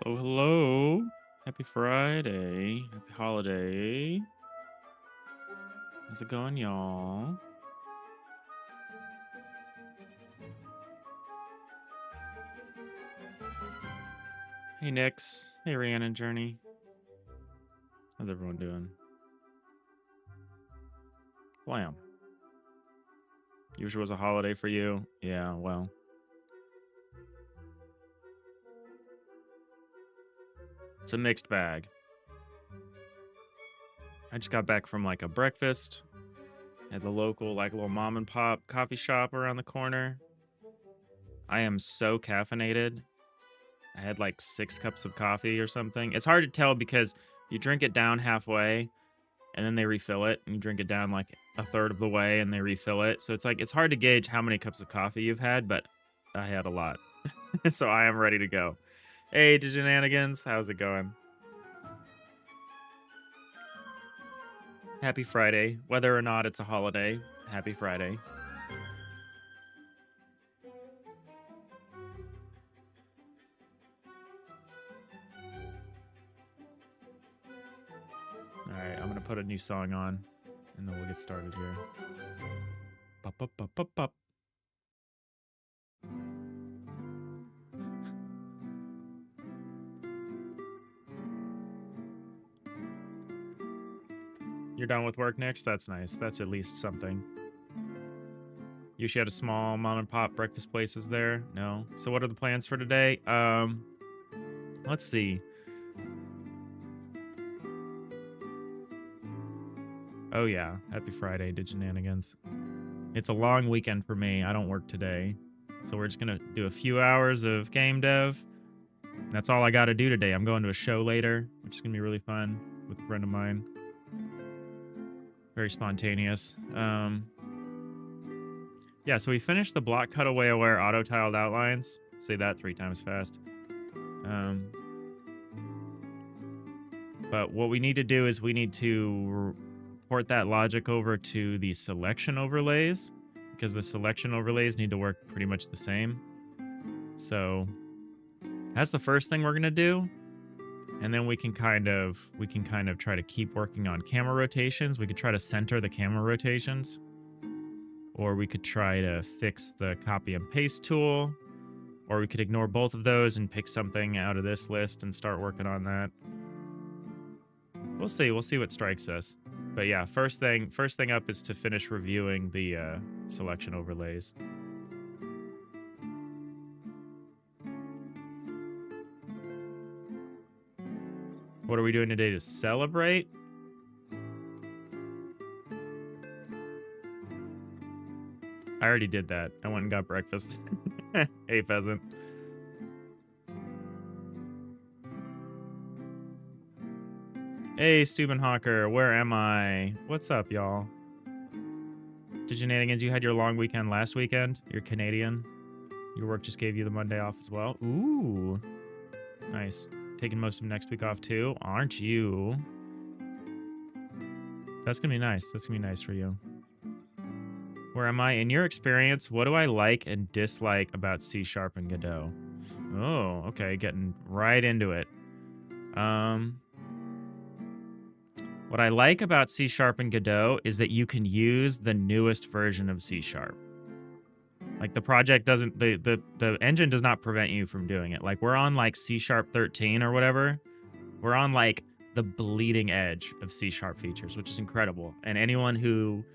Oh, hello. Happy Friday. Happy holiday. How's it going, y'all? Hey, Nix. Hey, Rhiannon Journey. How's everyone doing? Blam. Usual was a holiday for you? Yeah, well. It's a mixed bag. I just got back from like a breakfast at the local, like little mom and pop coffee shop around the corner. I am so caffeinated. I had like 6 cups of coffee or something. It's hard to tell because you drink it down halfway and then they refill it, and you drink it down like a third of the way and they refill it. So it's like it's hard to gauge how many cups of coffee you've had, but I had a lot. So I am ready to go. Hey, Shenanigans, how's it going? Happy Friday. Whether or not it's a holiday, happy Friday. All right, I'm going to put a new song on and then we'll get started here. Bop, bop, bop, bop, bop. You're done with work next? That's nice. That's at least something. You had a small mom and pop breakfast places there? No. So what are the plans for today? Let's see. Oh yeah, happy Friday, Shenanigans. It's a long weekend for me. I don't work today. So we're just gonna do a few hours of game dev. That's all I gotta do today. I'm going to a show later, which is gonna be really fun with a friend of mine. Very spontaneous. Yeah, so we finished the block cutaway aware auto-tiled outlines. Say that 3 times fast. But what we need to do is we need to port that logic over to the selection overlays, because the selection overlays need to work pretty much the same. So that's the first thing we're going to do. And then we can kind of try to keep working on camera rotations. We could try to center the camera rotations, or we could try to fix the copy and paste tool, or we could ignore both of those and pick something out of this list and start working on that. We'll see what strikes us. But yeah, first thing up is to finish reviewing the selection overlays. What are we doing today to celebrate? I already did that. I went and got breakfast. Hey, peasant. Hey, Stubenhocker, where am I? What's up, y'all? Shenanigans, you had your long weekend last weekend? You're Canadian? Your work just gave you the Monday off as well? Ooh. Nice. Taking most of next week off too, aren't you? That's gonna be nice. That's gonna be nice for you. Where am I? In your experience, what do I like and dislike about C# and Godot? Oh, okay, getting right into it. What I like about C# and Godot is that you can use the newest version of C#. Like the project doesn't, the engine does not prevent you from doing it. Like we're on like C# 13 or whatever. We're on like the bleeding edge of C# features, which is incredible. And anyone who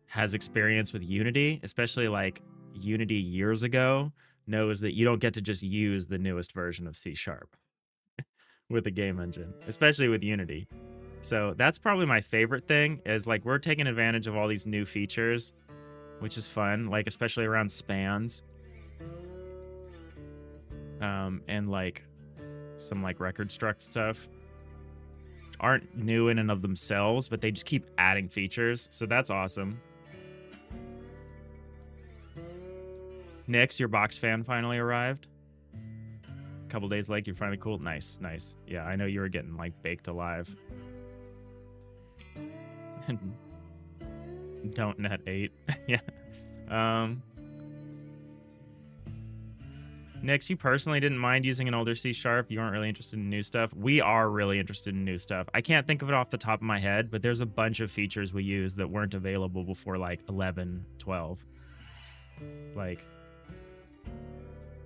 has experience with Unity, especially like Unity years ago, knows that you don't get to just use the newest version of C# with a game engine, especially with Unity. So that's probably my favorite thing, is like we're taking advantage of all these new features, which is fun, like especially around spans. And like some like record struct stuff aren't new in and of themselves, but they just keep adding features. So that's awesome. Nix, your box fan finally arrived. A couple days late, you're finally cool. Nice, nice. Yeah, I know you were getting like baked alive. Don't net 8. Yeah. Nix, you personally didn't mind using an older C#. You weren't really interested in new stuff. We are really interested in new stuff. I can't think of it off the top of my head, but there's a bunch of features we use that weren't available before like 11, 12. Like,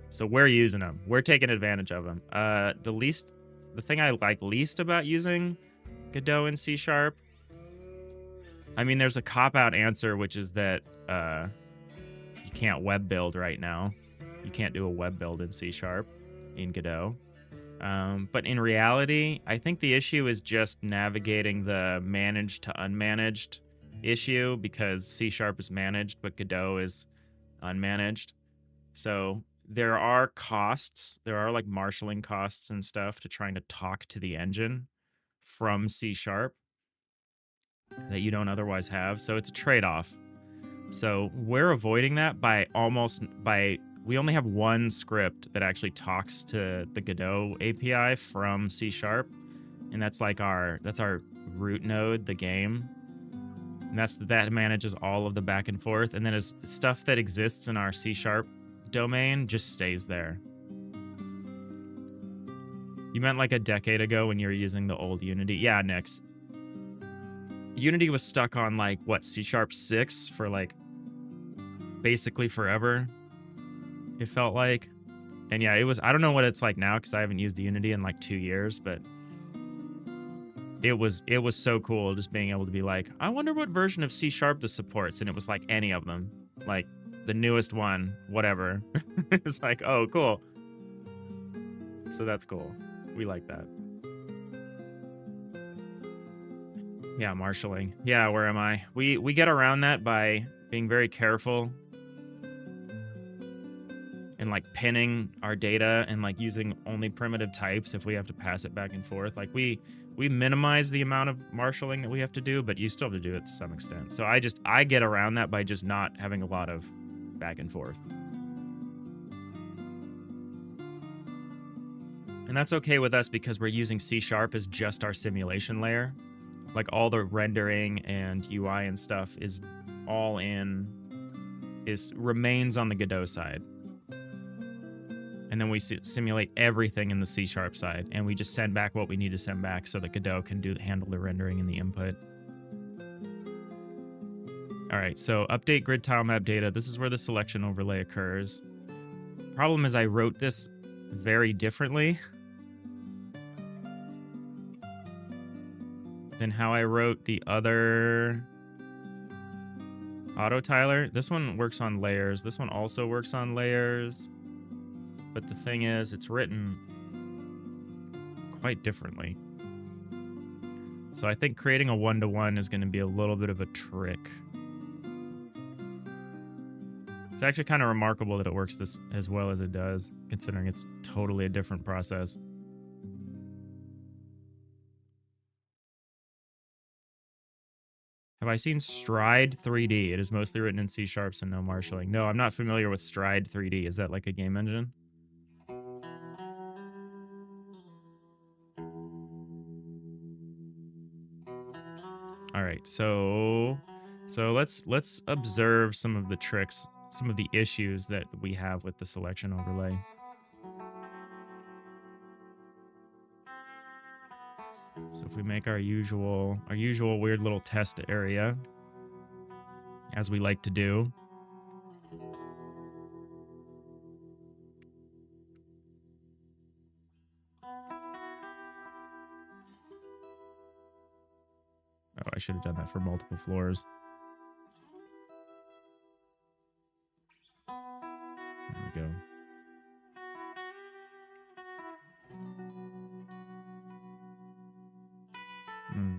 so we're using them. We're taking advantage of them. The thing I like least about using Godot in C#, I mean, there's a cop-out answer, which is that you can't web build right now. You can't do a web build in C# in Godot. But in reality, I think the issue is just navigating the managed to unmanaged issue, because C# is managed, but Godot is unmanaged. So there are costs. There are like marshalling costs and stuff to trying to talk to the engine from C# that you don't otherwise have. So it's a trade-off. So we're avoiding that by we only have one script that actually talks to the Godot API from C#, and that's like that's our root node, the game. And that manages all of the back and forth, and then as stuff that exists in our C# domain just stays there. You meant like a decade ago when you were using the old Unity? Yeah, Nix. Unity was stuck on like what, C#6 for like basically forever, it felt like. And yeah, it was, I don't know what it's like now because I haven't used Unity in like 2 years, but it was so cool just being able to be like, I wonder what version of C# this supports, and it was like any of them, like the newest one, whatever. It's like, oh, cool. So that's cool. We like that. Yeah, marshalling. Yeah, where am I? We get around that by being very careful and like pinning our data and like using only primitive types if we have to pass it back and forth. Like we minimize the amount of marshalling that we have to do, but you still have to do it to some extent. So I get around that by just not having a lot of back and forth. And that's okay with us because we're using C# as just our simulation layer. Like all the rendering and UI and stuff is all remains on the Godot side. And then we simulate everything in the C# side, and we just send back what we need to send back so that Godot can handle the rendering and the input. All right, so update grid tile map data. This is where the selection overlay occurs. Problem is I wrote this very differently than how I wrote the other auto tiler. This one works on layers. This one also works on layers. But the thing is, it's written quite differently. So I think creating a one-to-one is going to be a little bit of a trick. It's actually kind of remarkable that it works this as well as it does, considering it's totally a different process. Have I seen Stride 3D? It is mostly written in C# and no marshalling. No, I'm not familiar with Stride 3D. Is that like a game engine? All right, so let's observe some of the tricks, some of the issues that we have with the selection overlay. So if we make our usual weird little test area, as we like to do. Oh, I should have done that for multiple floors. There we go.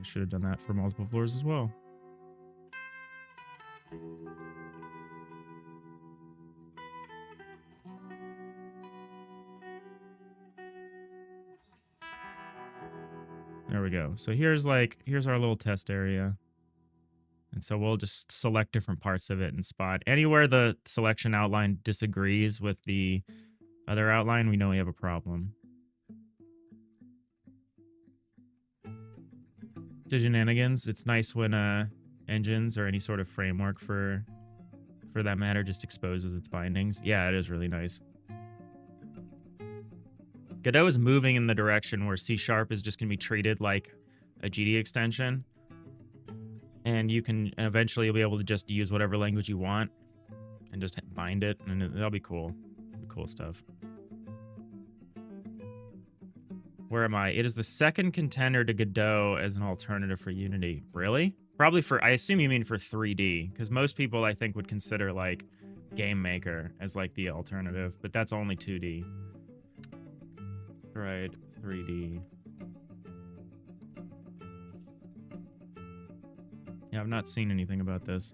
Should have done that for multiple floors as well. There we go. So here's our little test area. And so we'll just select different parts of it and spot. Anywhere the selection outline disagrees with the other outline, we know we have a problem. Diginanigans, it's nice when engines or any sort of framework for that matter just exposes its bindings. Yeah, it is really nice. Godot is moving in the direction where C# is just going to be treated like a GD extension. And you can eventually you'll be able to just use whatever language you want and just bind it, and that'll be cool. Cool stuff. Where am I? It is the second contender to Godot as an alternative for Unity. Really? Probably for, I assume you mean for 3D, because most people I think would consider like Game Maker as like the alternative, but that's only 2D. Right, 3D. Yeah, I've not seen anything about this.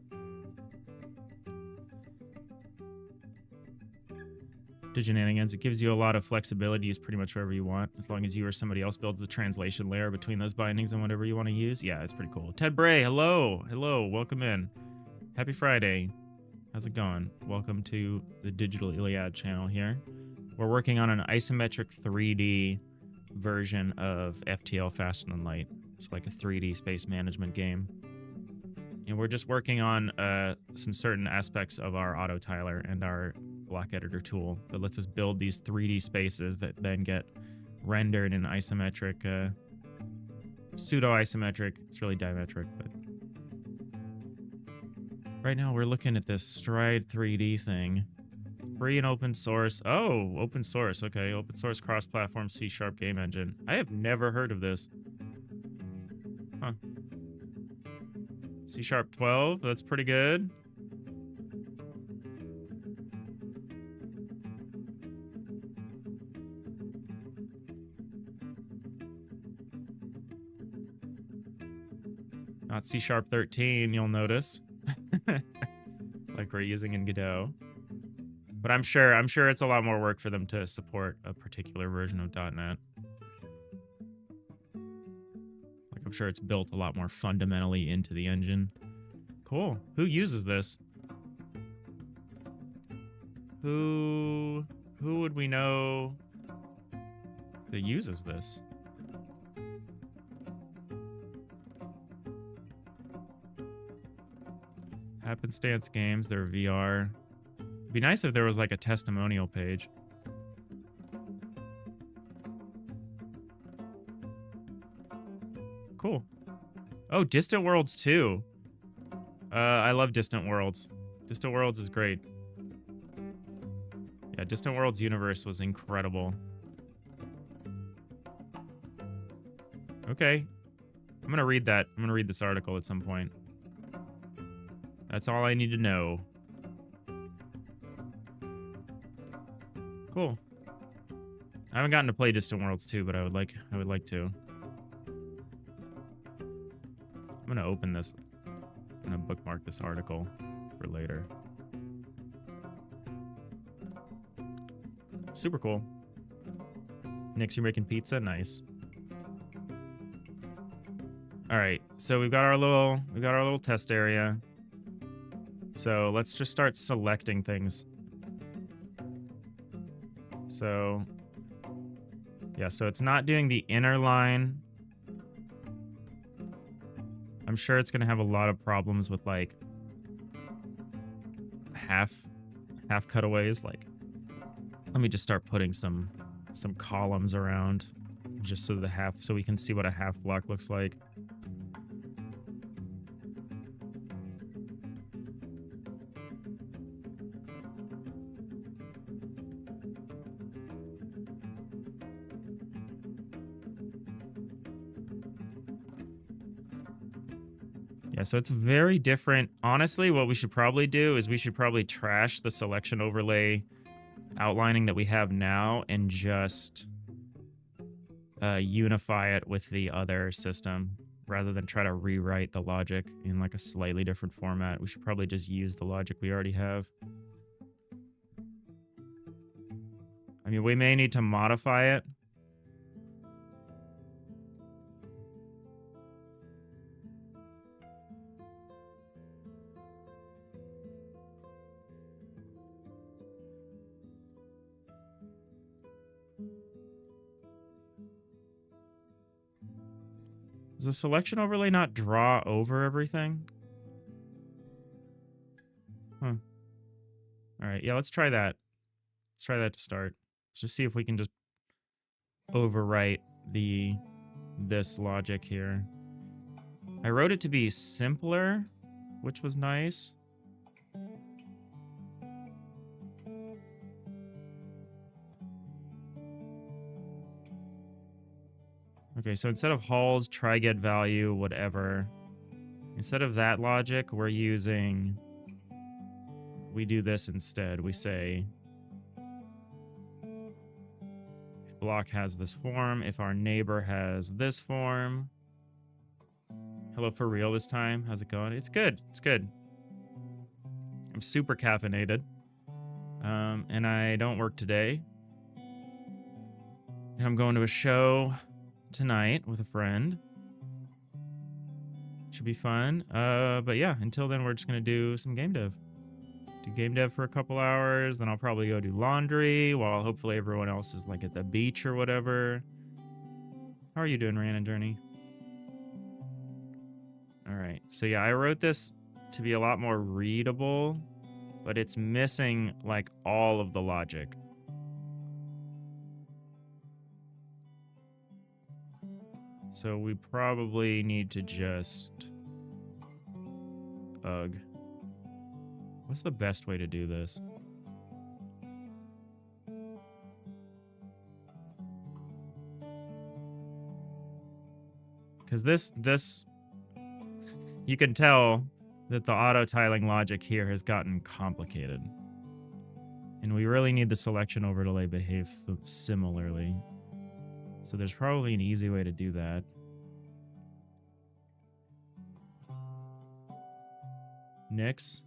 Diginanigans, it gives you a lot of flexibility to use pretty much wherever you want, as long as you or somebody else builds the translation layer between those bindings and whatever you want to use. Yeah, it's pretty cool. Ted Bray, hello. Hello, welcome in. Happy Friday. How's it going? Welcome to the Digital Iliad channel here. We're working on an isometric 3D version of FTL Faster Than Light. It's like a 3D space management game. And we're just working on some certain aspects of our auto tiler and our block editor tool that lets us build these 3D spaces that then get rendered in isometric, pseudo-isometric. It's really diametric, but right now we're looking at this Stride 3D thing. Free and open source. Oh, open source. Okay, open source cross-platform C# game engine. I have never heard of this. Huh. C# 12, that's pretty good. Not C# 13, you'll notice. Like we're using in Godot. But I'm sure it's a lot more work for them to support a particular version of .NET. Like I'm sure it's built a lot more fundamentally into the engine. Cool. Who uses this? Who would we know that uses this? Happenstance Games, their VR. It'd be nice if there was like a testimonial page. Cool. Oh, Distant Worlds 2. I love Distant Worlds. Distant Worlds is great. Yeah, Distant Worlds universe was incredible. Okay. I'm gonna read that. I'm gonna read this article at some point. That's all I need to know. Cool. I haven't gotten to play Distant Worlds 2, but I would like to. I'm gonna open this. I'm gonna bookmark this article for later. Super cool. Nix, you're making pizza? Nice. Alright, so we've got our little test area. So let's just start selecting things. So yeah, so it's not doing the inner line. I'm sure it's gonna have a lot of problems with like half cutaways. Like, let me just start putting some columns around, just so we can see what a half block looks like. Yeah, so it's very different. Honestly, what we should probably do is we should probably trash the selection overlay outlining that we have now and just unify it with the other system rather than try to rewrite the logic in like a slightly different format. We should probably just use the logic we already have. I mean, we may need to modify it. Does the selection overlay not draw over everything? Huh. All right, yeah, let's try that. Let's try that to start. Let's just see if we can just overwrite this logic here. I wrote it to be simpler, which was nice. Okay, so instead of halls, try get value, whatever. Instead of that logic, we do this instead. We say if block has this form, if our neighbor has this form. Hello for real this time. How's it going? It's good. It's good. I'm super caffeinated. And I don't work today. And I'm going to a show tonight with a friend. Should be fun. But yeah, until then, we're just going to do some game dev. Do game dev for a couple hours. Then I'll probably go do laundry while hopefully everyone else is like at the beach or whatever. How are you doing, Rhiannon Journey? All right. So yeah, I wrote this to be a lot more readable, but it's missing like all of the logic. So we probably need to just... Ugh. What's the best way to do this? Because this... You can tell that the auto-tiling logic here has gotten complicated. And we really need the selection overlay behave similarly. So there's probably an easy way to do that. Nix.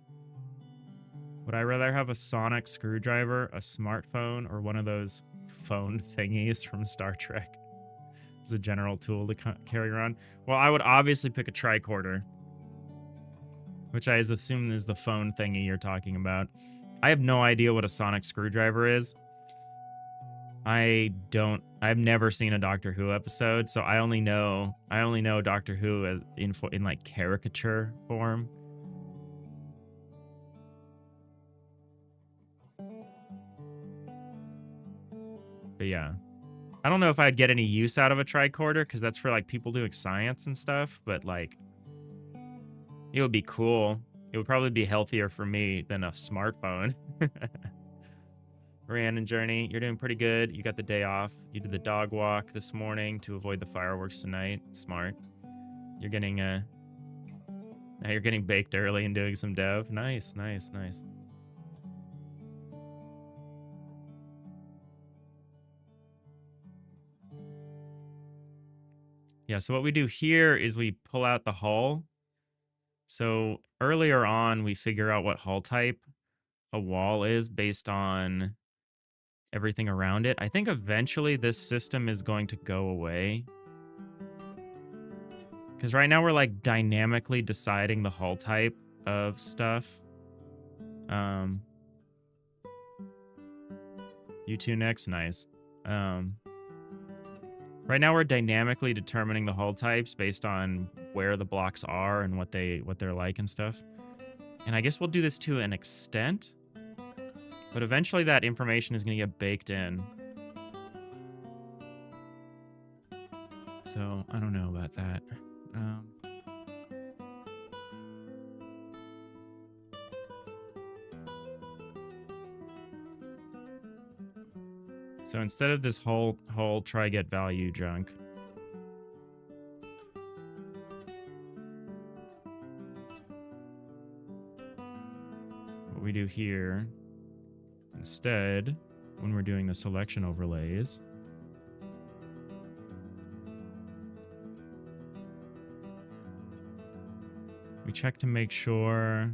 Would I rather have a sonic screwdriver, a smartphone, or one of those phone thingies from Star Trek as a general tool to carry around? Well, I would obviously pick a tricorder, which I assume is the phone thingy you're talking about. I have no idea what a sonic screwdriver is. I've never seen a Doctor Who episode, so I only know Doctor Who as in like caricature form. But yeah, I don't know if I'd get any use out of a tricorder because that's for like people doing science and stuff. But like, it would be cool. It would probably be healthier for me than a smartphone. Rhiannon Journey, you're doing pretty good. You got the day off. You did the dog walk this morning to avoid the fireworks tonight. Smart. You're getting now you're getting baked early and doing some dev. Nice, nice, nice. Yeah, so what we do here is we pull out the hull. So earlier on, we figure out what hull type a wall is based on everything around it. I think eventually this system is going to go away. Because right now we're like dynamically deciding the hull type of stuff. You two next, nice. Right now we're dynamically determining the hull types based on where the blocks are and what they're like and stuff. And I guess we'll do this to an extent. But eventually that information is going to get baked in. So I don't know about that. So instead of this whole try get value junk, what we do here, instead, when we're doing the selection overlays, we check to make sure...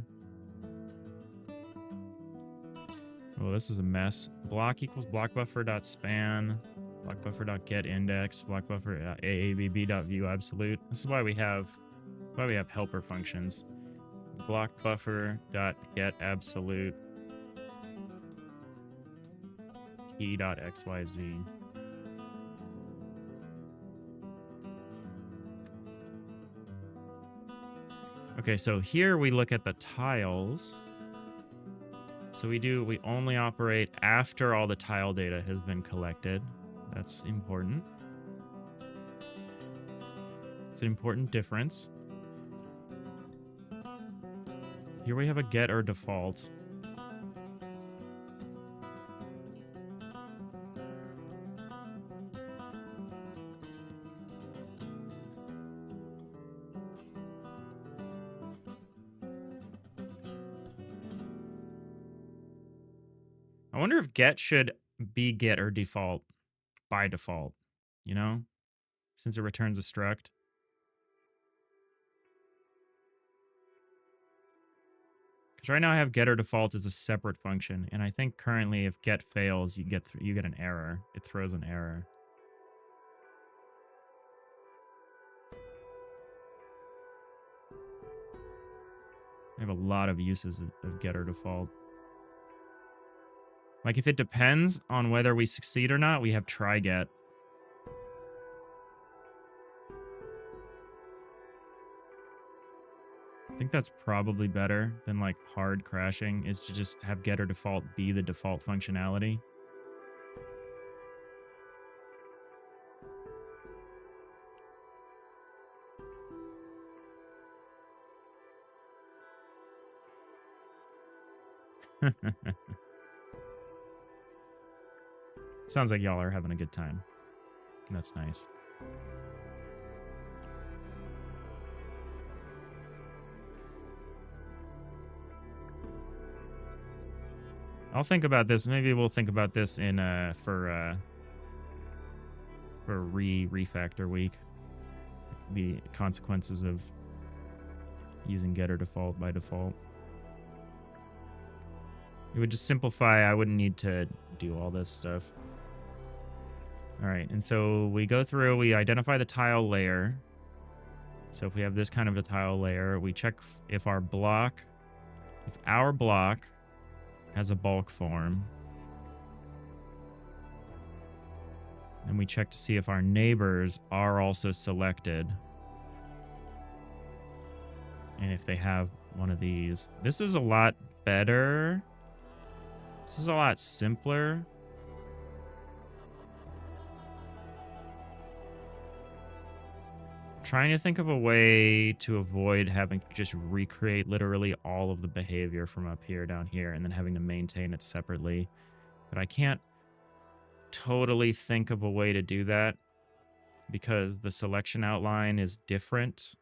Oh, this is a mess. Block equals blockbuffer.span, blockbuffer.getIndex, blockbuffer.aabb.viewAbsolute. This is why we have helper functions. Blockbuffer.getAbsolute key.xyz. Okay, so here we look at the tiles. So we only operate after all the tile data has been collected. That's important. It's an important difference. Here we have a get or default. I wonder if get should be get or default by default, you know, since it returns a struct. Because right now I have get or default as a separate function, and I think currently if get fails, you get an error. It throws an error. I have a lot of uses of get or default. Like if it depends on whether we succeed or not, we have try get. I think that's probably better than like hard crashing, is to just have get or default be the default functionality. Sounds like y'all are having a good time. That's nice. I'll think about this. Maybe we'll think about this in for refactor week. The consequences of using get or default by default. It would just simplify. I wouldn't need to do all this stuff. All right, and so we go through, we identify the tile layer. So if we have this kind of a tile layer, we check if our block has a bulk form. And we check to see if our neighbors are also selected. And if they have one of these. This is a lot better. This is a lot simpler. Trying to think of a way to avoid having to just recreate literally all of the behavior from up here down here and then having to maintain it separately. But I can't totally think of a way to do that because the selection outline is different.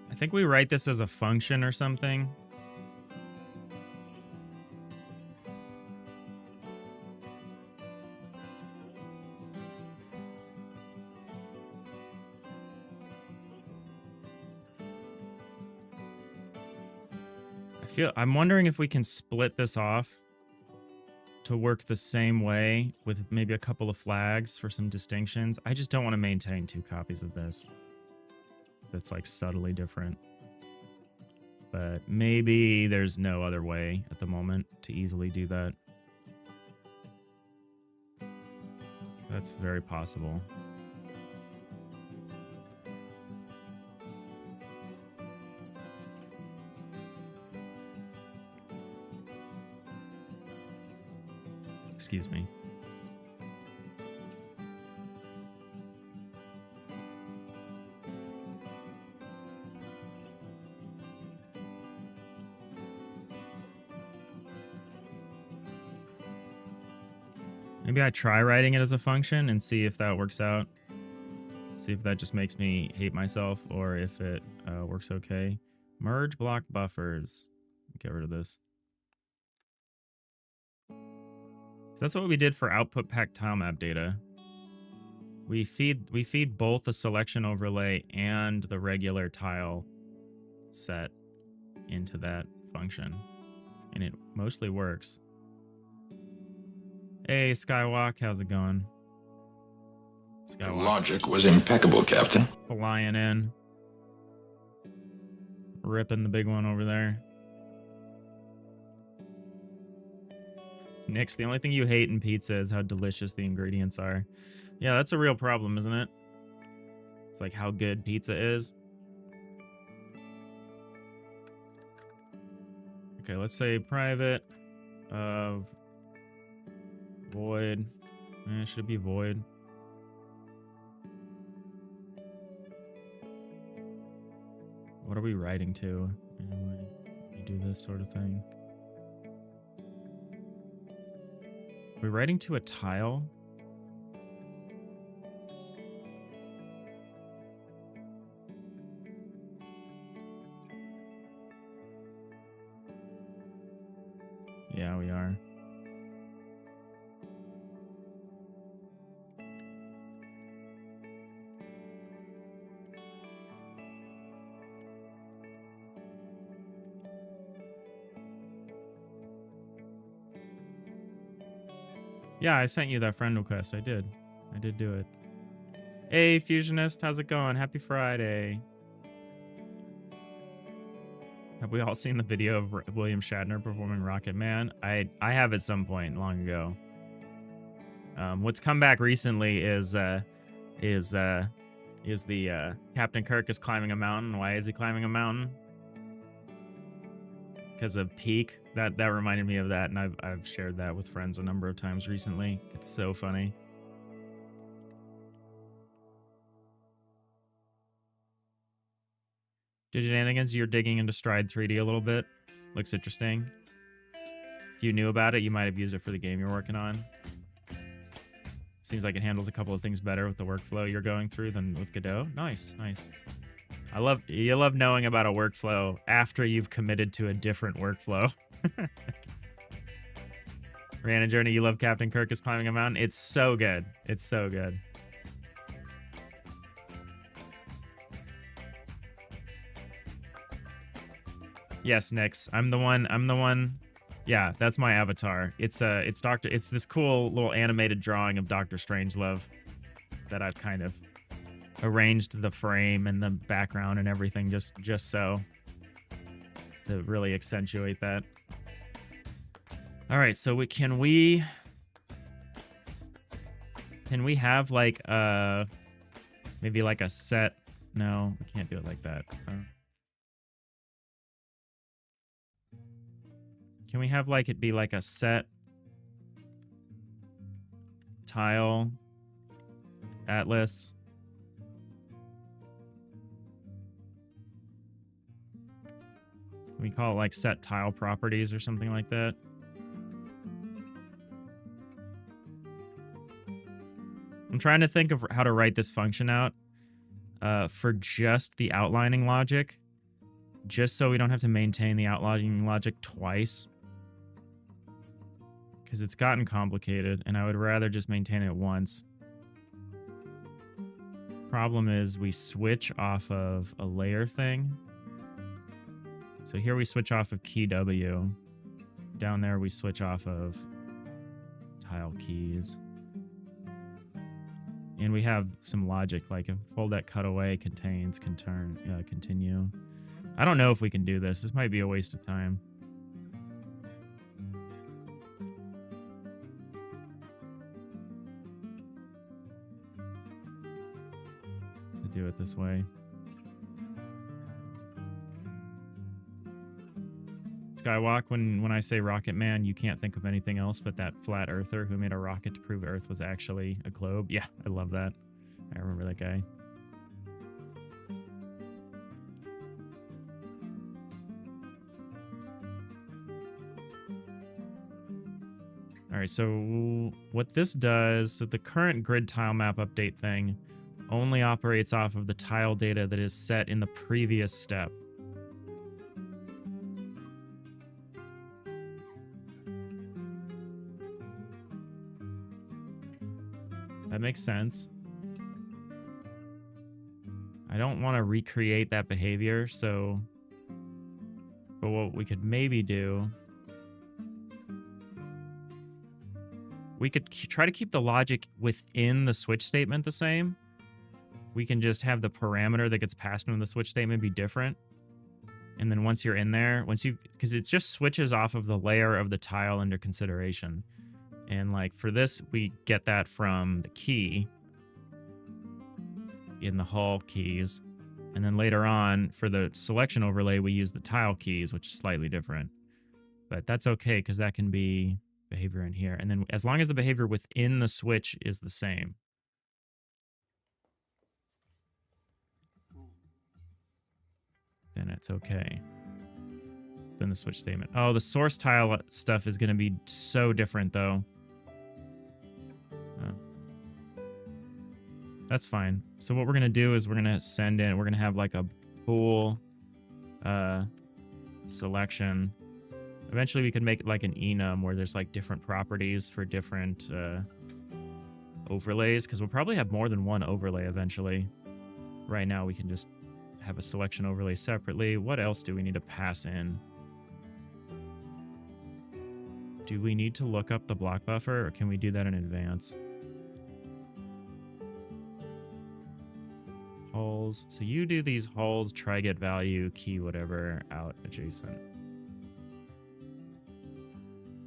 I think we write this as a function or something. I'm wondering if we can split this off to work the same way with maybe a couple of flags for some distinctions. I just don't want to maintain 2 copies of this. That's like subtly different. But maybe there's no other way at the moment to easily do that. That's very possible. Excuse me. Maybe I try writing it as a function and see if that works out. See if that just makes me hate myself or if it works okay. Merge block buffers. Get rid of this. So that's what we did for output pack tile map data. We feed both the selection overlay and the regular tile set into that function, and it mostly works. Hey, Skywalk, how's it going? Skywalk. The logic was impeccable, Captain. Flying in. Ripping the big one over there. Nix, the only thing you hate in pizza is how delicious the ingredients are. Yeah, that's a real problem, isn't it? It's like how good pizza is. Okay, let's say private of void. Should it be void? What are we writing to? You do this sort of thing. We're writing to a tile. Yeah, we are. Yeah, I sent you that friend request. I did do it. Hey, Fusionist, how's it going? Happy Friday. Have we all seen the video of William Shatner performing Rocket Man? I have at some point long ago. What's come back recently is the Captain Kirk is climbing a mountain. Why is he climbing a mountain? Because of Peak. That reminded me of that, and I've shared that with friends a number of times recently. It's so funny. Digitanigans, you're digging into Stride 3D a little bit. Looks interesting. If you knew about it, you might have used it for the game you're working on. Seems like it handles a couple of things better with the workflow you're going through than with Godot. Nice, nice. You love knowing about a workflow after you've committed to a different workflow. Rihanna Journey, you love Captain Kirk is climbing a mountain. It's so good. It's so good. Yes, Nix. I'm the one. Yeah, that's my avatar. It's this cool little animated drawing of Dr. Strangelove that I've kind of arranged the frame and the background and everything just so to really accentuate that. All right, so can we have like maybe like a set? No, we can't do it like that. Can we have like it be like a set tile atlas? Can we call it like set tile properties or something like that? I'm trying to think of how to write this function out for just the outlining logic, just so we don't have to maintain the outlining logic twice. Because it's gotten complicated, and I would rather just maintain it once. Problem is, we switch off of a layer thing. So here we switch off of key W. Down there we switch off of tile keys. And we have some logic, like if fold-that cutaway contains continue. I don't know if we can do this. This might be a waste of time. Do it this way. Skywalk, when I say Rocket Man, you can't think of anything else but that flat earther who made a rocket to prove Earth was actually a globe. Yeah, I love that. I remember that guy. All right, so what this does, so the current grid tile map update thing only operates off of the tile data that is set in the previous step. That makes sense. I don't want to recreate that behavior, so... But what we could maybe do... We could try to keep the logic within the switch statement the same. We can just have the parameter that gets passed into the switch statement be different. And then once you're in there, because it just switches off of the layer of the tile under consideration. And like for this, we get that from the key in the hull keys. And then later on, for the selection overlay, we use the tile keys, which is slightly different. But that's okay, because that can be behavior in here. And then as long as the behavior within the switch is the same, then it's okay. Then the switch statement. Oh, the source tile stuff is going to be so different, though. That's fine. So what we're going to do is we're going to send in, we're going to have like a bool selection. Eventually we could make it like an enum where there's like different properties for different overlays, because we'll probably have more than one overlay eventually. Right now we can just have a selection overlay separately. What else do we need to pass in? Do we need to look up the block buffer, or can we do that in advance? Hulls. So you do these hulls, try get value, key whatever, out adjacent.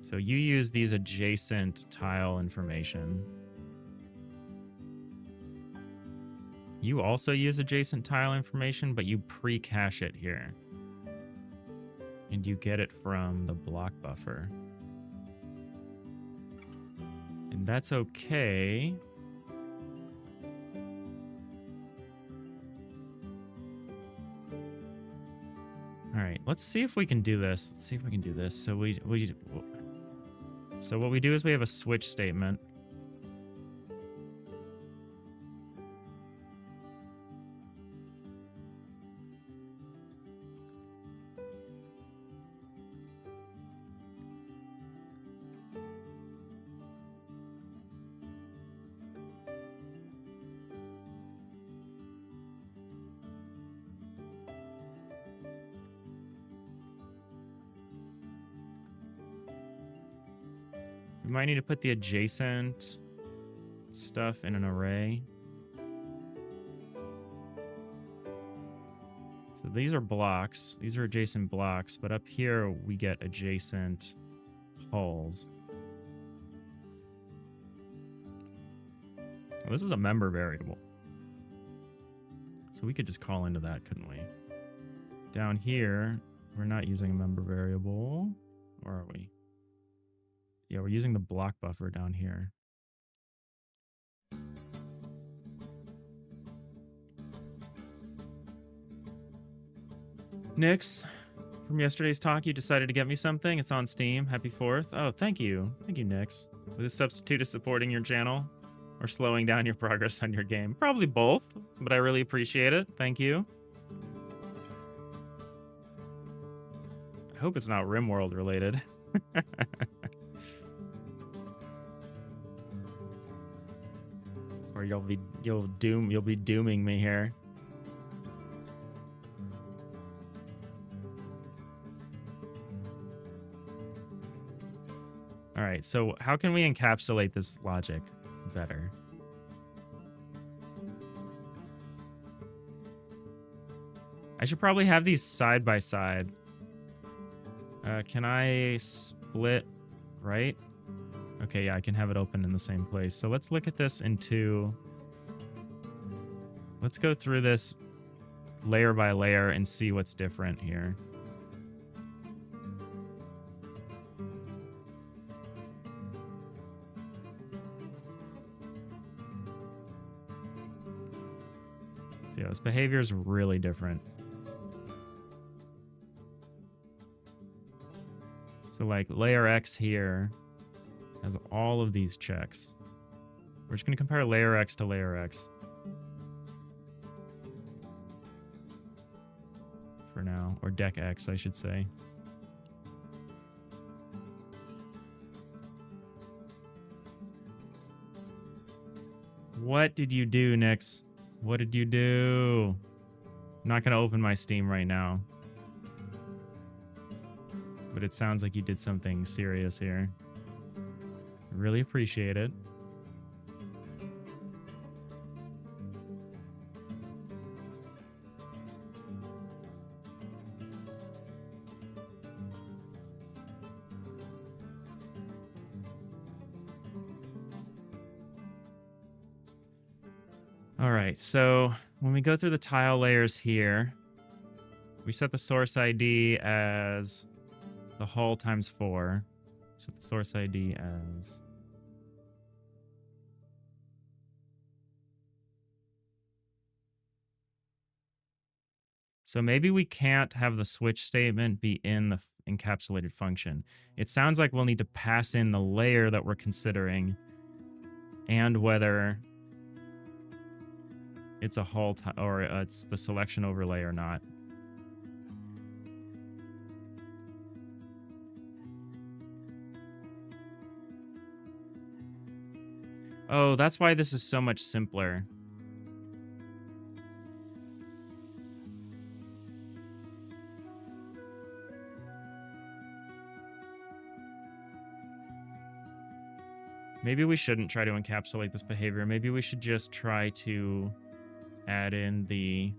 So you use these adjacent tile information. You also use adjacent tile information, but you pre-cache it here. And you get it from the block buffer. And that's okay. All right, let's see if we can do this. Let's see if we can do this. So so what we do is we have a switch statement. We might need to put the adjacent stuff in an array. So these are blocks. These are adjacent blocks, but up here we get adjacent hulls. Well, this is a member variable. So we could just call into that, couldn't we? Down here, we're not using a member variable. Or are we? Yeah, we're using the block buffer down here. Nix, from yesterday's talk, you decided to get me something. It's on Steam. Happy 4th. Oh, thank you. Thank you, Nix. Will this substitute as supporting your channel or slowing down your progress on your game? Probably both, but I really appreciate it. Thank you. I hope it's not RimWorld related. Or you'll be dooming me here. All right, so how can we encapsulate this logic better? I should probably have these side by side. Can I split right? Okay, yeah, I can have it open in the same place. So let's look at this let's go through this layer by layer and see what's different here. So yeah, this behavior is really different. So like layer X here has all of these checks. We're just going to compare layer X to layer X for now, or deck X, I should say. What did you do, Nix? What did you do? I'm not going to open my Steam right now. But it sounds like you did something serious here. I really appreciate it. All right, so when we go through the tile layers here, we set the source ID as the hull times 4. Set the source ID as... So maybe we can't have the switch statement be in the encapsulated function. It sounds like we'll need to pass in the layer that we're considering and whether it's a hull or it's the selection overlay or not. Oh, that's why this is so much simpler. Maybe we shouldn't try to encapsulate this behavior. Maybe we should just try to add in the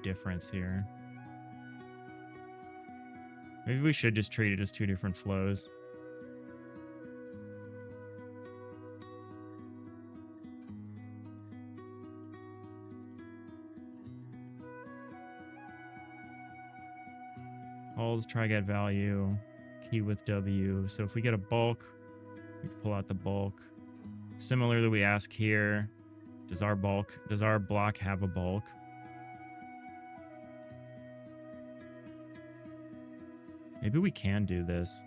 difference here. Maybe we should just treat it as 2 different flows. Hulls, try get value, key with W. So if we get a bulk, we can pull out the bulk. Similarly, we ask here, does our block have a bulk? Maybe we can do this.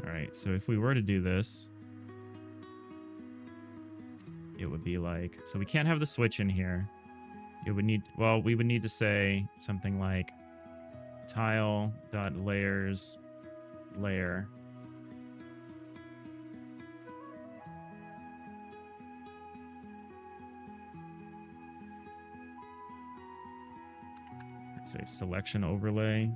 Alright, so if we were to do this, it would be like... So we can't have the switch in here. It would need... Well, we would need to say something like tile.layers layer. Let's say selection overlay.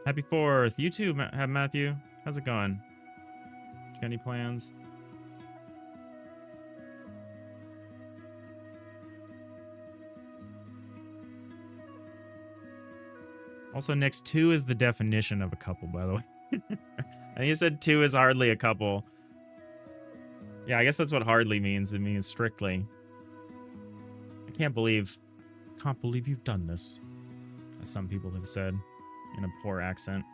Happy 4th. You too, Matthew. How's it going? Got any plans? Also, next 2 is the definition of a couple, by the way. And you said 2 is hardly a couple. Yeah, I guess that's what hardly means. It means strictly. I can't believe you've done this, as some people have said in a poor accent.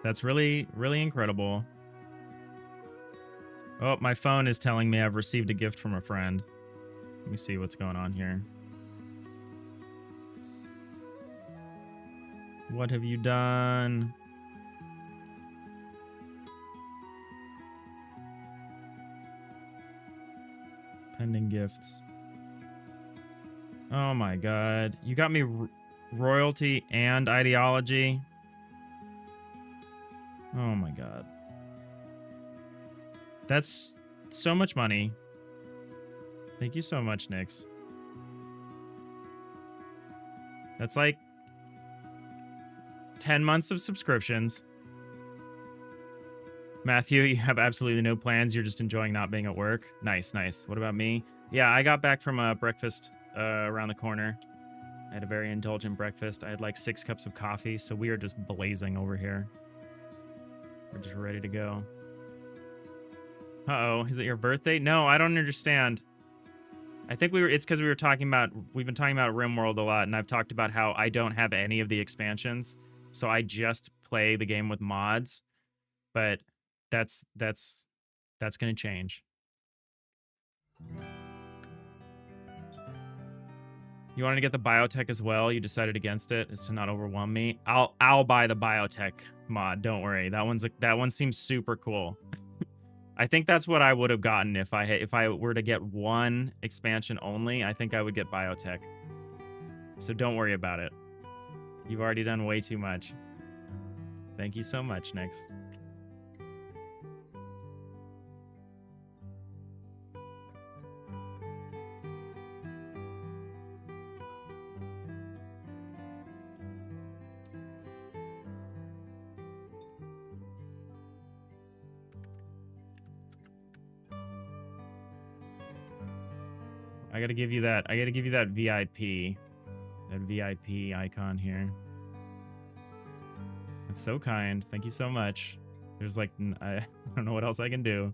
That's really, really incredible. Oh, my phone is telling me I've received a gift from a friend. Let me see what's going on here. What have you done? Pending gifts. Oh my god. You got me royalty and ideology. Oh my god. That's so much money. Thank you so much, Nix. That's like 10 months of subscriptions. Matthew, you have absolutely no plans. You're just enjoying not being at work. Nice, nice. What about me? Yeah, I got back from a breakfast around the corner. I had a very indulgent breakfast. I had like 6 cups of coffee, so we are just blazing over here. We're just ready to go. Uh-oh, is it your birthday? No, I don't understand. I think it's because we've been talking about RimWorld a lot, and I've talked about how I don't have any of the expansions. so I just play the game with mods, but that's going to change. You wanted to get the biotech as well. You decided against it is to not overwhelm me. I'll buy the biotech mod. Don't worry. That one seems super cool. I think that's what I would have gotten if I were to get one expansion only. I think I would get biotech. So don't worry about it. You've already done way too much. Thank you so much, Nix. I gotta give you that. I gotta give you that VIP. That VIP icon here. That's so kind. Thank you so much. There's like, I don't know what else I can do.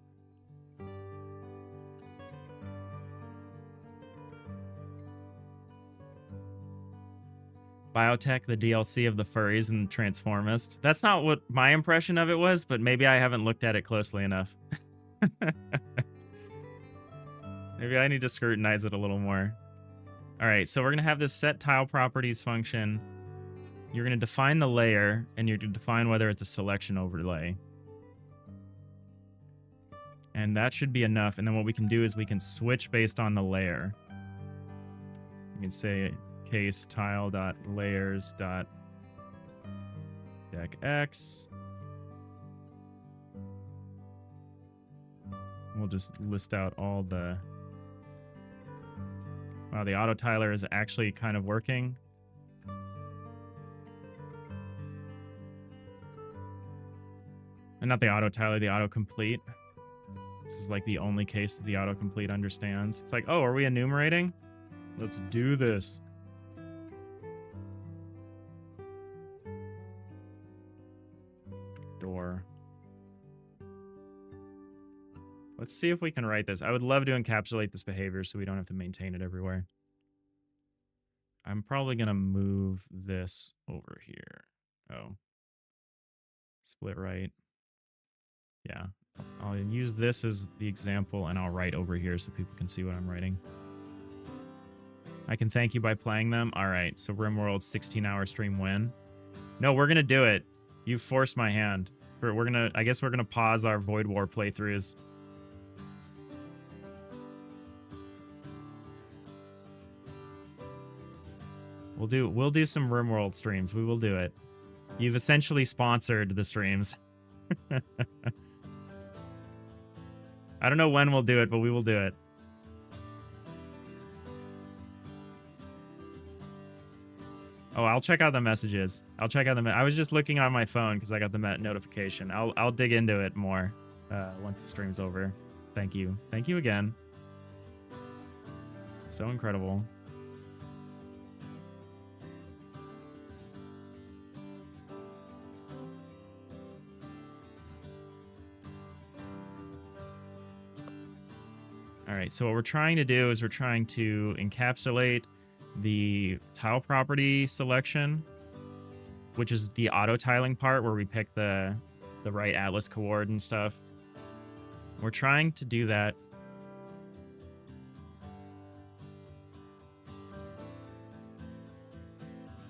Biotech, the DLC of the furries and Transformist. That's not what my impression of it was, but maybe I haven't looked at it closely enough. Maybe I need to scrutinize it a little more. All right, so we're going to have this set tile properties function. You're going to define the layer, and you're going to define whether it's a selection overlay. And that should be enough. And then what we can do is we can switch based on the layer. You can say case tile.layers.deckx. We'll just list out all the... Wow, the auto tiler is actually kind of working. And not the auto tiler, the autocomplete. This is like the only case that the autocomplete understands. It's like, oh, are we enumerating? Let's do this. Door. Let's see if we can write this. I would love to encapsulate this behavior so we don't have to maintain it everywhere. I'm probably going to move this over here. Oh. Split right. Yeah. I'll use this as the example, and I'll write over here so people can see what I'm writing. I can thank you by playing them. All right. So RimWorld 16-hour stream win. No, we're going to do it. You forced my hand. I guess we're going to pause our Void War playthroughs. We'll do some RimWorld streams. We will do it. You've essentially sponsored the streams. I don't know when we'll do it, but we will do it. Oh, I'll check out the messages. I'll check out I was just looking on my phone because I got the notification. I'll dig into it more once the stream's over. Thank you. Thank you again. So incredible. All right, so what we're trying to do is we're trying to encapsulate the tile property selection, which is the auto tiling part where we pick the right atlas coord and stuff. We're trying to do that.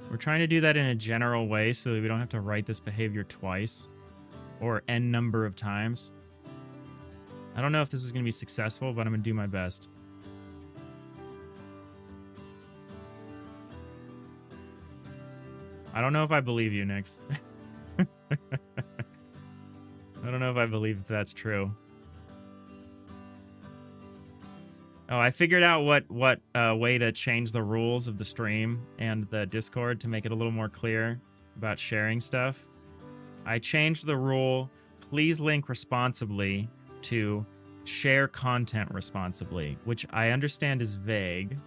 We're trying to do that in a general way so that we don't have to write this behavior twice or n number of times. I don't know if this is going to be successful, but I'm going to do my best. I don't know if I believe you, Nix. I don't know if I believe that's true. Oh, I figured out what way to change the rules of the stream and the Discord to make it a little more clear about sharing stuff. I changed the rule, please link responsibly, to share content responsibly, which I understand is vague.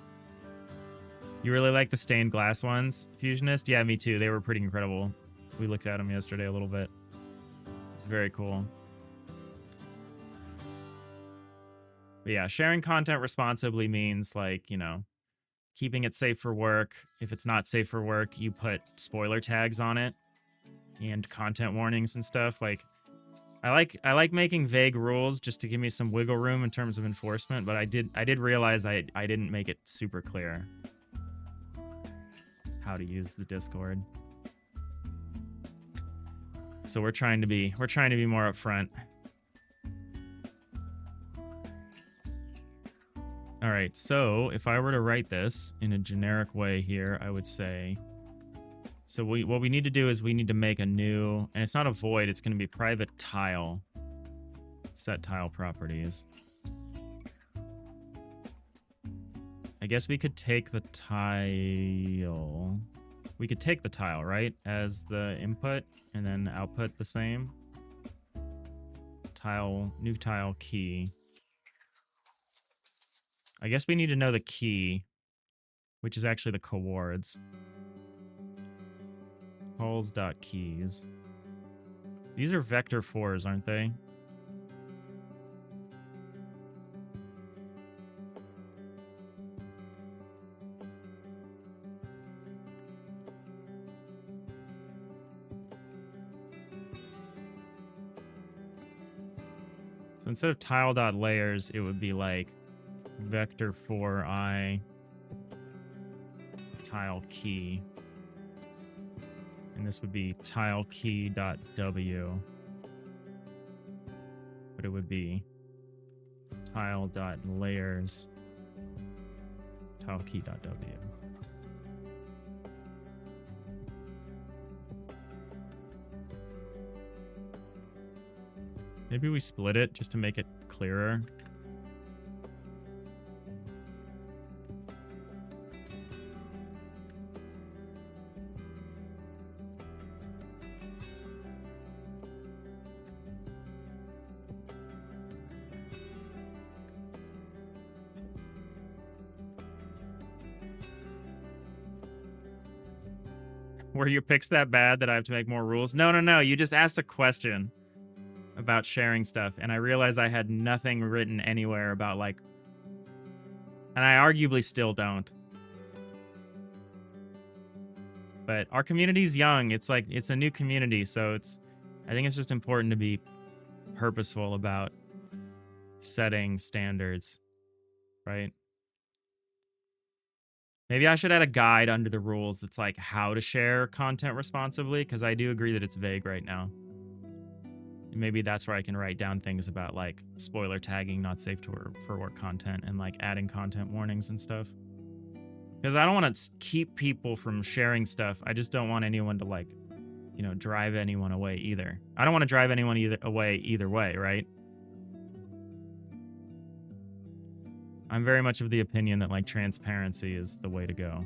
You really like the stained glass ones, Fusionist? Yeah, me too. They were pretty incredible. We looked at them yesterday a little bit. It's very cool. But yeah, sharing content responsibly means, like, you know, keeping it safe for work. If it's not safe for work, you put spoiler tags on it. and content warnings and stuff. Like, I like making vague rules just to give me some wiggle room in terms of enforcement, but I did realize I didn't make it super clear how to use the Discord. So we're trying to be more upfront. All right, so if I were to write this in a generic way here, I would say, so what we need to do is we need to make a new, and it's not a void, it's going to be private tile, set tile properties. I guess we could take the tile, right, as the input, and then output the same. Tile, new tile key. I guess we need to know the key, which is actually the coords. Calls.keys. These are vector 4s, aren't they? So instead of tile.layers, it would be like vector 4i tile key. And this would be tile key.w. But it would be tile.layers tile key.w. Maybe we split it just to make it clearer. Were your picks that bad that I have to make more rules? No. You just asked a question about sharing stuff, and I realized I had nothing written anywhere about, like... And I arguably still don't. But our community's young. It's like, it's a new community, so it's... I think it's just important to be purposeful about setting standards, right? Maybe I should add a guide under the rules that's like how to share content responsibly, because I do agree that it's vague right now. And maybe that's where I can write down things about like spoiler tagging, not safe for work content, and like adding content warnings and stuff. Because I don't want to keep people from sharing stuff. I just don't want anyone to like, you know, drive anyone away either. I don't want to drive anyone away either way, right? I'm very much of the opinion that like transparency is the way to go.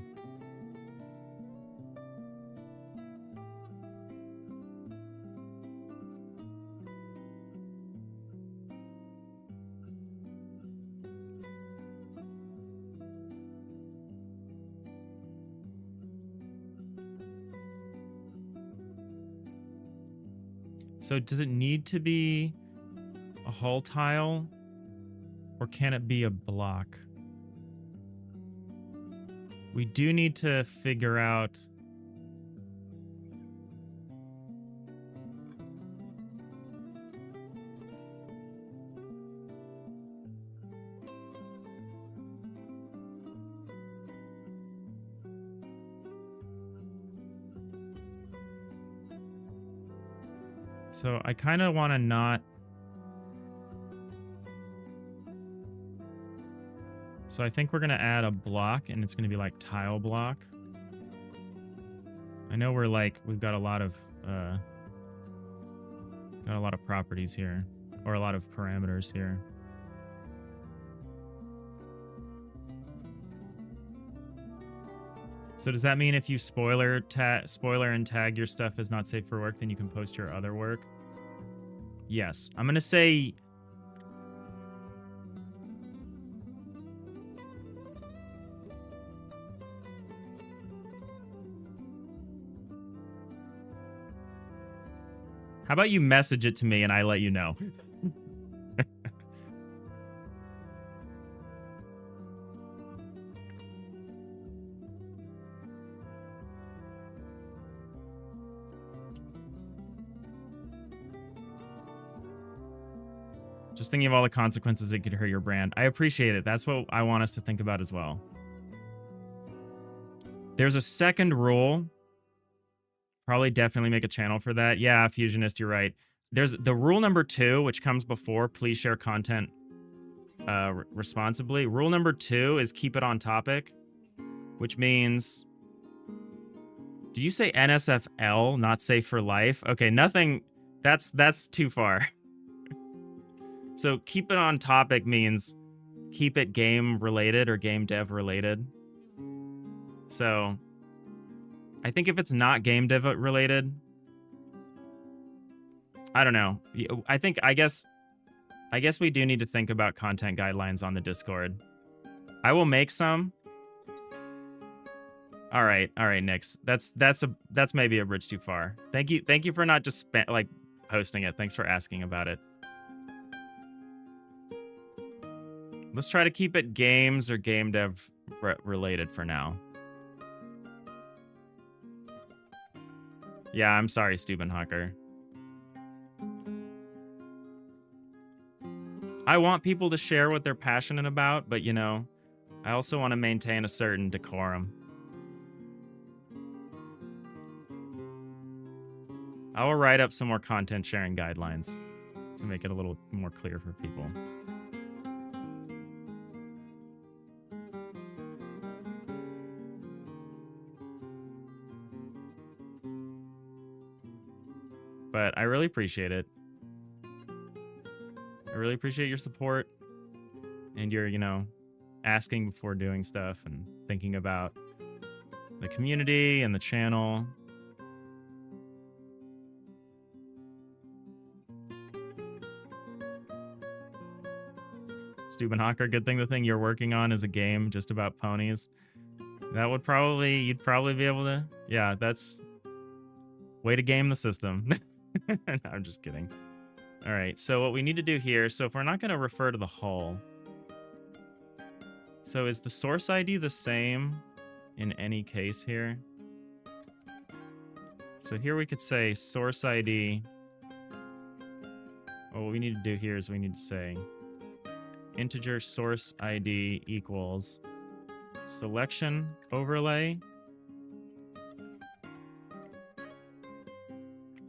So does it need to be a hull tile? Or can it be a block? We do need to figure out... So I kind of want to not... So I think we're going to add a block, and it's going to be like tile block. I know we're like, we've got a lot of properties here, or a lot of parameters here. So does that mean if you spoiler and tag your stuff as not safe for work, then you can post your other work? Yes. I'm going to say... How about you message it to me and I let you know? Just thinking of all the consequences it could hurt your brand. I appreciate it. That's what I want us to think about as well. There's a second rule. Probably definitely make a channel for that. Yeah, Fusionist, you're right. There's the rule number 2, which comes before please share content responsibly. Rule number 2 is keep it on topic, which means... Did you say NSFL, not safe for life? Okay, nothing... That's too far. So keep it on topic means keep it game related or game dev related. So I think if it's not game dev related, I don't know. I guess we do need to think about content guidelines on the Discord. I will make some. All right, Nix. That's maybe a bridge too far. Thank you for not just posting it. Thanks for asking about it. Let's try to keep it games or game dev related for now. Yeah, I'm sorry, Stubenhocker. I want people to share what they're passionate about, but, you know, I also want to maintain a certain decorum. I will write up some more content sharing guidelines to make it a little more clear for people. But I really appreciate it. I really appreciate your support and your, you know, asking before doing stuff and thinking about the community and the channel. Stubenhocker, good thing the thing you're working on is a game just about ponies. That would probably, you'd probably be able to, yeah, that's way to game the system. No, I'm just kidding. All right, so what we need to do here, so if we're not going to refer to the hull, so is the source ID the same in any case here? So here we could say source ID. Well, what we need to do here is we need to say integer source ID equals selection overlay.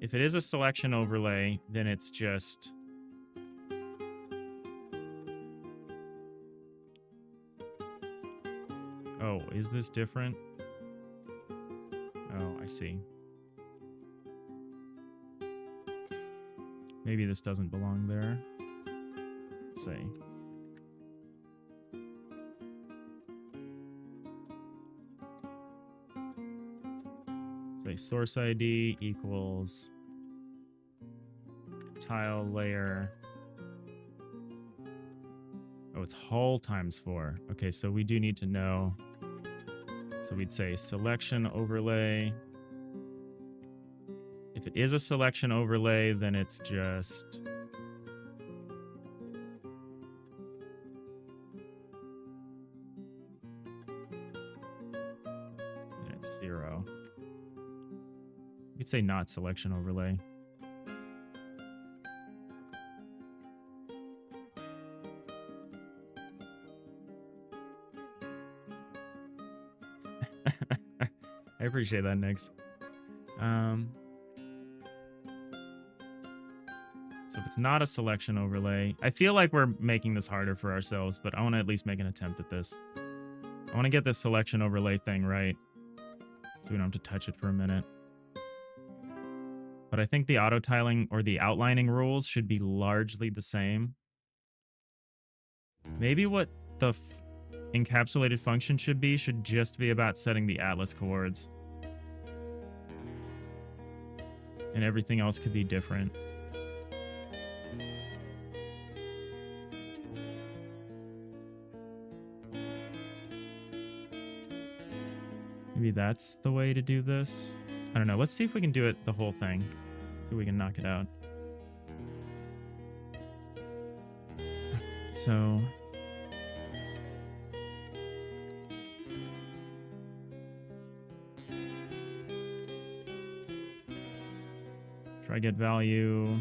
If it is a selection overlay, then it's just oh, is this different? Oh, I see. Maybe this doesn't belong there. Let's see. Say source ID equals tile layer. Oh, it's hull times 4. Okay, so we do need to know. So we'd say selection overlay. If it is a selection overlay, then it's just and it's 0. You could say not selection overlay. I appreciate that, Nix. So if it's not a selection overlay, I feel like we're making this harder for ourselves, but I want to at least make an attempt at this. I want to get this selection overlay thing right, so we don't have to touch it for a minute. But I think the auto tiling or the outlining rules should be largely the same. Maybe what the encapsulated function should just be about setting the atlas chords. And everything else could be different. Maybe that's the way to do this. I don't know. Let's see if we can do it the whole thing. See if we can knock it out. So try get value.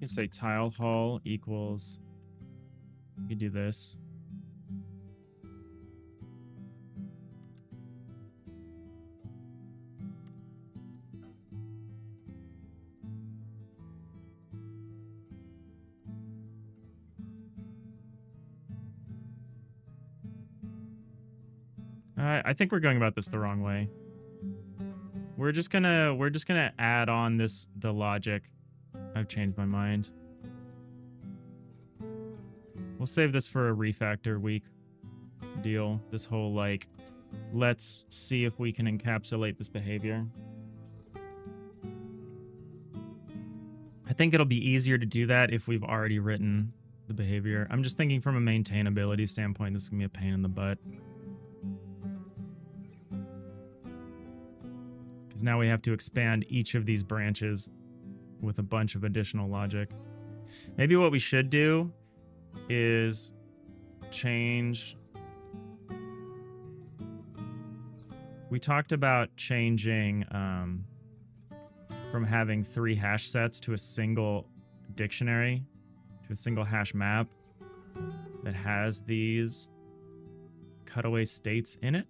can say tile hull equals, you do this. I think we're going about this the wrong way. We're just gonna add on the logic. I've changed my mind. We'll save this for a refactor week deal. This whole, like, let's see if we can encapsulate this behavior. I think it'll be easier to do that if we've already written the behavior. I'm just thinking from a maintainability standpoint, this is gonna be a pain in the butt. Because now we have to expand each of these branches with a bunch of additional logic. Maybe what we should do is change. We talked about changing from having 3 hash sets to a single dictionary, to a single hash map that has these cutaway states in it.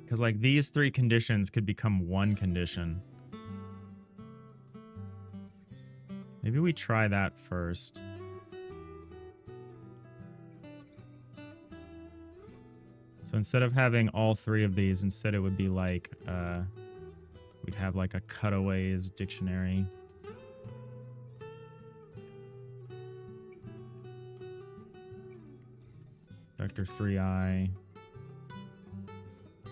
Because, like, these 3 conditions could become 1 condition. Maybe we try that first. So instead of having all 3 of these, instead it would be like, we'd have like a cutaways dictionary. Vector 3i.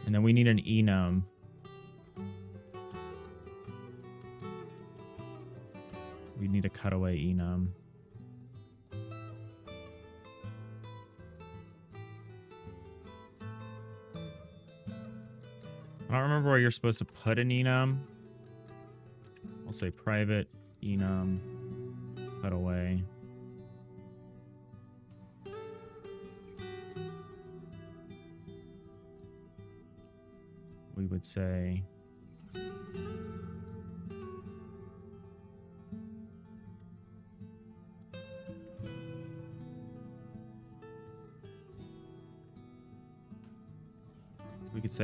And then we need an enum. We need a cutaway enum. I don't remember where you're supposed to put an enum. I'll say private enum cutaway. We would say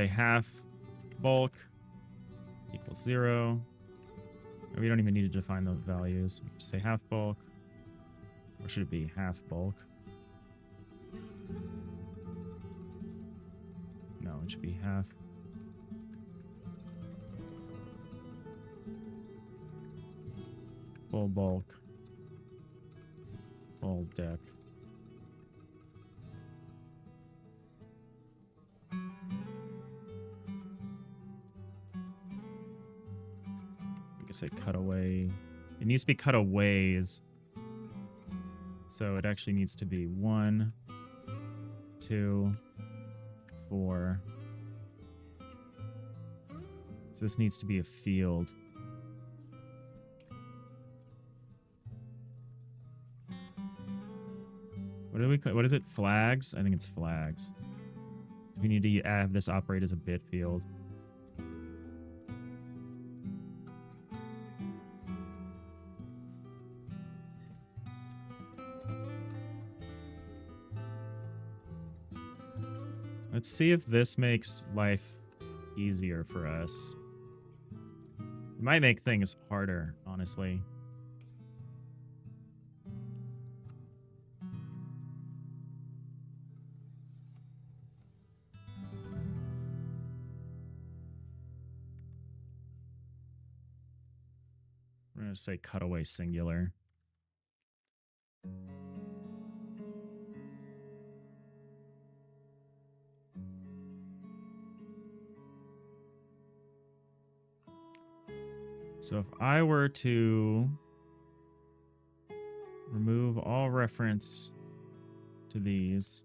half bulk equals 0. We don't even need to define those values. We just say half bulk. Or should it be half bulk? No, it should be half. Full bulk. Full deck. We can say cutaway. It needs to be cutaways. So it actually needs to be 1, 2, 4. So this needs to be a field. What is it? Flags? I think it's flags. We need to have this operate as a bit field. Let's see if this makes life easier for us. It might make things harder, honestly. We're going to say cutaway singular. So if I were to remove all reference to these,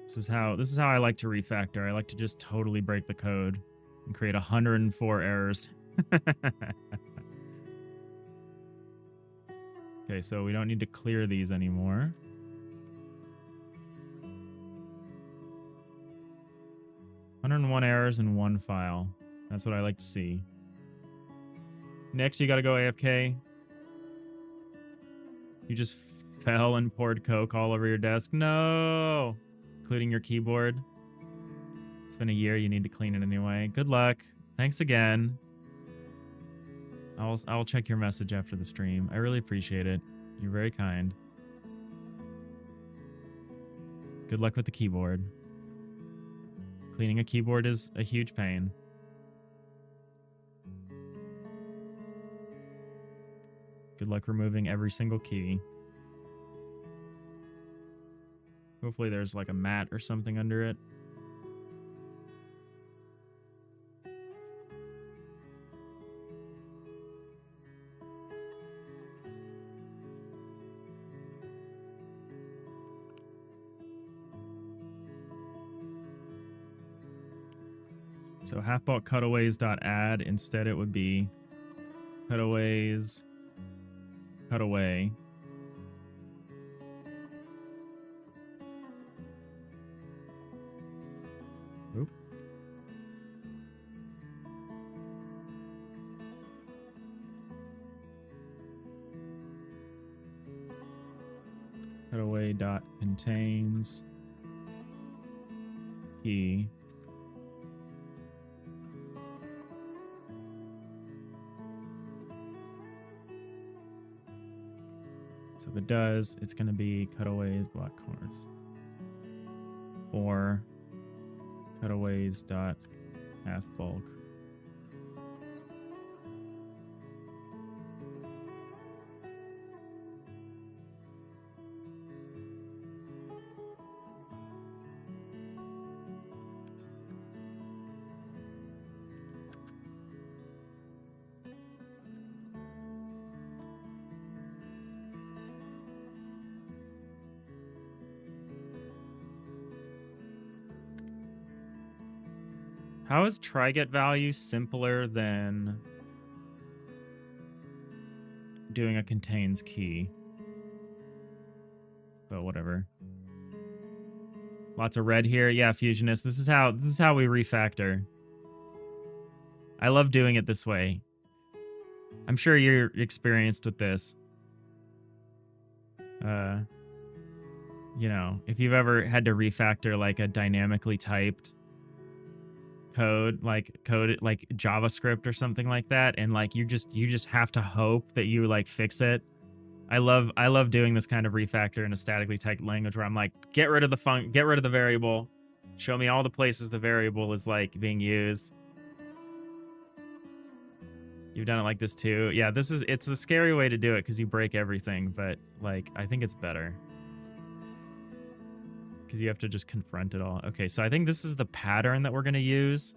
this is how I like to refactor. I like to just totally break the code and create 104 errors. Okay, so we don't need to clear these anymore. 101 errors in one file. That's what I like to see. Next, you gotta go AFK. You just fell and poured Coke all over your desk. No! Including your keyboard. It's been a year. You need to clean it anyway. Good luck. Thanks again. I'll check your message after the stream. I really appreciate it. You're very kind. Good luck with the keyboard. Cleaning a keyboard is a huge pain. Good luck removing every single key. Hopefully there's like a mat or something under it. So half-bulk cutaways.add. Instead it would be cutaways cutaway. Oop. Cutaway dot contains key. So if it does, it's going to be cutaways block corners or cutaways dot half bulk. How is try get value simpler than doing a contains key? But whatever. Lots of red here. Yeah, Fusionist. This is how we refactor. I love doing it this way. I'm sure you're experienced with this. You know, if you've ever had to refactor like a dynamically typed code like JavaScript or something like that, and like you just have to hope that you like fix it. I love doing this kind of refactor in a statically typed language where I'm like, get rid of the variable, show me all the places the variable is like being used. You've done it like this too. Yeah, it's a scary way to do it because you break everything, but like I think it's better because you have to just confront it all. Okay, so I think this is the pattern that we're going to use,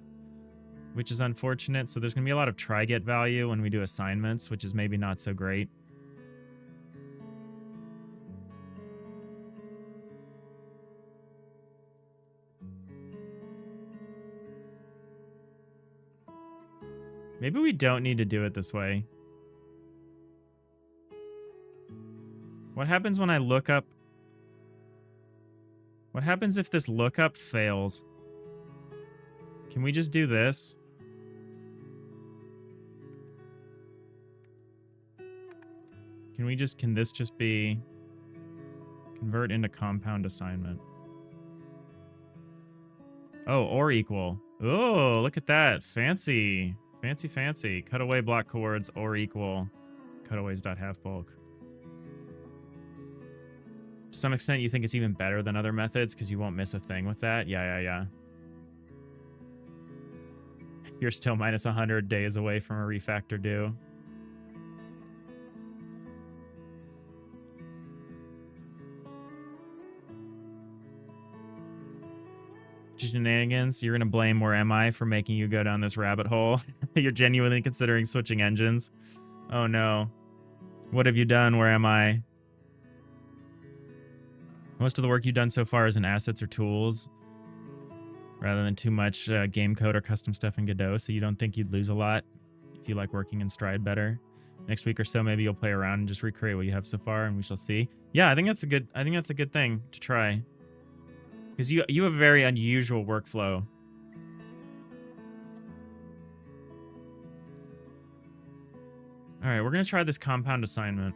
which is unfortunate. So there's going to be a lot of try get value when we do assignments, which is maybe not so great. Maybe we don't need to do it this way. What happens when I look up? What happens if this lookup fails? Can we just do this? Can this just be convert into compound assignment? Oh, or equal. Oh, look at that. Fancy. Fancy, fancy. Cutaway block chords or equal cutaways.halfbulk. To some extent, you think it's even better than other methods because you won't miss a thing with that. Yeah. You're still minus 100 days away from a refactor due. Shenanigans. You're gonna blame Where Am I for making you go down this rabbit hole. You're genuinely considering switching engines. Oh no. What have you done? Where Am I? Most of the work you've done so far is in assets or tools, rather than too much game code or custom stuff in Godot, so you don't think you'd lose a lot if you like working in Stride better. Next week or so, maybe you'll play around and just recreate what you have so far, and we shall see. Yeah, I think that's a good thing to try. Because you have a very unusual workflow. All right, we're going to try this compound assignment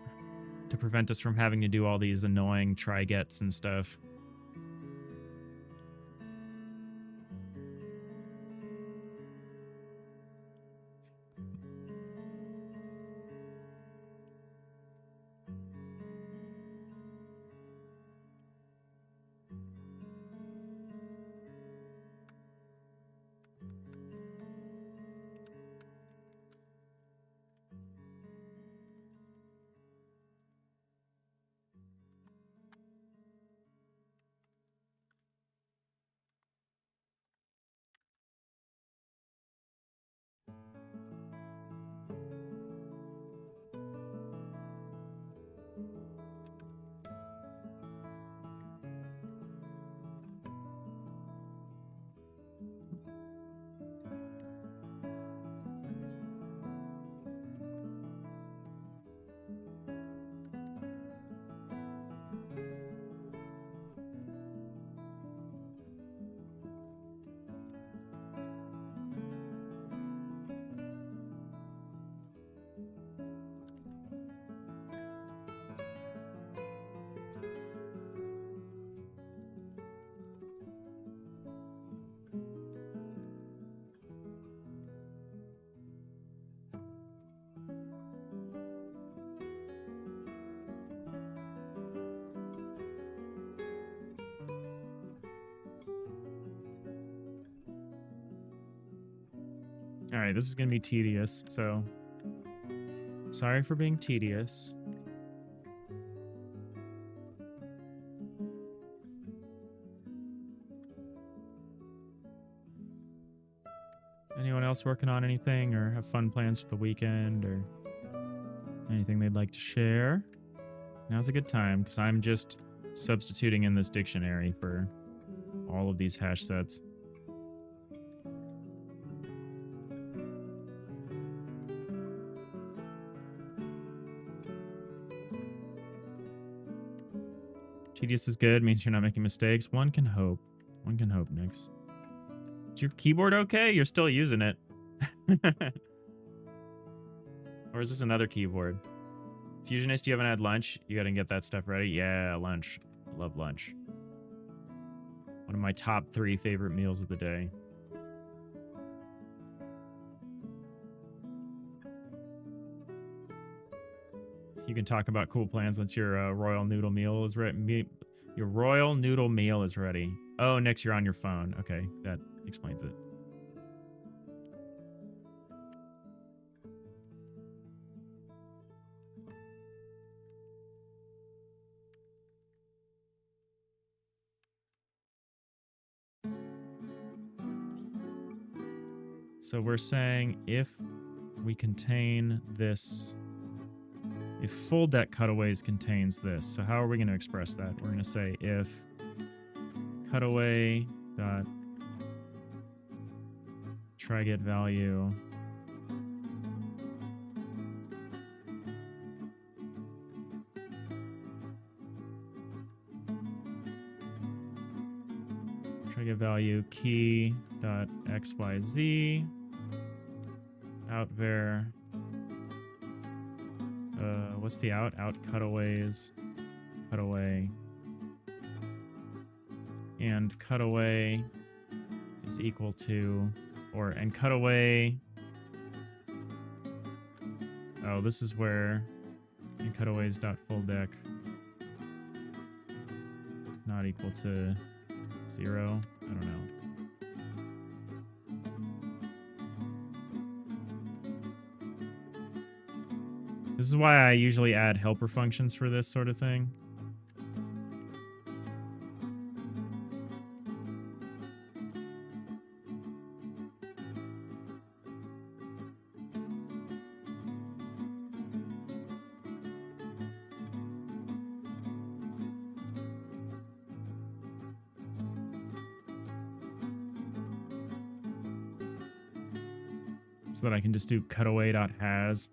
to prevent us from having to do all these annoying try-gets and stuff. All right, this is going to be tedious, so sorry for being tedious. Anyone else working on anything or have fun plans for the weekend or anything they'd like to share? Now's a good time because I'm just substituting in this dictionary for all of these hash sets. Tedious is good, means you're not making mistakes. One can hope. One can hope, Nix. Is your keyboard okay? You're still using it. Or is this another keyboard? Fusionist, you haven't had lunch? You gotta get that stuff ready? Yeah, lunch. Love lunch. One of my top 3 favorite meals of the day. You can talk about cool plans once your royal noodle meal is ready. Your royal noodle meal is ready. Oh, Nix, you're on your phone. Okay, that explains it. So we're saying if we contain this, if full deck cutaways contains this. So how are we going to express that? We're going to say if cutaway dot try get value try get value key dot xyz out var what's the out cutaways cutaway and cutaway is equal to and cutaway, oh, this is where and cutaways dot full deck not equal to 0. I don't know. This is why I usually add helper functions for this sort of thing. So that I can just do cutaway.has.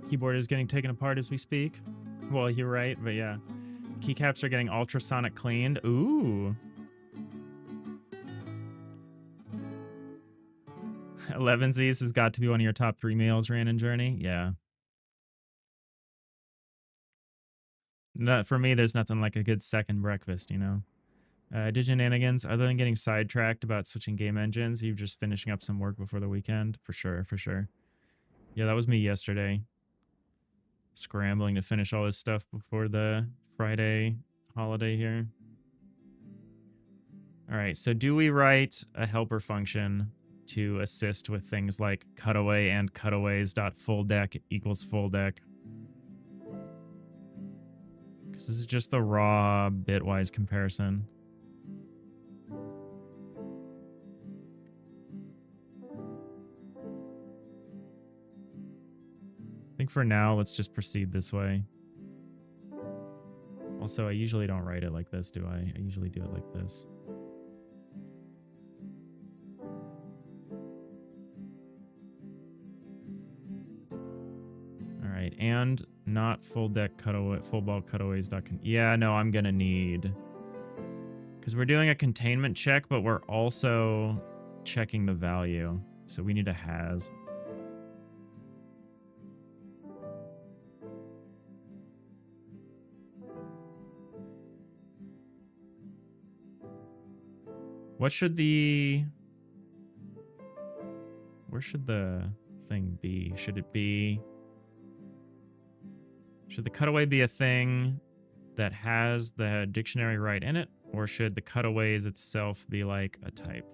Keyboard is getting taken apart as we speak. Well, you're right, but yeah. Keycaps are getting ultrasonic cleaned. Ooh. 11Z's has got to be one of your top 3 meals, Ran and Journey. Yeah. For me, there's nothing like a good second breakfast, you know? Diginanigans, other than getting sidetracked about switching game engines, you just finishing up some work before the weekend? For sure, for sure. Yeah, that was me yesterday. Scrambling to finish all this stuff before the Friday holiday here. All right, so do we write a helper function to assist with things like cutaway and cutaways.fullDeck equals fullDeck? Because this is just the raw bitwise comparison. I think for now, let's just proceed this way. Also, I usually don't write it like this, do I? I usually do it like this. All right, and not full deck cutaway, full ball cutaways. Yeah, no, I'm gonna need, because we're doing a containment check, but we're also checking the value, so we need a has. What should the... Where should the thing be? Should it be... Should the cutaway be a thing that has the dictionary right in it? Or should the cutaways itself be like a type?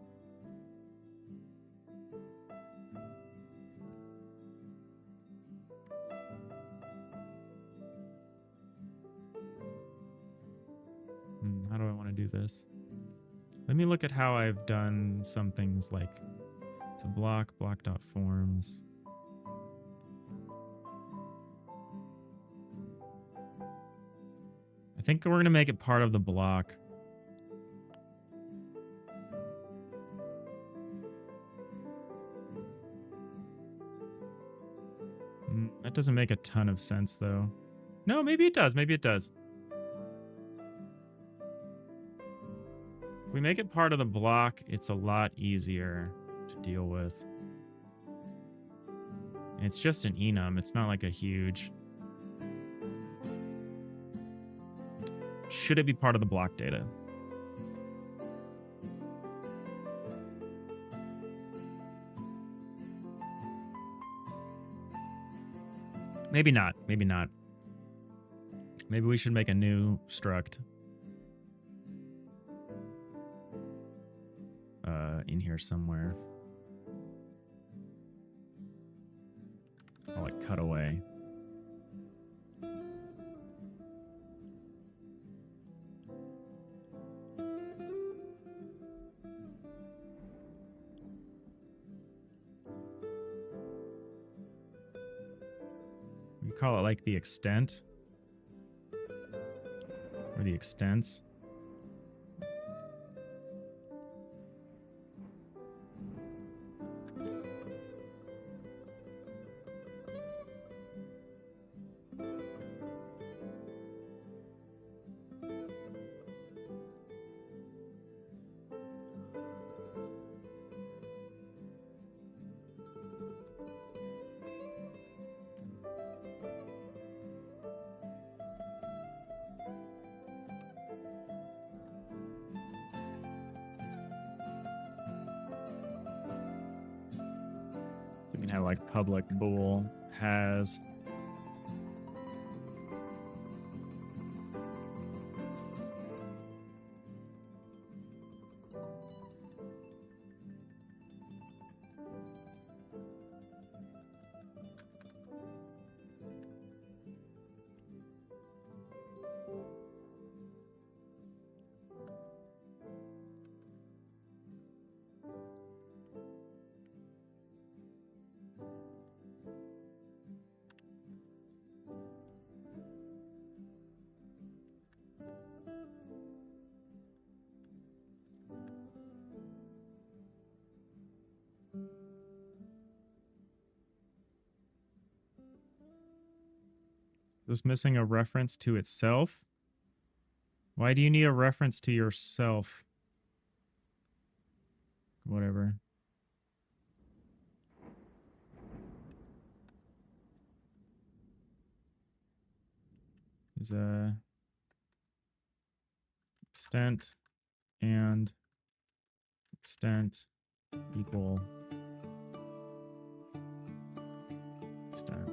How do I want to do this? Let me look at how I've done some things like, so block.forms. I think we're going to make it part of the block. That doesn't make a ton of sense, though. No, maybe it does. Maybe it does. If we make it part of the block, it's a lot easier to deal with. And it's just an enum. It's not like a huge... Should it be part of the block data? Maybe not. Maybe not. Maybe we should make a new struct. In here somewhere. Call it cutaway. We call it like the extent. Or the extents. So we can have like public bool has. Is this missing a reference to itself? Why do you need a reference to yourself? Whatever. Is extent and extent equal extent.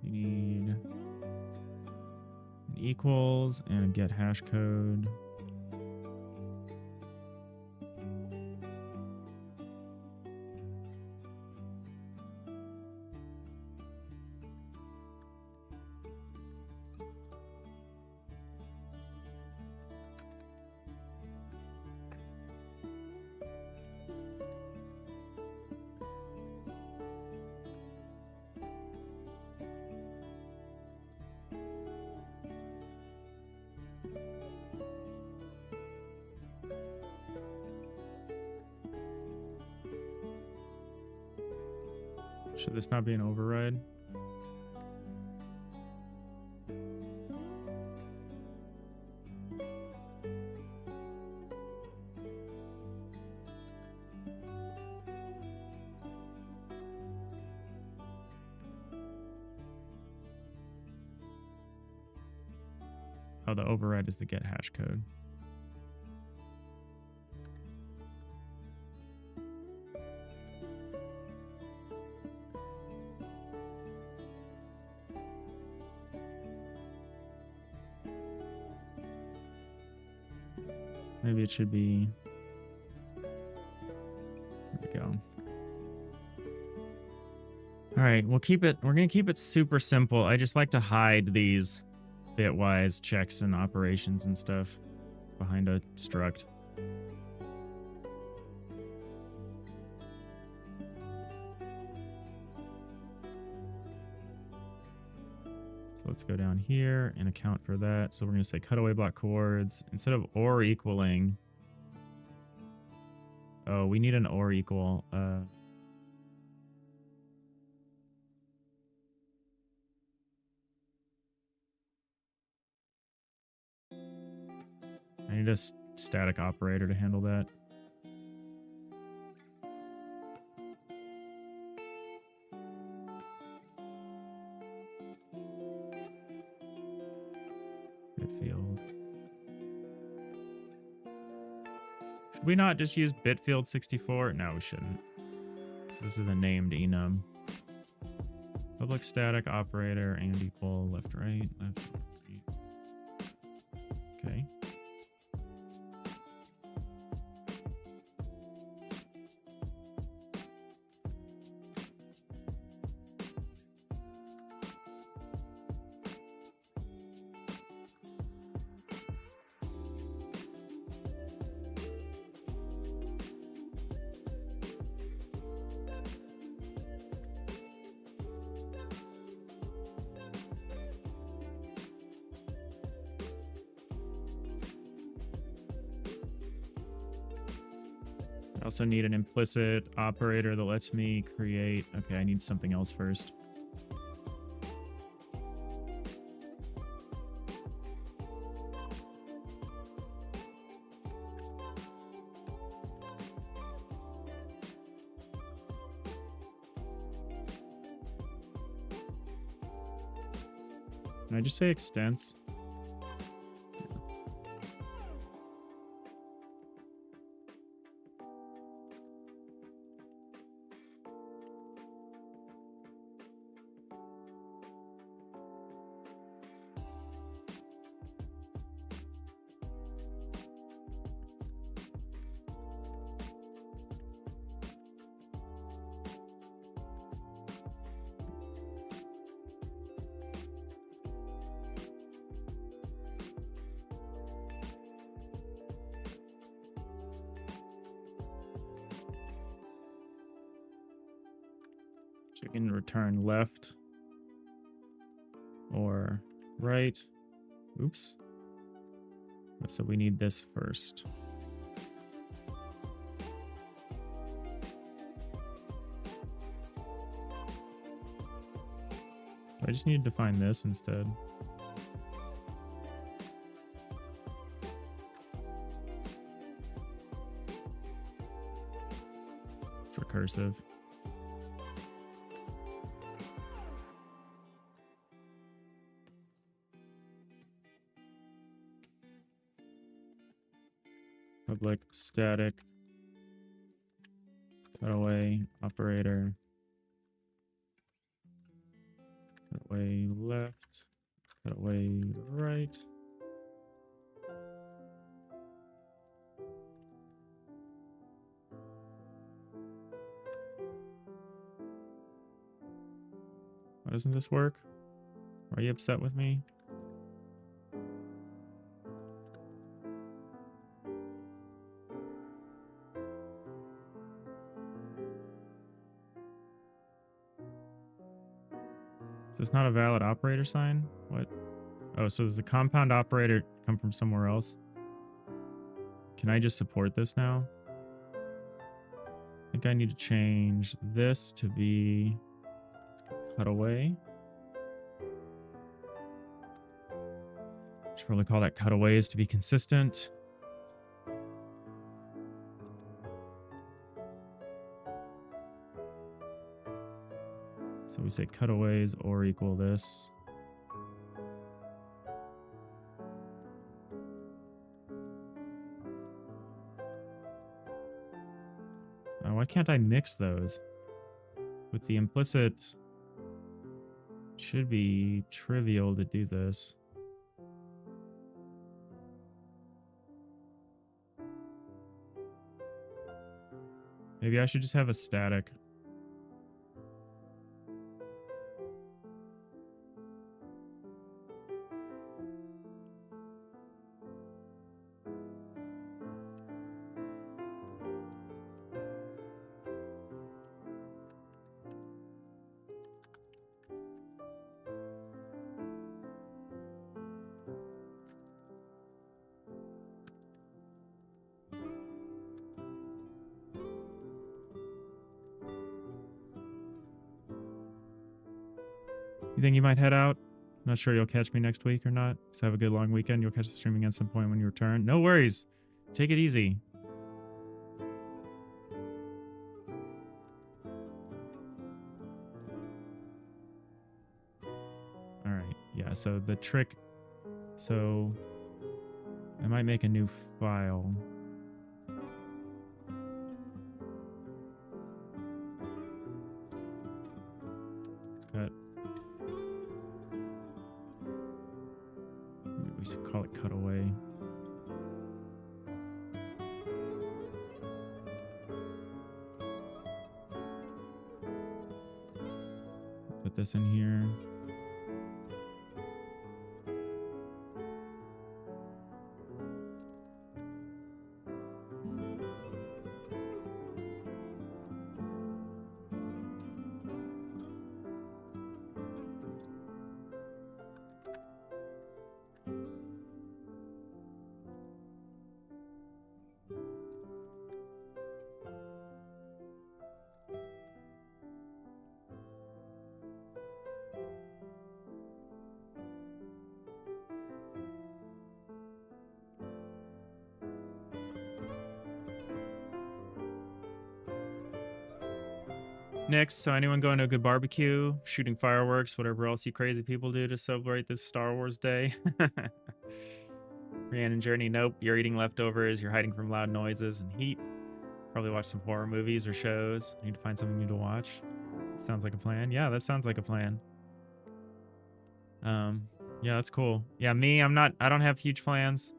We need an equals and a get hash code. Should this not be an override? Oh, the override is the get hash code. Maybe it should be. There we go. All right, we'll keep it. We're gonna keep it super simple. I just like to hide these bitwise checks and operations and stuff behind a struct. So let's go down here and account for that. So we're going to say cutaway block chords instead of or equaling. Oh, we need an or equal. I need a static operator to handle that. Bit field. Should we not just use bitfield 64? No, we shouldn't. This is a named enum. Public static operator and equal left right. Okay. I also need an implicit operator that lets me create. Okay, I need something else first. Can I just say extents? we can return left or right. Oops. So we need this first. I just need to define this instead. It's recursive. Public static cutaway operator. Cutaway left. Cutaway right. Why doesn't this work? Are you upset with me? Is this not a valid operator sign? What? Oh, so does the compound operator come from somewhere else? Can I just support this now? I think I need to change this to be cutaway. Should probably call that cutaways to be consistent. So we say cutaways or equal this. Why can't I mix those? With the implicit, it should be trivial to do this. Maybe I should just have a static. You think you might head out? Not sure you'll catch me next week or not. So have a good long weekend. You'll catch the stream again at some point when you return. No worries. Take it easy. All right. Yeah, so the trick... So I might make a new file. Cut. We should call it cutaway. Put this in here. Next, so anyone going to a good barbecue, shooting fireworks, whatever else you crazy people do to celebrate this Star Wars day? Rhiannon Journey, nope. You're eating leftovers, you're hiding from loud noises and heat. Probably watch some horror movies or shows. Need to find something new to watch. Sounds like a plan. Yeah, that sounds like a plan. Yeah, that's cool. Yeah, me, I don't have huge plans.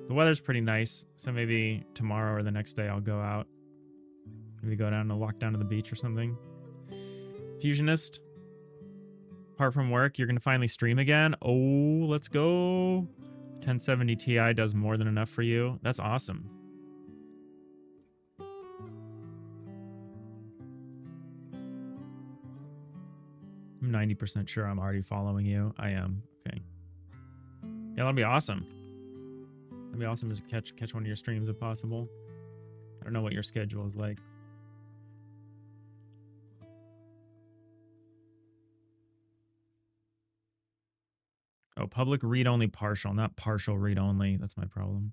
The weather's pretty nice, so maybe tomorrow or the next day I'll go out. Maybe go down and walk down to the beach or something. Fusionist. Apart from work, you're going to finally stream again. Oh, let's go. 1070 Ti does more than enough for you. That's awesome. I'm 90% sure I'm already following you. I am. Okay. Yeah, that'll be awesome. That'd be awesome to catch one of your streams if possible. I don't know what your schedule is like. Oh, public read-only partial, not partial read-only. That's my problem.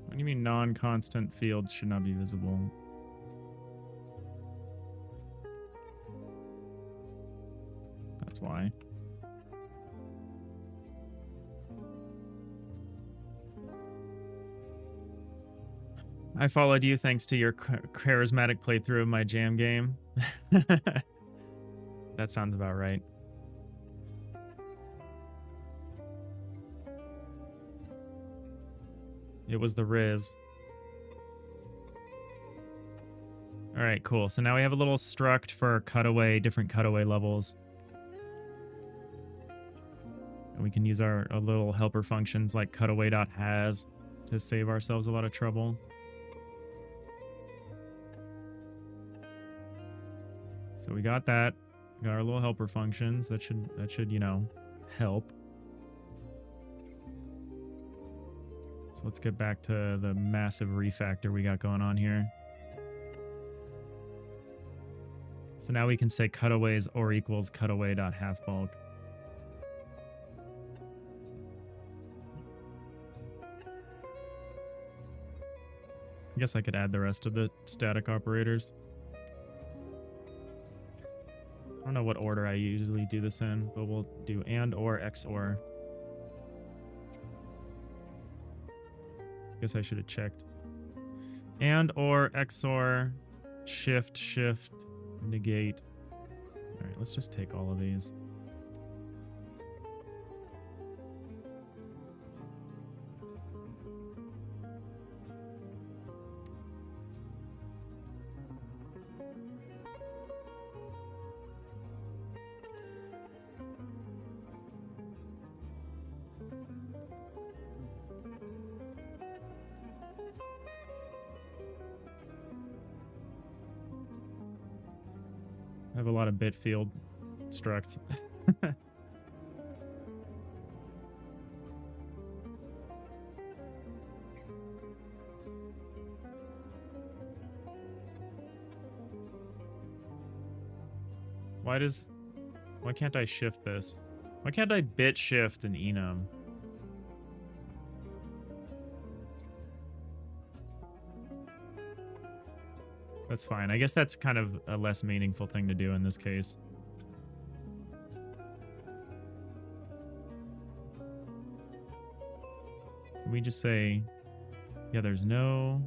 What do you mean non-constant fields should not be visible? That's why. I followed you thanks to your charismatic playthrough of my jam game. That sounds about right. It was the Riz. All right, cool. So now we have a little struct for cutaway, different cutaway levels. And we can use our little helper functions like cutaway.has to save ourselves a lot of trouble. So we got that. We got our little helper functions that should, you know, help. So let's get back to the massive refactor we got going on here. So now we can say cutaways or equals cutaway.halfbulk. I guess I could add the rest of the static operators. I don't know what order I usually do this in, but we'll do and or XOR. Guess I should have checked. And or XOR shift negate. All right, let's just take all of these. I have a lot of bit field structs. Why can't I shift this? Why can't I bit shift an enum? That's fine. I guess that's kind of a less meaningful thing to do in this case. Can we just say, yeah, there's no...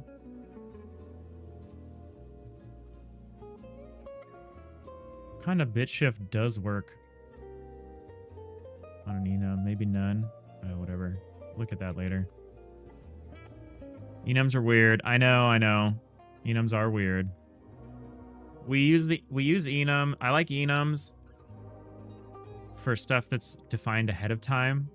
What kind of bit shift does work on an enum? Maybe none. Whatever. Look at that later. Enums are weird. I know. Enums are weird. We use enum. I like enums for stuff that's defined ahead of time.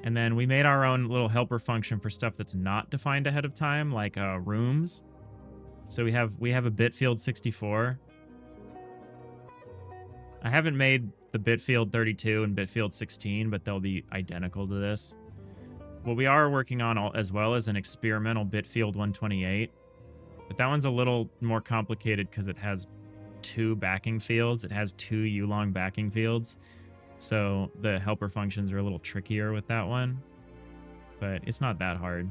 And then we made our own little helper function for stuff that's not defined ahead of time, like rooms. So we have a bit field 64. I haven't made the bit field 32 and bit field 16, but they'll be identical to this. What we are working on as well is an experimental bit field 128, but that one's a little more complicated because it has 2 backing fields. It has 2 U-long backing fields. So the helper functions are a little trickier with that one, but it's not that hard.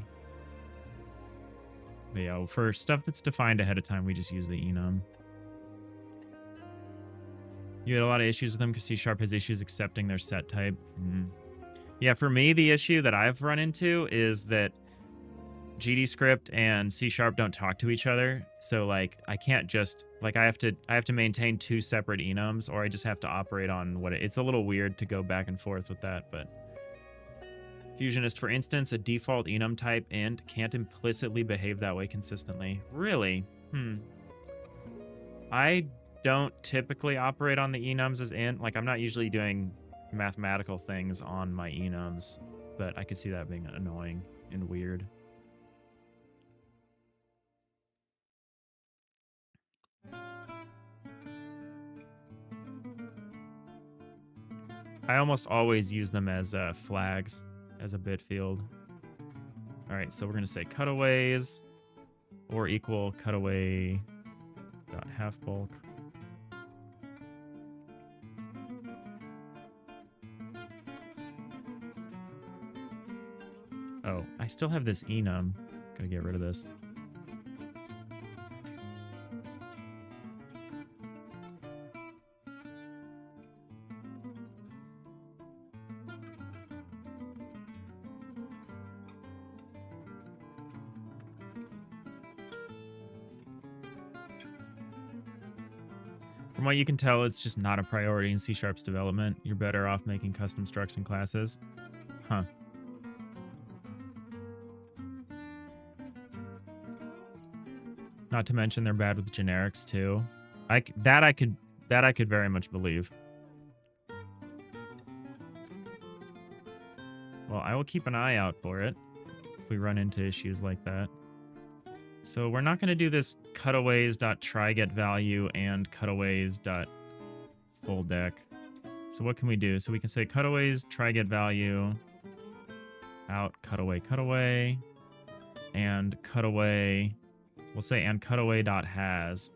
But yeah, for stuff that's defined ahead of time, we just use the enum. You had a lot of issues with them because C# has issues accepting their set type. Yeah, for me, the issue that I've run into is that GDScript and C# don't talk to each other. So like I can't just like I have to maintain 2 separate enums, or I just have to operate on what it's a little weird to go back and forth with that. But Fusionist, for instance, a default enum type int can't implicitly behave that way consistently. Really? I don't typically operate on the enums as int. Like I'm not usually doing mathematical things on my enums, but I could see that being annoying and weird. I almost always use them as flags, as a bit field. All right, so we're going to say cutaways or equal cutaway dot half bulk. Oh, I still have this enum. Gotta get rid of this. From what you can tell, it's just not a priority in C#'s development. You're better off making custom structs and classes. Huh. Not to mention they're bad with generics too. That I could very much believe. Well, I will keep an eye out for it if we run into issues like that. So we're not going to do this cutaways.tryGetValue and cutaways.fullDeck. So what can we do? So we can say cutaways tryGetValue out cutaway, and cutaway. We'll say and cutaway.has.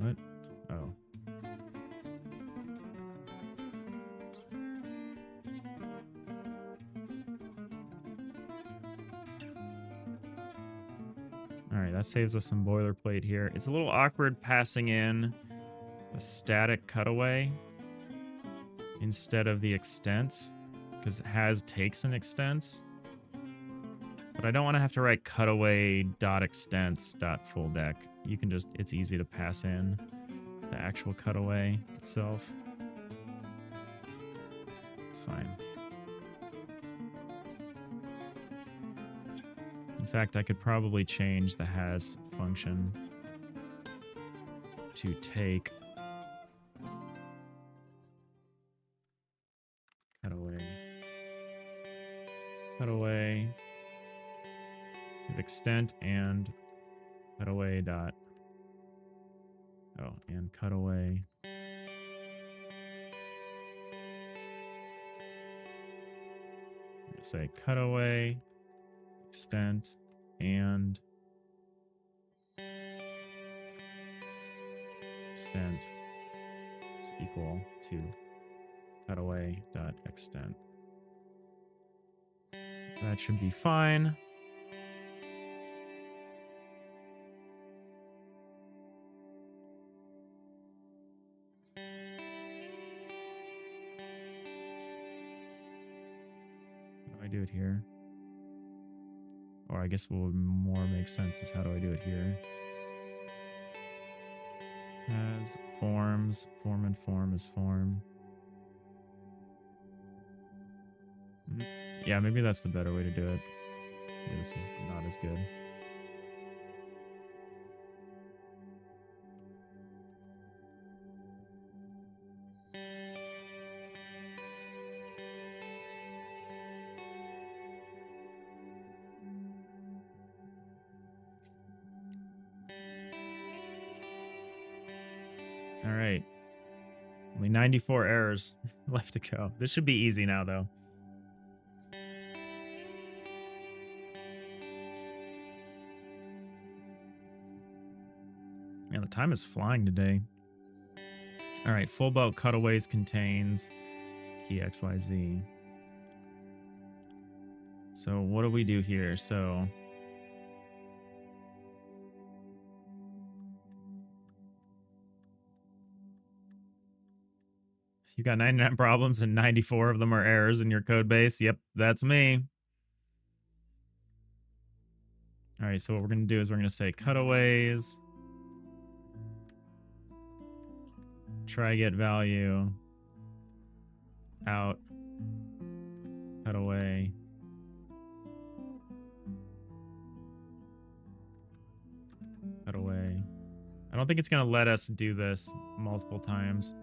What? Oh. Alright, that saves us some boilerplate here. It's a little awkward passing in a static cutaway instead of the extents, because has takes an extents. But I don't want to have to write cutaway.extents.fullDeck. You can just, it's easy to pass in the actual cutaway itself. It's fine. In fact, I could probably change the has function to take cutaway with extent and cutaway dot and cutaway say cutaway extent and extent is equal to cutaway dot extent. That should be fine. How do I do it here? Or I guess what would more make sense is how do I do it here? Has forms, form and form is form. Yeah, maybe that's the better way to do it. Yeah, this is not as good. All right. Only 94 errors left to go. This should be easy now, though. Man, the time is flying today. All right, full bulk cutaways contains key XYZ. So what do we do here? So you got 99 problems and 94 of them are errors in your code base. Yep, that's me. All right, so what we're going to do is we're going to say cutaways. Try get value. Out. Cutaway. Cutaway. I don't think it's going to let us do this multiple times.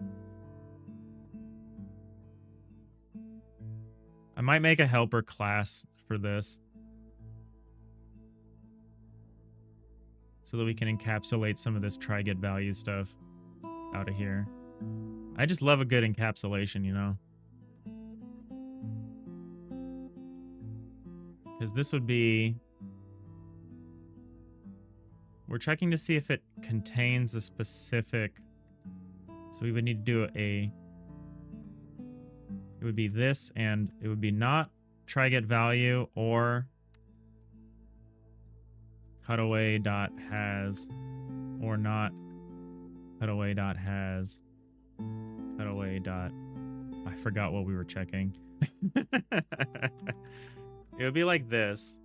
I might make a helper class for this, so that we can encapsulate some of this try get value stuff out of here. I just love a good encapsulation, you know? Because this would be... We're checking to see if it contains a specific... So we would need to do a... It would be this, and it would be not try get value or cutaway.has or not cutaway.has cutaway. I forgot what we were checking. It would be like this.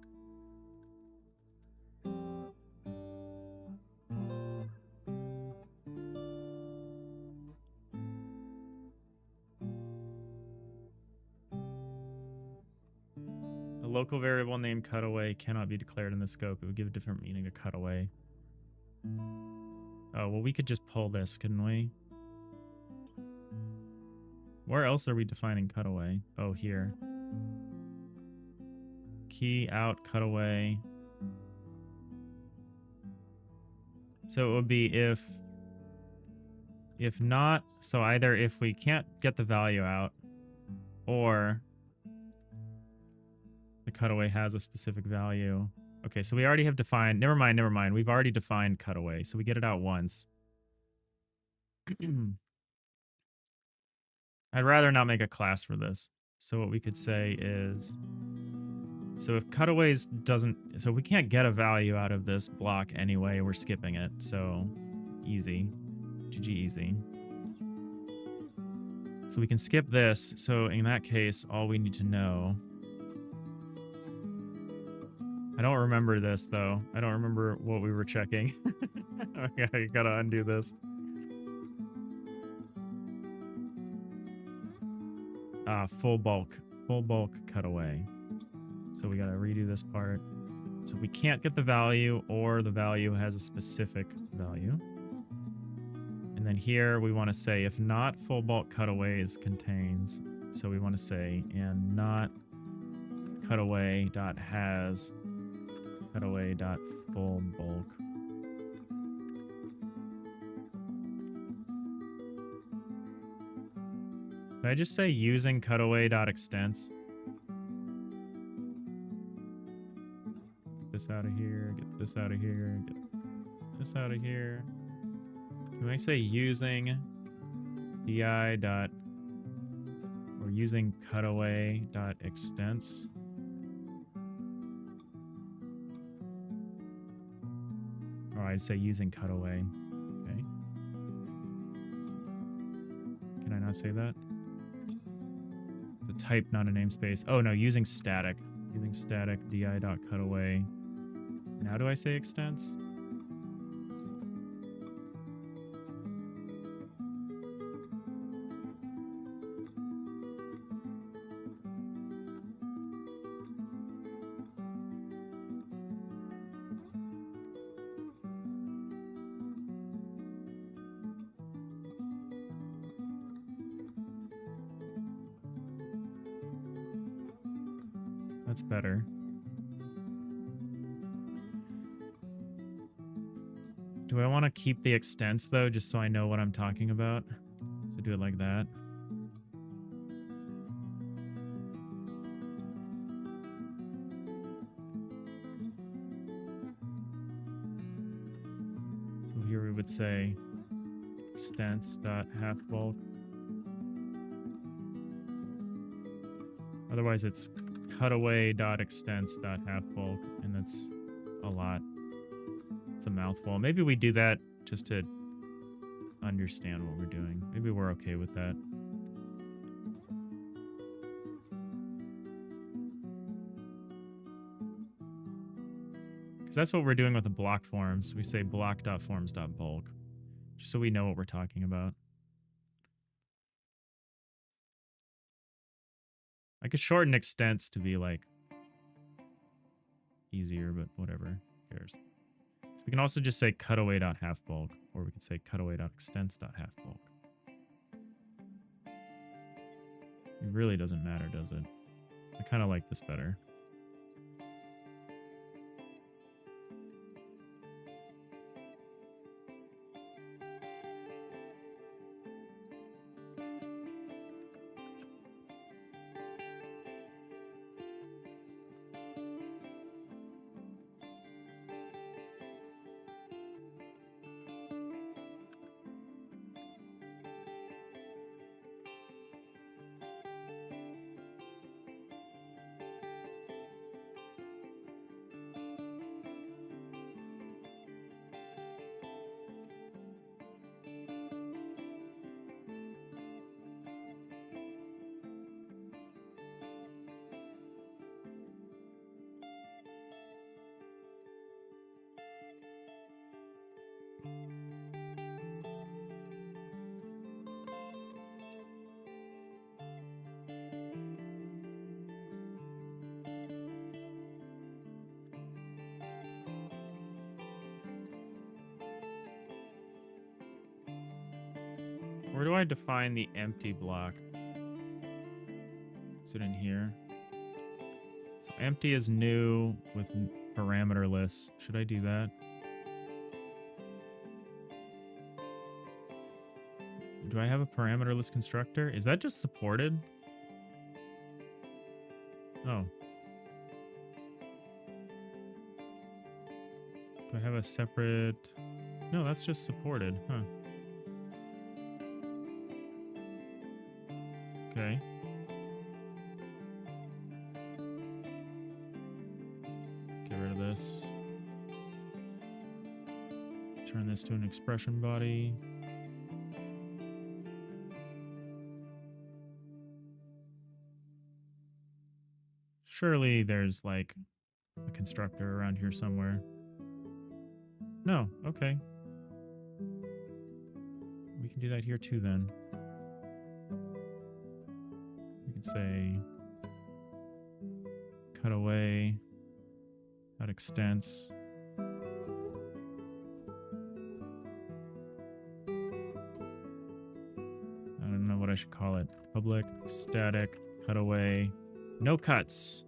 A local variable named cutaway cannot be declared in the scope. It would give a different meaning to cutaway. Oh, well, we could just pull this, couldn't we? Where else are we defining cutaway? Oh, here. Key out cutaway. So it would be if not, so either if we can't get the value out, or the cutaway has a specific value. Okay, so we already have defined, never mind. We've already defined cutaway, so we get it out once. I'd rather not make a class for this. So what we could say is, so if cutaways doesn't, so we can't get a value out of this block anyway, we're skipping it. So easy, GG easy. So we can skip this. So in that case, all we need to know, I don't remember this though. I don't remember what we were checking. Okay, I gotta undo this. Full bulk cutaway. So we gotta redo this part. So we can't get the value, or the value has a specific value. And then here we want to say if not full bulk cutaways contains. So we want to say and not cutaway dot has cutaway dot full bulk. Did I just say using cutaway.extents? Get this out of here, get this out of here, get this out of here. Can I say using di dot or using cutaway.extents? Or I'd say using cutaway. Okay. Can I not say that? The type, not a namespace. Oh no, using static. Using static di.cutaway. Now do I say extents? That's better. Do I want to keep the extents though, just so I know what I'm talking about? So do it like that. So here we would say extents.halfBulk. Otherwise it's cutaway.extents.halfBulk, and that's a lot. It's a mouthful. Maybe we do that just to understand what we're doing. Maybe we're okay with that. Because that's what we're doing with the block forms. We say block.forms.bulk, just so we know what we're talking about. I could shorten extents to be like easier, but whatever. Who cares? So we can also just say cutaway.halfBulk, or we could say cutaway.extents.halfBulk. It really doesn't matter, does it? I kind of like this better. Where do I define the empty block? Is it in here? So empty is new with parameterless. Should I do that? Do I have a parameterless constructor? Is that just supported? Oh. Do I have a separate... No, that's just supported, huh? Okay. Get rid of this. Turn this to an expression body. Surely there's like a constructor around here somewhere. No, okay. We can do that here too then. We can say cutaway, that extents. I don't know what I should call it. Public, static, cutaway, no cuts.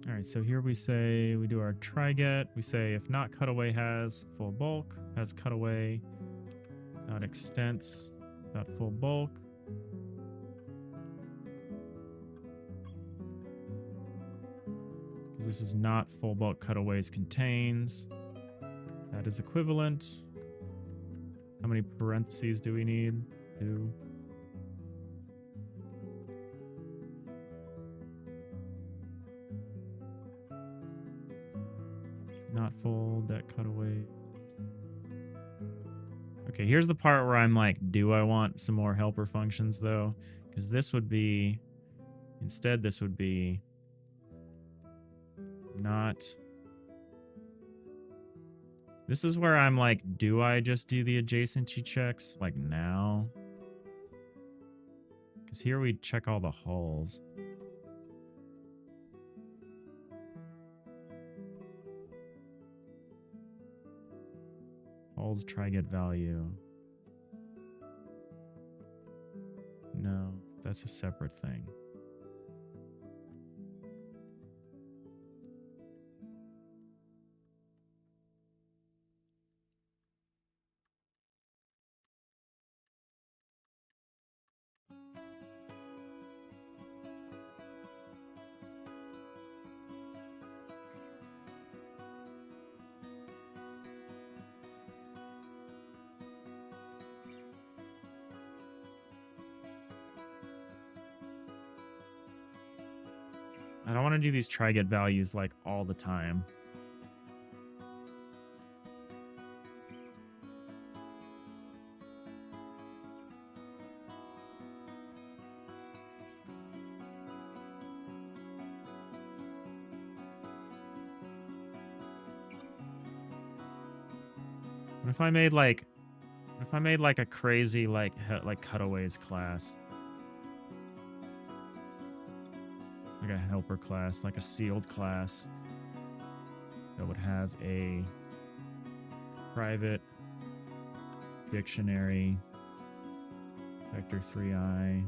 All right, so here we say, we do our try get. We say if not cutaway has full bulk, has cutaway, not extents, not full bulk. Because this is not full bulk cutaways contains. That is equivalent. How many parentheses do we need? 2. Not full, deck cutaway. Okay, here's the part where I'm like, do I want some more helper functions though? Because this would be, instead this would be not. This is where I'm like, do I just do the adjacency checks like now? Because here we check all the hulls. Hulls try get value. No, that's a separate thing. I don't want to do these try get values like all the time. What if I made like, a crazy like cutaways class? Like a helper class, like a sealed class that would have a private dictionary, vector 3i,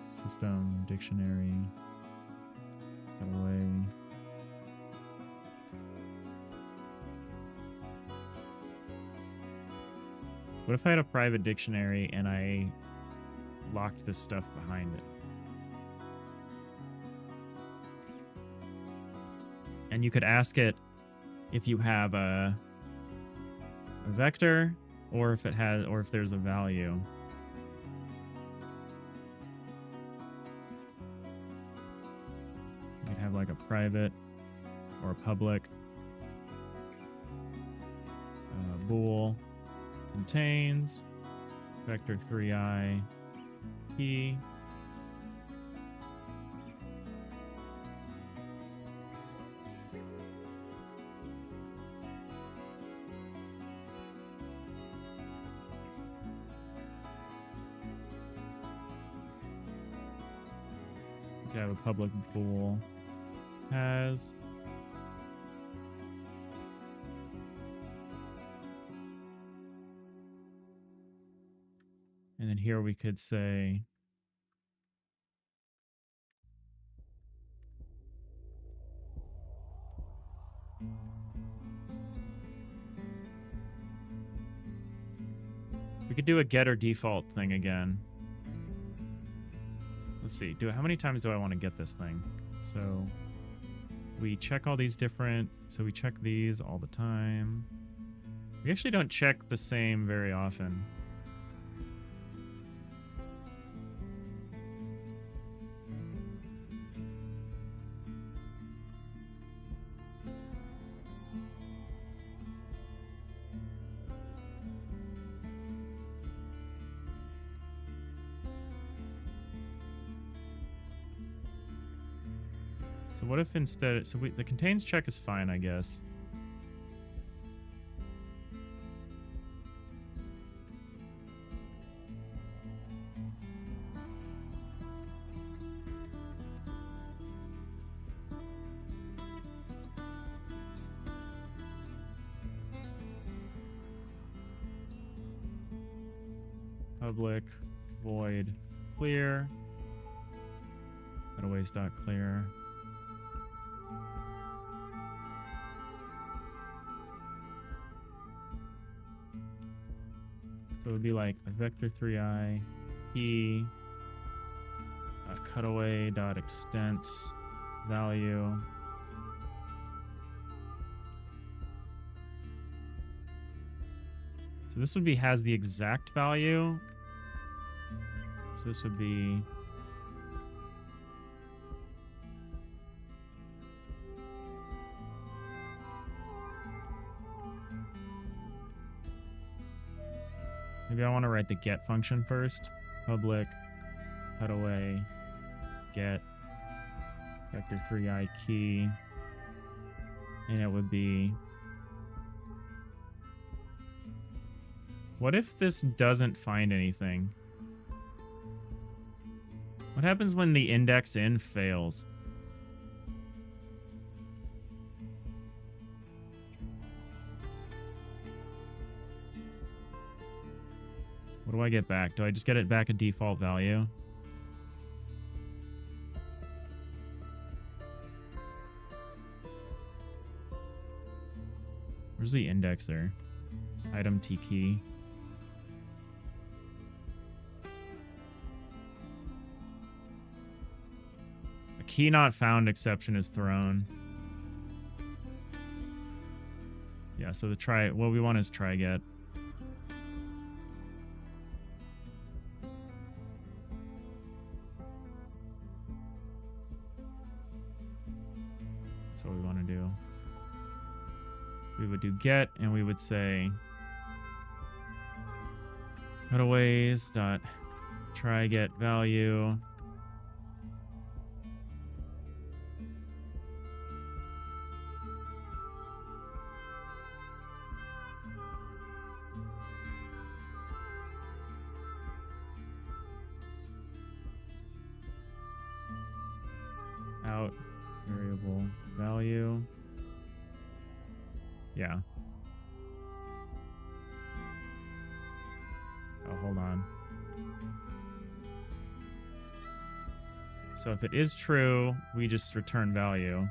system dictionary, cutaway. What if I had a private dictionary and I locked this stuff behind it? And you could ask it if you have a vector or if it has, or if there's a value. You could have like a private or a public bool. Contains vector 3i key. You have a public bool has. And then here we could say we could do a getter default thing again. Let's see. How many times do I want to get this thing? So we check all these different, so we check these all the time. We actually don't check the same very often. So what if instead, so the contains check is fine, I guess. Public void clear. Cutaways.clear. So it would be like a vector 3i key cutaway.extents value. So this would be has the exact value, So this would be... Maybe I want to write the get function first. Public cutaway get vector 3i key. And it would be... What if this doesn't find anything? What happens when the index in fails? What do I get back? Do I just get it back a default value? Where's the indexer? Item T key. A key not found exception is thrown. Yeah, so the try, what we want is try get. That's what we want to do. We would do get, and we would say cutaways dot try get value out variable value. Yeah. Oh, hold on. So if it is true, we just return value.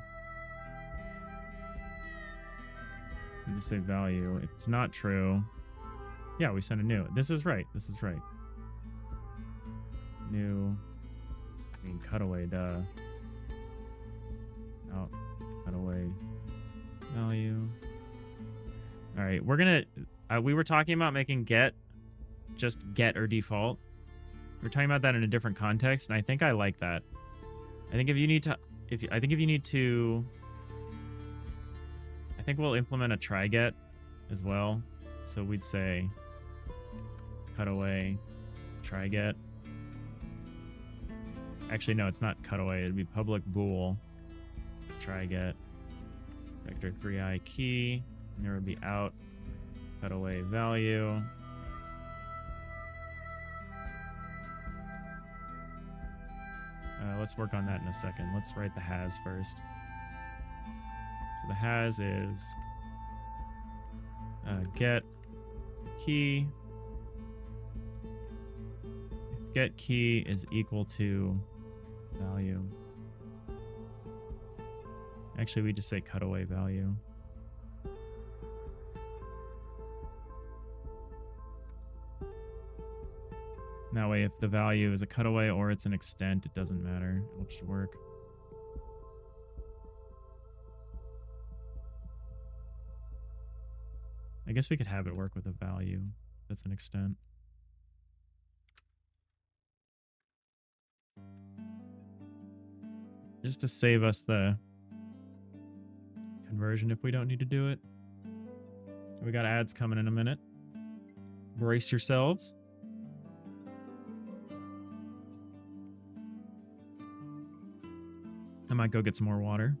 We just say value. If it's not true, yeah, we send a new. This is right. This is right. New. I mean, cutaway, duh. Out. Cutaway. Value. All right, we're gonna. We were talking about making get just get or default. We're talking about that in a different context, and I think I like that. I think if you need to, I think we'll implement a try get as well. So we'd say cutaway try get. Actually, no, it's not cutaway. It'd be public bool try get vector 3i key. And there would be out cutaway value. Let's work on that in a second. Let's write the has first. So the has is get key. Get key is equal to value. Actually, we just say cutaway value. That way, if the value is a cutaway or it's an extent, it doesn't matter. It'll just work. I guess we could have it work with a value that's an extent. Just to save us the conversion if we don't need to do it. We got ads coming in a minute. Brace yourselves. I might go get some more water.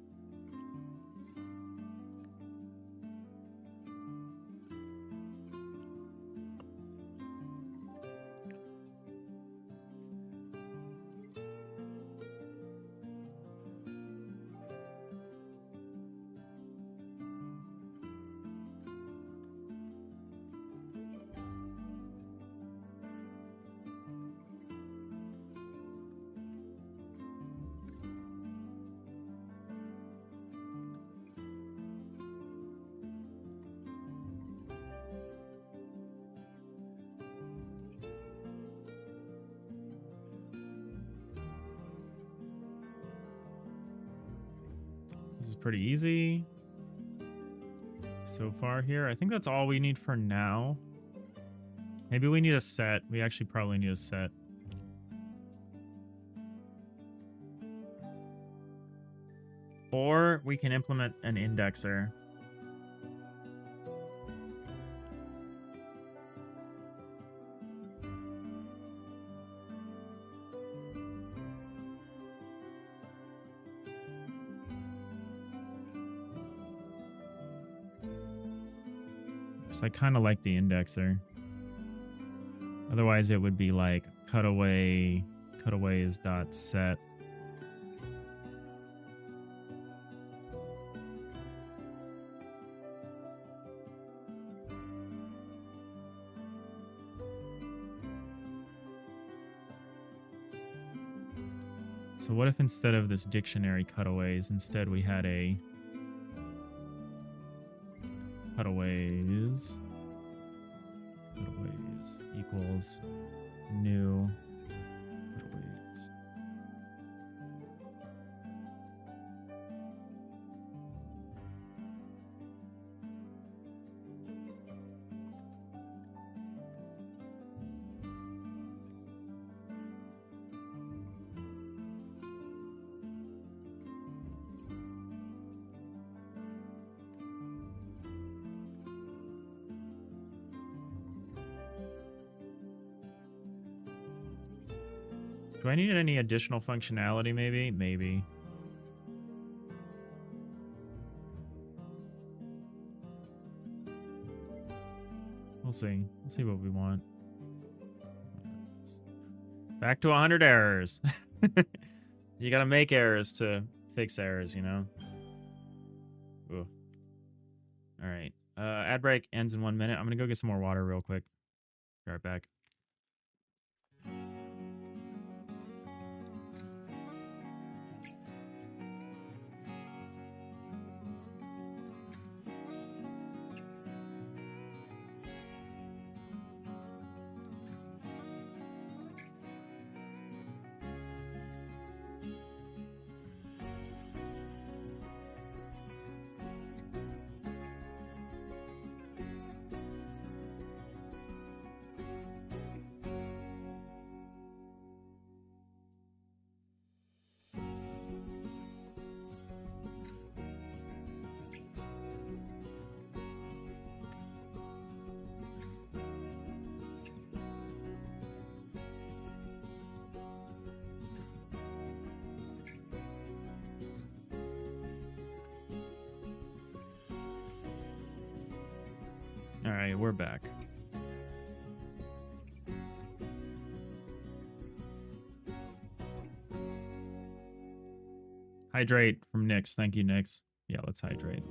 This is pretty easy so far here. I think that's all we need for now. Maybe we need a set. We actually probably need a set. Or we can implement an indexer. So I kind of like the indexer. Otherwise, it would be like cutaways dot set. So what if instead of this dictionary cutaways, instead we had a cutaways equals new cutaways. Do I need any additional functionality, maybe? Maybe. We'll see. We'll see what we want. Back to 100 errors. You gotta make errors to fix errors, you know? Ooh. All right. Ad break ends in 1 minute. I'm gonna go get some more water real quick. Be right back. All right, we're back. Hydrate from Nyx. Thank you, Nyx. Yeah, let's hydrate.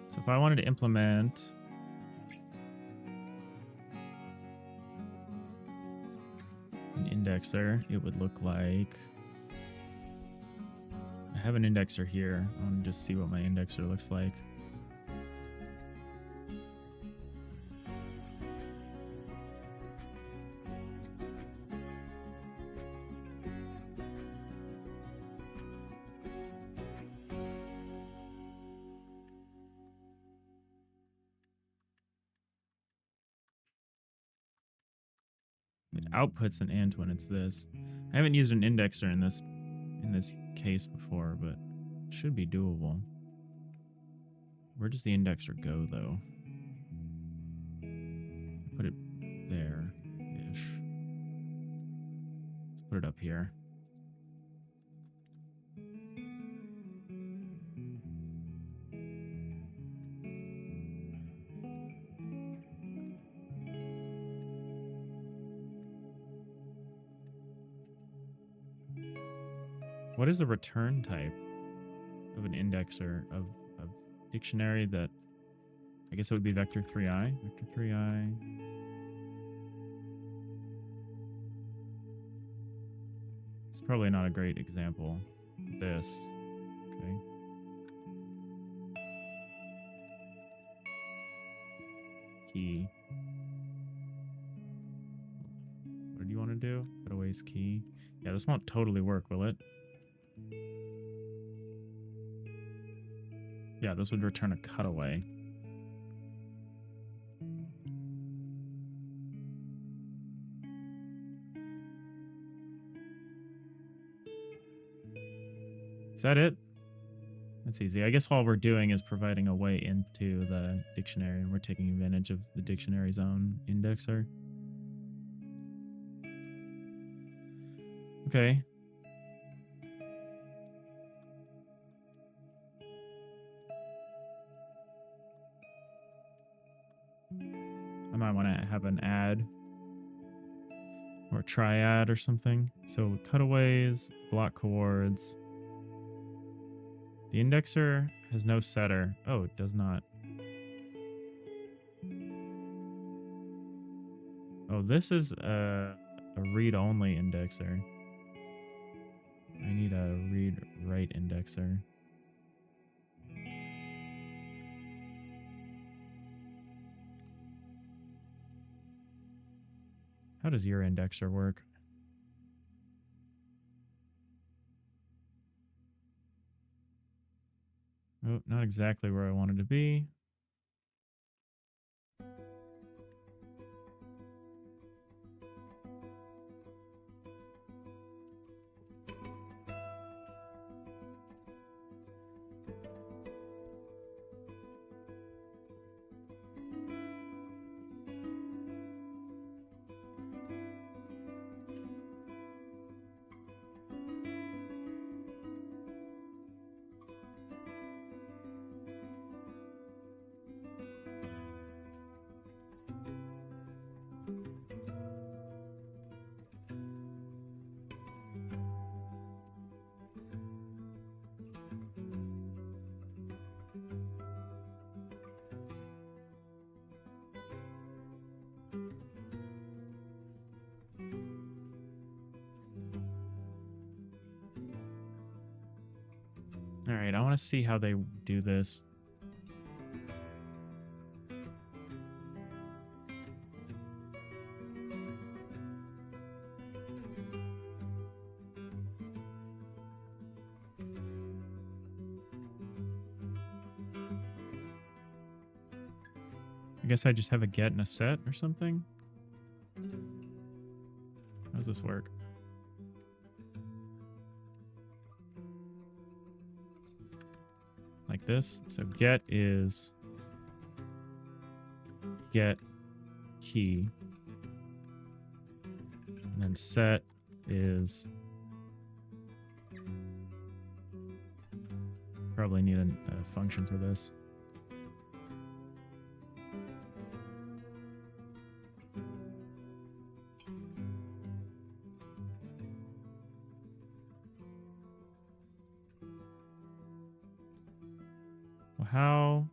So if I wanted to implement an indexer, it would look like... I have an indexer here. I want to just see what my indexer looks like. It outputs an int when it's this. I haven't used an indexer in this case before, but it should be doable. Where does the indexer go, though? Put it there-ish. Let's put it up here. What is the return type of an indexer of dictionary that... I guess it would be vector 3i. Vector 3i. It's probably not a great example. This. Okay. key. What do you want to do? Cutaways key. Yeah, this won't totally work, will it? Yeah, this would return a cutaway. Is that it? That's easy. I guess all we're doing is providing a way into the dictionary, and we're taking advantage of the dictionary's own indexer. Okay. I might want to have an add or a triad or something. So cutaways, block chords. The indexer has no setter. Oh, it does not. Oh, this is a read-only indexer. I need a read-write indexer. How does your indexer work? Oh, not exactly where I wanted to be. All right, I want to see how they do this. I guess I just have a get and a set or something. How does this work? Like this. So get is get key. And then set is probably need a function for this. Well, how?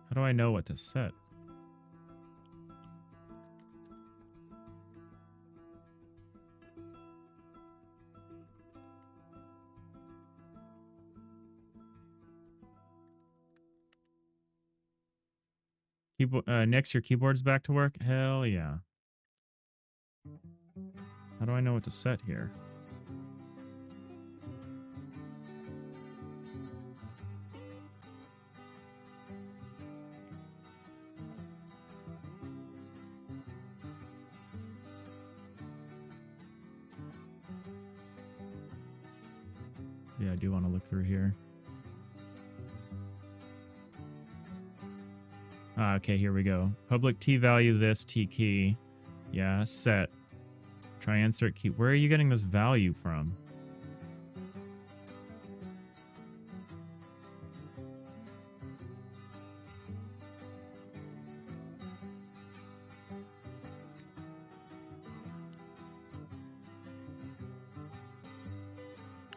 How do I know what to set? Keyboard, next, your keyboard's back to work? Hell yeah. How do I know what to set here? Yeah, I do want to look through here. Okay, here we go. Public T value this T key. Yeah, set. Try insert key. Where are you getting this value from?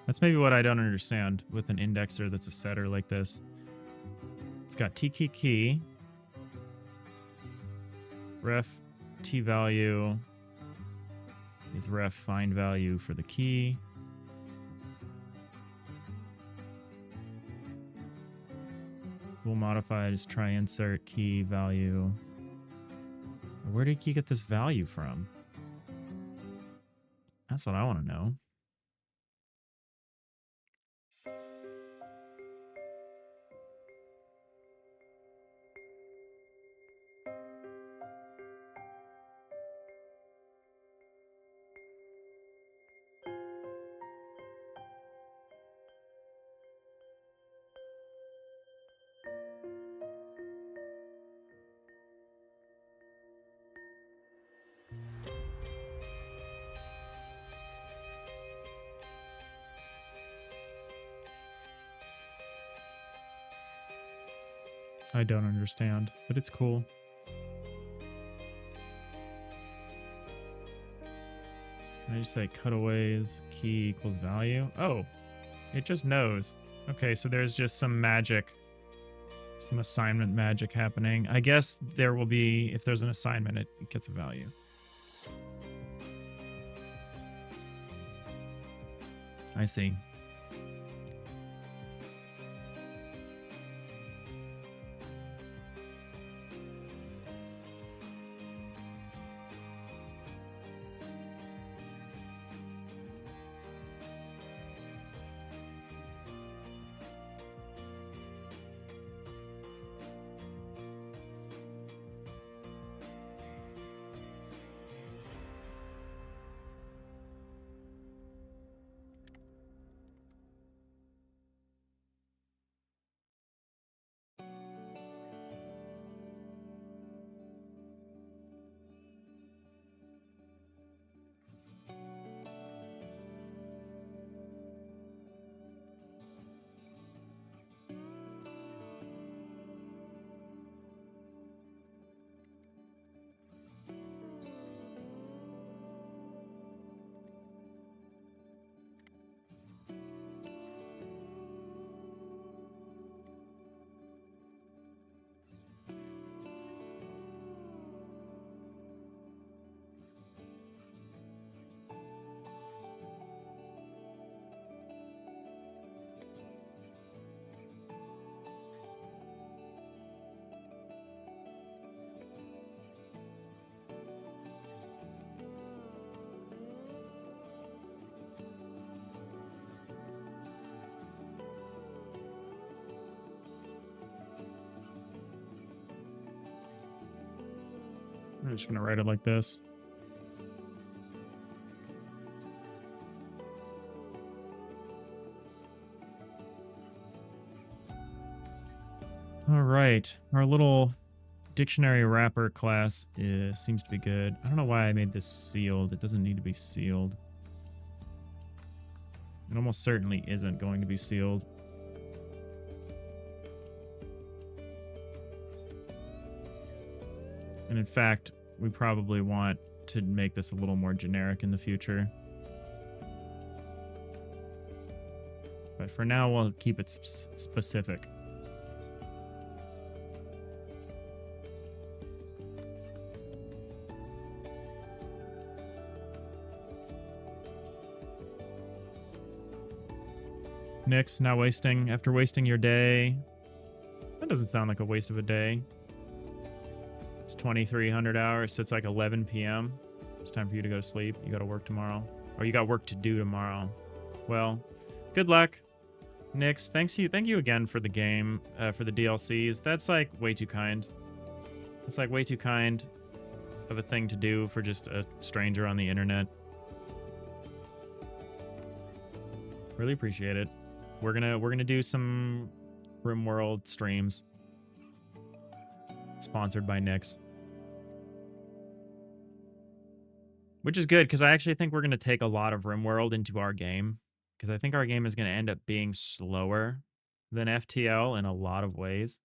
That's maybe what I don't understand with an indexer that's a setter like this. It's got T key key. Ref T value is ref find value for the key. We'll modify it as try insert key value. Where did you get this value from? That's what I want to know. I don't understand, but it's cool. Can I just say cutaways key equals value? Oh, it just knows. Okay, so there's just some magic, some assignment magic happening. I guess there will be, if there's an assignment, it gets a value. I see. I'm just going to write it like this. All right. Our little dictionary wrapper class seems to be good. I don't know why I made this sealed. It doesn't need to be sealed. It almost certainly isn't going to be sealed. And in fact, we probably want to make this a little more generic in the future. But for now, we'll keep it specific. Nix, not wasting, after wasting your day. That doesn't sound like a waste of a day. It's 2,300 hours, so it's like 11 p.m. It's time for you to go to sleep. You got to work tomorrow. Or you got work to do tomorrow. Well, good luck. Nix, thank you again for the game, for the DLCs. That's like way too kind. It's like way too kind of a thing to do for just a stranger on the internet. Really appreciate it. We're gonna do some RimWorld streams. Sponsored by Nix. Which is good, because I actually think we're going to take a lot of RimWorld into our game. Because I think our game is going to end up being slower than FTL in a lot of ways.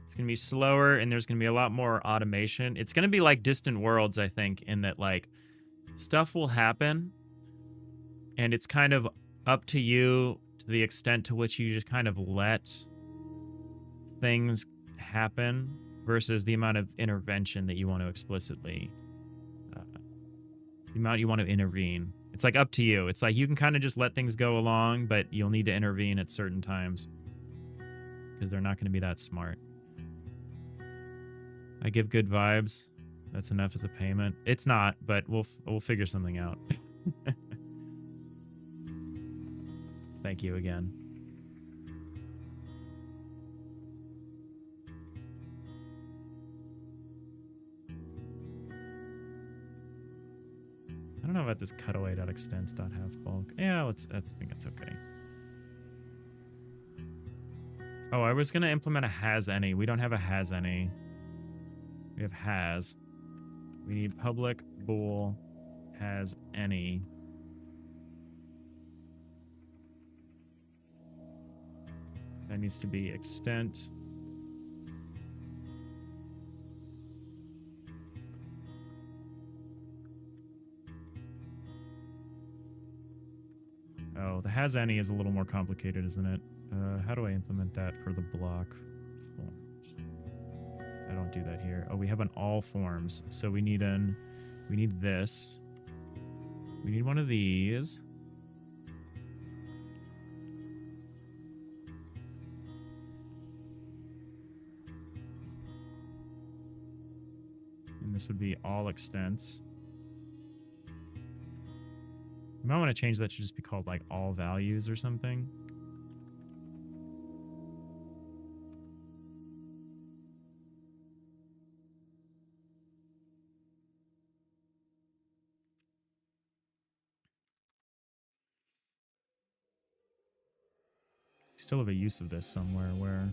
It's going to be slower, and there's going to be a lot more automation. It's going to be like Distant Worlds, I think, in that, like, stuff will happen, and it's kind of up to you to the extent to which you just kind of let things happen versus the amount of intervention that you want to explicitly The amount you want to intervene. It's like up to you. It's like you can kind of just let things go along, but you'll need to intervene at certain times because they're not going to be that smart. I give good vibes. That's enough as a payment. It's not, but we'll figure something out. Thank you again. I don't know about this cutaway.extents.halfbulk. Yeah, I think it's okay. Oh, I was gonna implement a has any. We don't have a has any. We have has. We need public bool has any. That needs to be extent. Oh, the has any is a little more complicated, isn't it? How do I implement that for the block forms? I don't do that here. Oh, we have an all forms. So we need this. We need one of these. And this would be all extents. You might want to change that to just be called like all values or something. Still have a use of this somewhere where...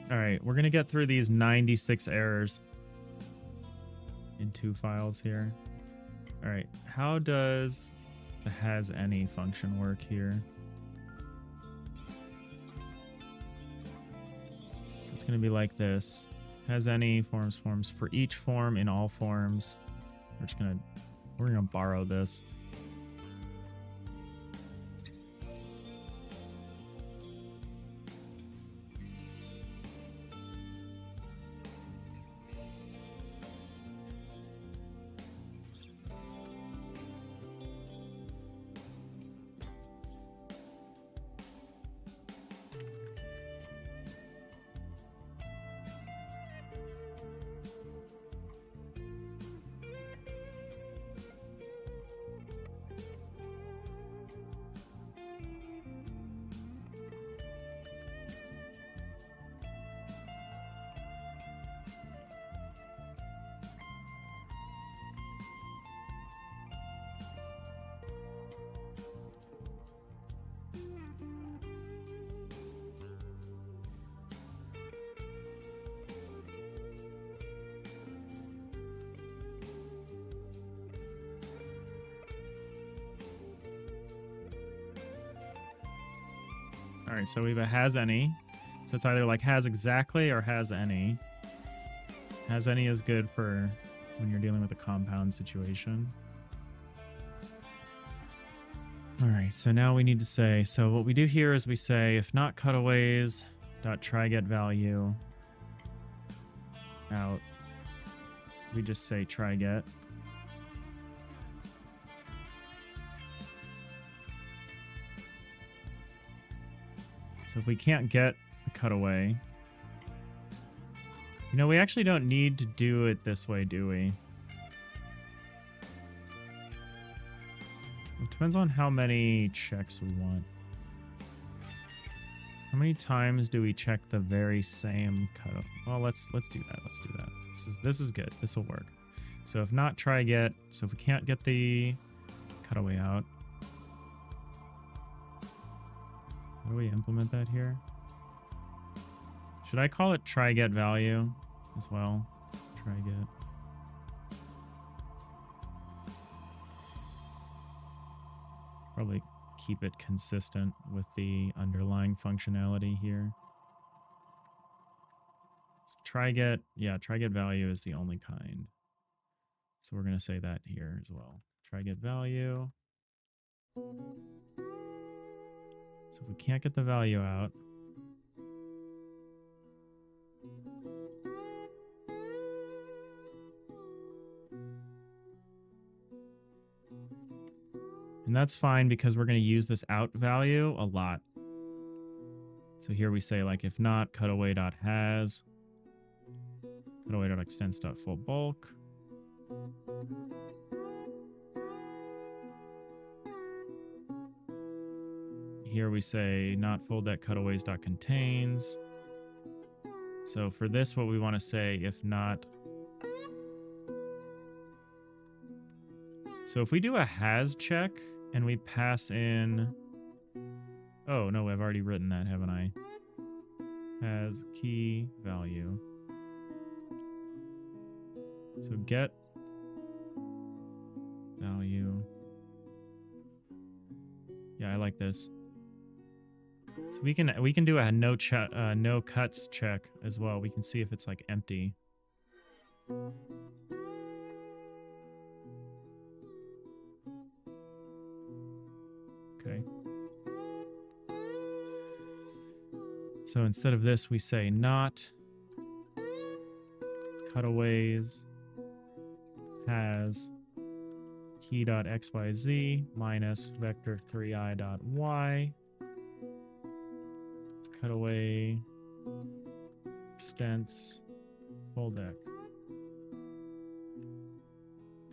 All right, we're going to get through these 96 errors in 2 files here. All right, how does the has any function work here? So it's going to be like this. Has any forms for each form in all forms. We're going to borrow this. All right, so we have a has any. So it's either like has exactly or has any. Has any is good for when you're dealing with a compound situation. All right, so now we need to say, so what we do here is we say if not cutaways dot try get value out. We just say try get. So if we can't get the cutaway, you know, we actually don't need to do it this way, do we? It depends on how many checks we want. How many times do we check the very same cutoff? Well, let's do that. Let's do that. This is good. This will work. So if not try get, so if we can't get the cutaway out, how do we implement that here? Should I call it try get value as well? try get. Probably keep it consistent with the underlying functionality here. So try get, yeah, try get value is the only kind. So we're going to say that here as well. Try get value. So if we can't get the value out, and that's fine because we're going to use this out value a lot. So here we say, like, if not, cutaway.has, cutaway.extents.full-bulk. Here we say not full-dec cutaways.contains. So for this, what we want to say, if not. So if we do a has check and we pass in. Oh, no, I've already written that, haven't I? Has key value. So get value. Yeah, I like this. So we can do a no cuts check as well. We can see if it's like empty. Okay. So instead of this, we say not cutaways has key.xyz minus vector 3i.y cutaway extents full deck.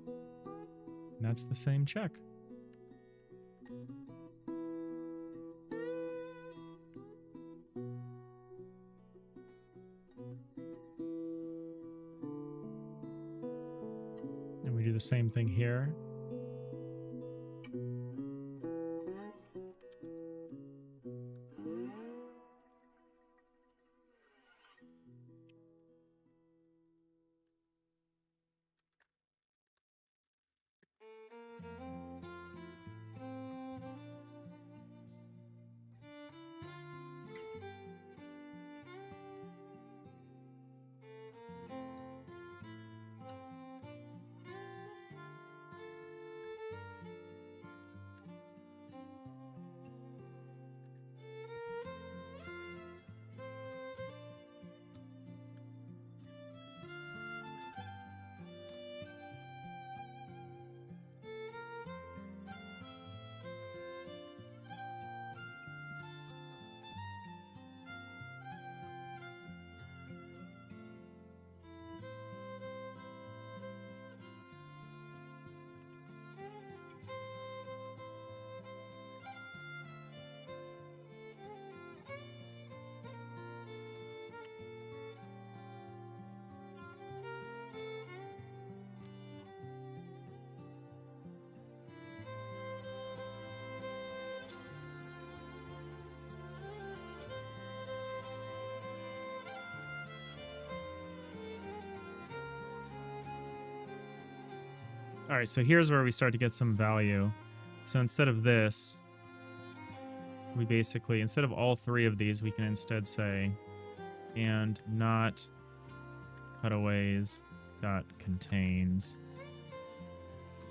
And that's the same check. And we do the same thing here. All right, so here's where we start to get some value. So instead of this, we basically, instead of all three of these, we can instead say, and not cutaways dot contains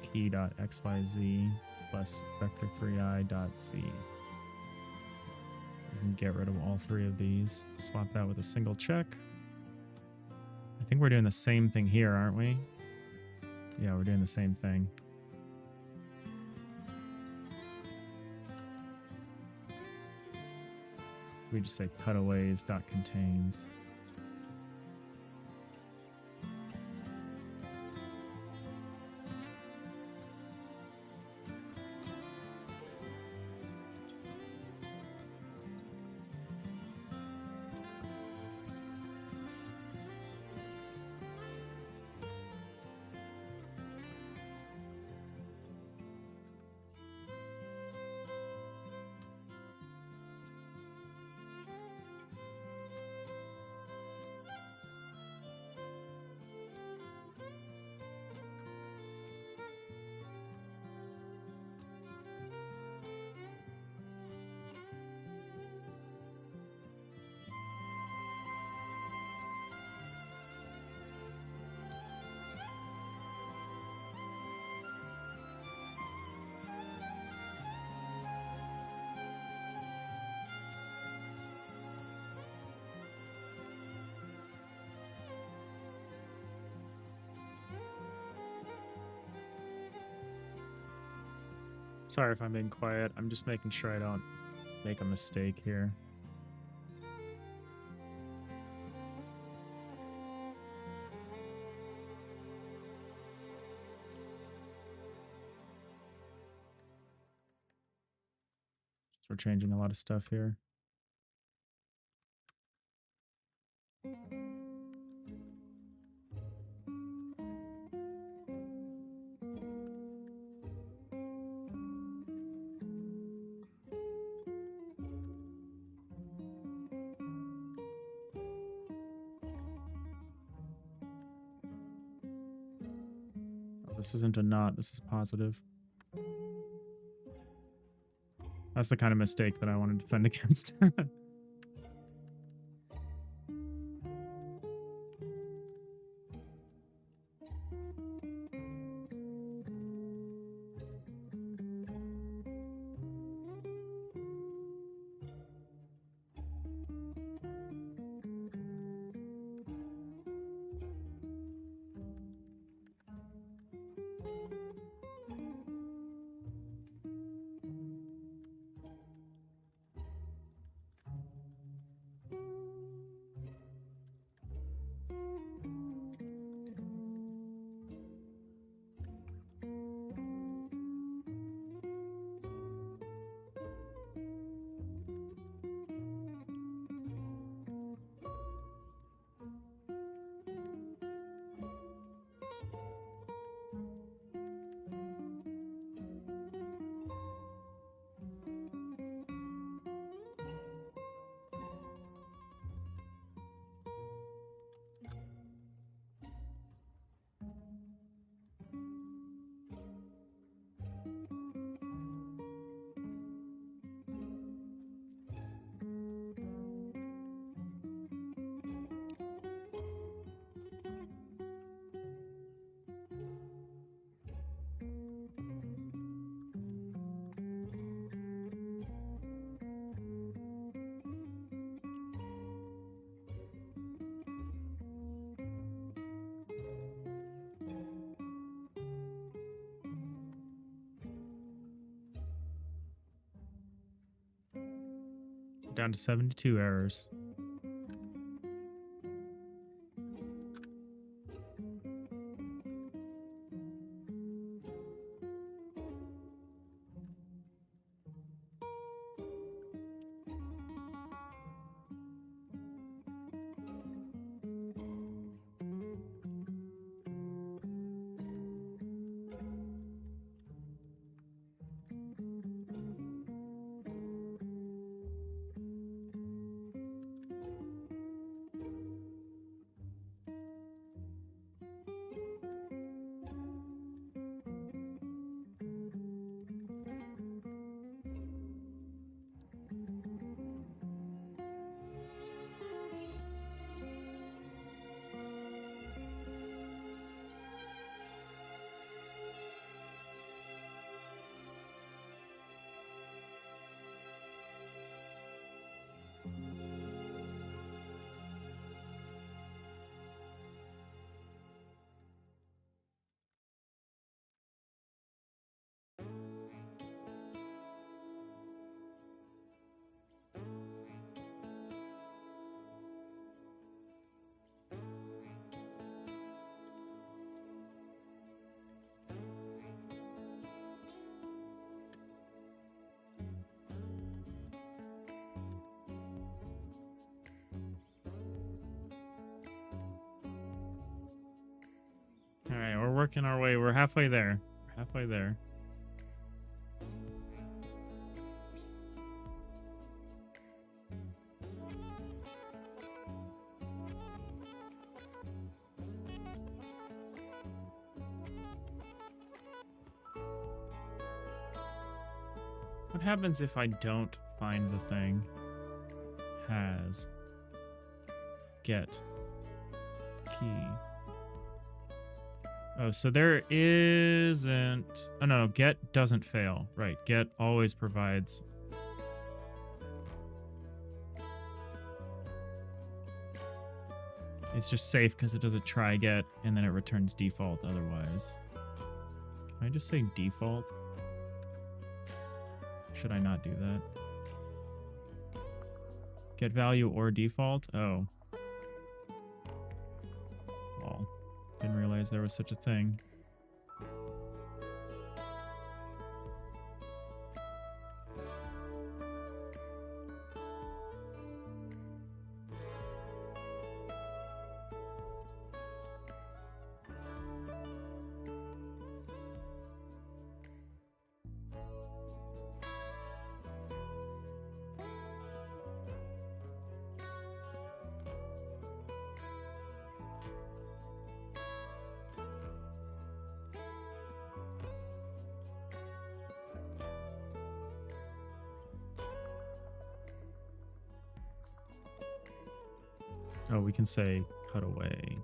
key dot xyz plus vector 3i dot z. We can get rid of all three of these. Swap that with a single check. I think we're doing the same thing here, aren't we? Yeah, we're doing the same thing. So we just say cutaways dot contains. Sorry if I'm being quiet. I'm just making sure I don't make a mistake here. We're changing a lot of stuff here. Oh, this isn't a not, this is positive. That's the kind of mistake that I want to defend against. Down to 72 errors. All right, we're working our way. We're halfway there. We're halfway there. What happens if I don't find the thing? Has. Get. Key. Oh, so there isn't... Oh, no, get doesn't fail. Right, get always provides... It's just safe because it does a try get, and then it returns default otherwise. Can I just say default? Should I not do that? Get value or default? Oh. Well, didn't realize there was such a thing. Oh, we can say cutaway.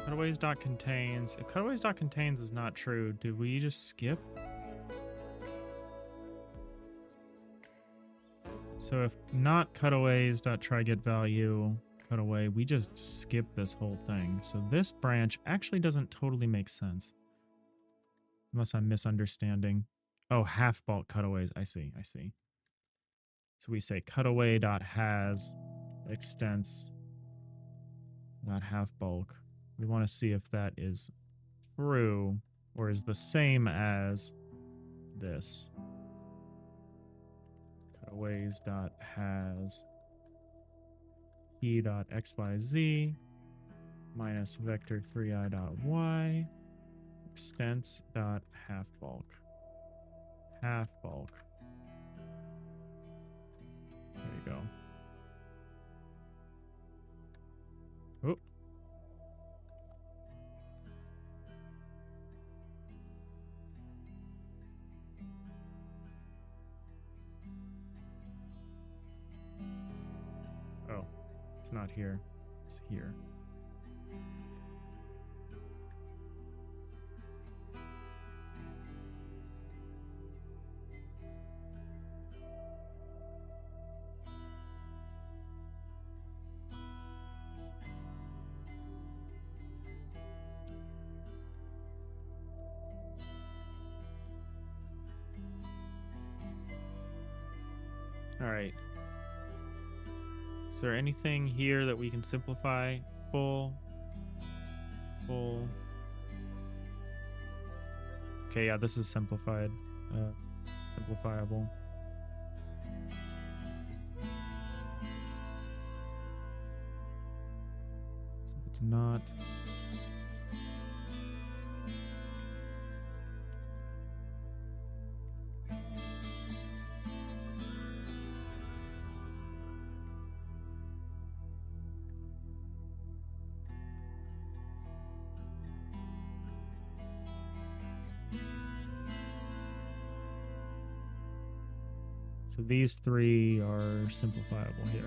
Cutaways.contains. If cutaways.contains is not true, do we just skip? So if not cutaways.tryGetValue cutaway, we just skip this whole thing. So this branch actually doesn't totally make sense. Unless I'm misunderstanding. Oh, half bulk cutaways. I see. So we say cutaway.has extents not half bulk. We want to see if that is true or is the same as this. Cutaways.has key.xyz minus vector 3i.y extents.halfbulk. Halfbulk. There you go. Oh. Oh, it's not here. It's here. All right. Is there anything here that we can simplify? Full. Okay, yeah, this is simplified. Simplifiable. If it's not. So these three are simplifiable here.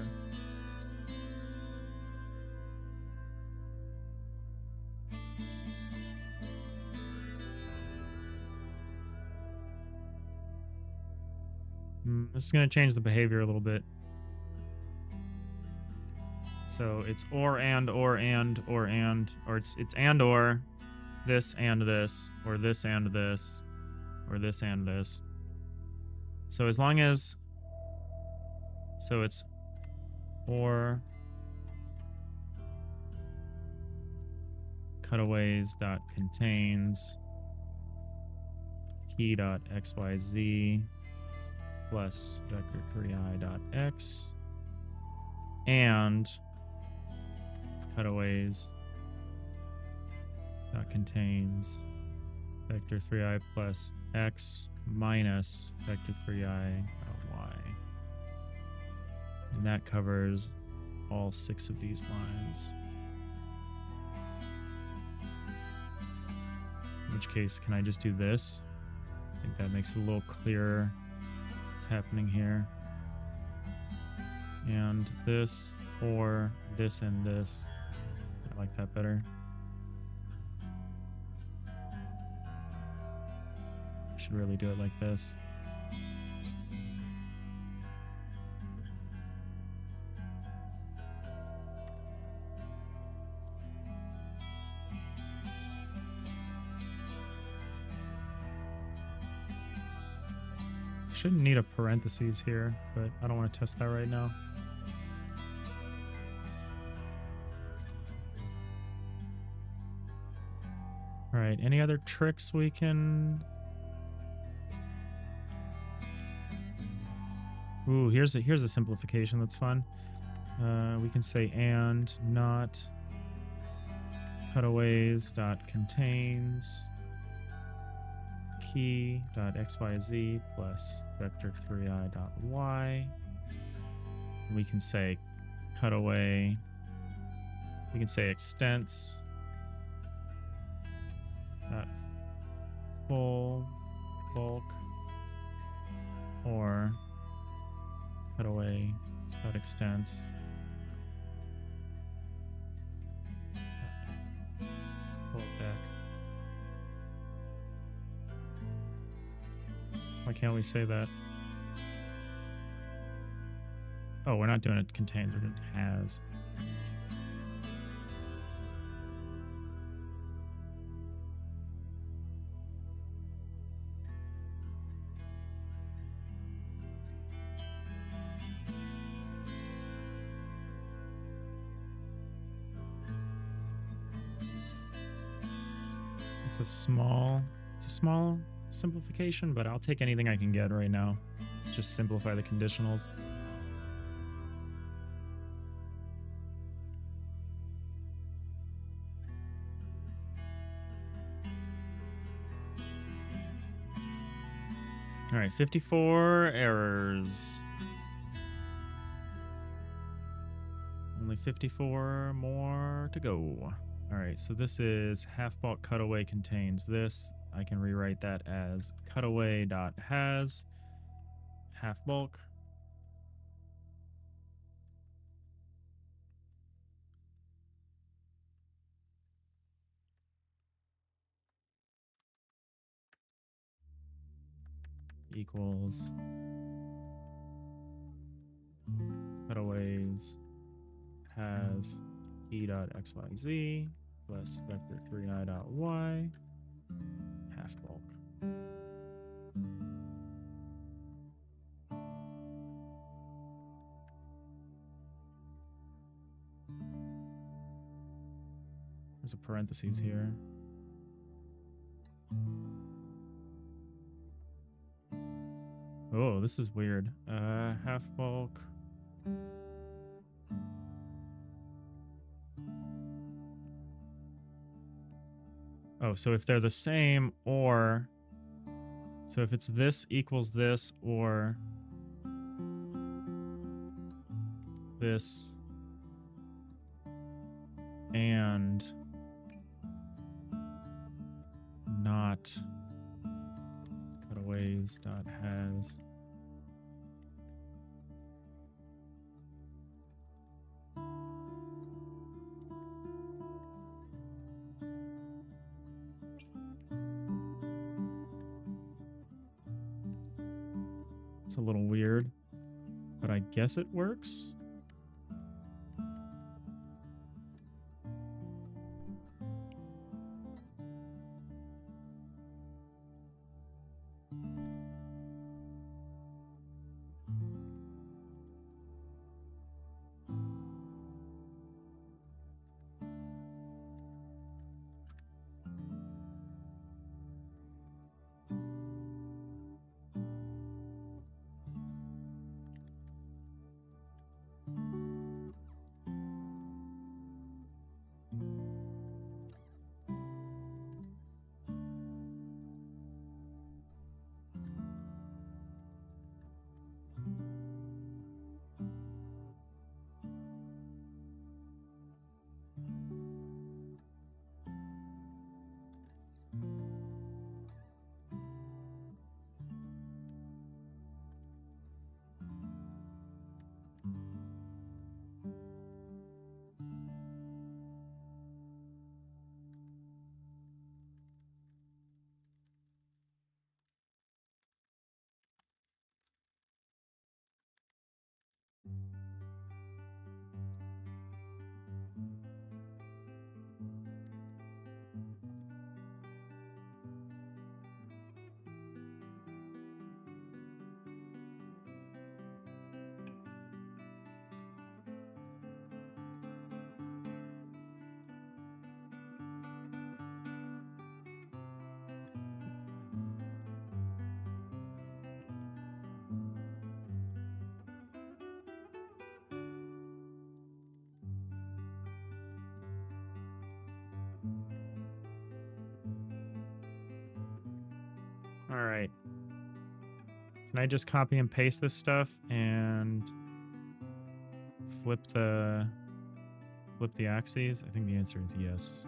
This is going to change the behavior a little bit. So it's or it's and or this and this, or this and this, or this and this. So as long as, so it's or cutaways dot contains key dot xyz plus vector 3i dot x and cutaways dot contains vector 3i plus x minus vector 3i dot y. And that covers all 6 of these lines. In which case, can I just do this? I think that makes it a little clearer what's happening here. And this, or this and this. I like that better. I should really do it like this. Shouldn't need a parentheses here, but I don't want to test that right now. All right, any other tricks we can... Ooh, here's a simplification that's fun. We can say and not cutaways dot contains key dot xyz plus vector 3i dot y. We can say cutaway. We can say extents dot full bulk or cutaway dot extents full deck. Why can't we say that? Oh, we're not doing it contains, we're doing has. It's a small simplification, but I'll take anything I can get right now. Just simplify the conditionals. All right, 54 errors. Only 54 more to go. All right, so this is half bulk cutaway contains this. I can rewrite that as cutaway dot has half bulk. Equals cutaways has key dot xyz plus vector 3i dot y half bulk. There's a parentheses here. Oh, this is weird. Half bulk. Oh, so if they're the same, or so if it's this equals this, or this and not cutaways dot has it's a little weird, but I guess it works. All right. Can I just copy and paste this stuff and flip the axes? I think the answer is yes.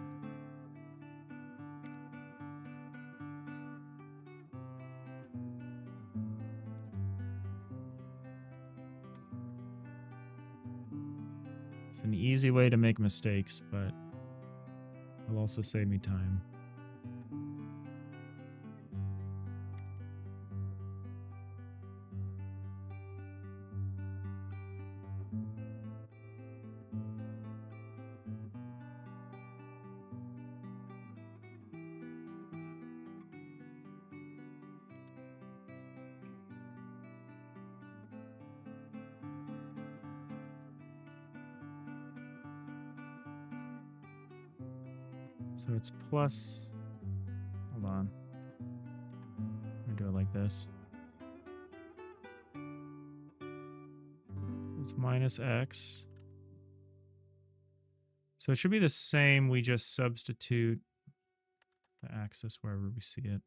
It's an easy way to make mistakes, but it'll also save me time. So it's plus, hold on. I'm gonna do it like this. So it's minus x. So it should be the same. We just substitute the axis wherever we see it.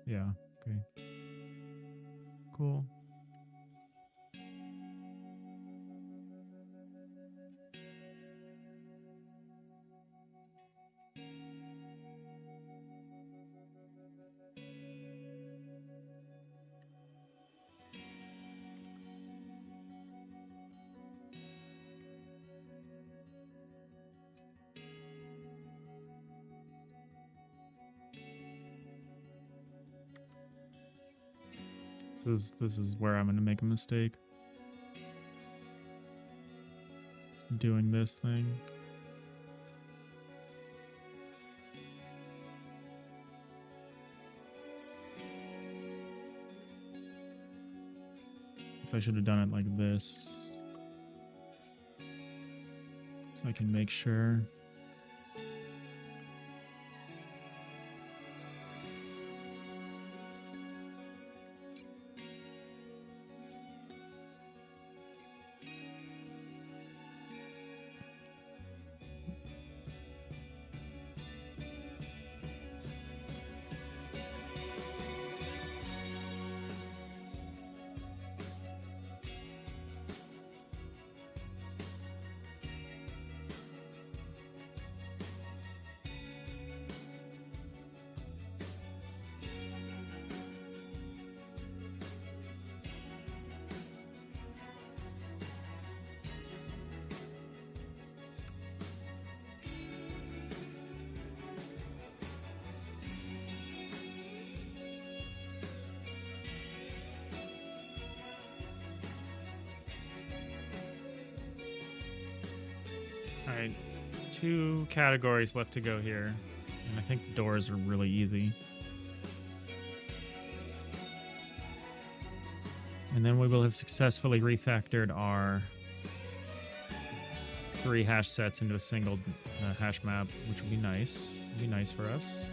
Yeah, okay. Cool. This is where I'm gonna make a mistake. Just doing this thing. So I should have done it like this. So I can make sure. All right, 2 categories left to go here. And I think the doors are really easy. And then we will have successfully refactored our 3 hash sets into a single hash map, which will be nice. It'll be nice for us.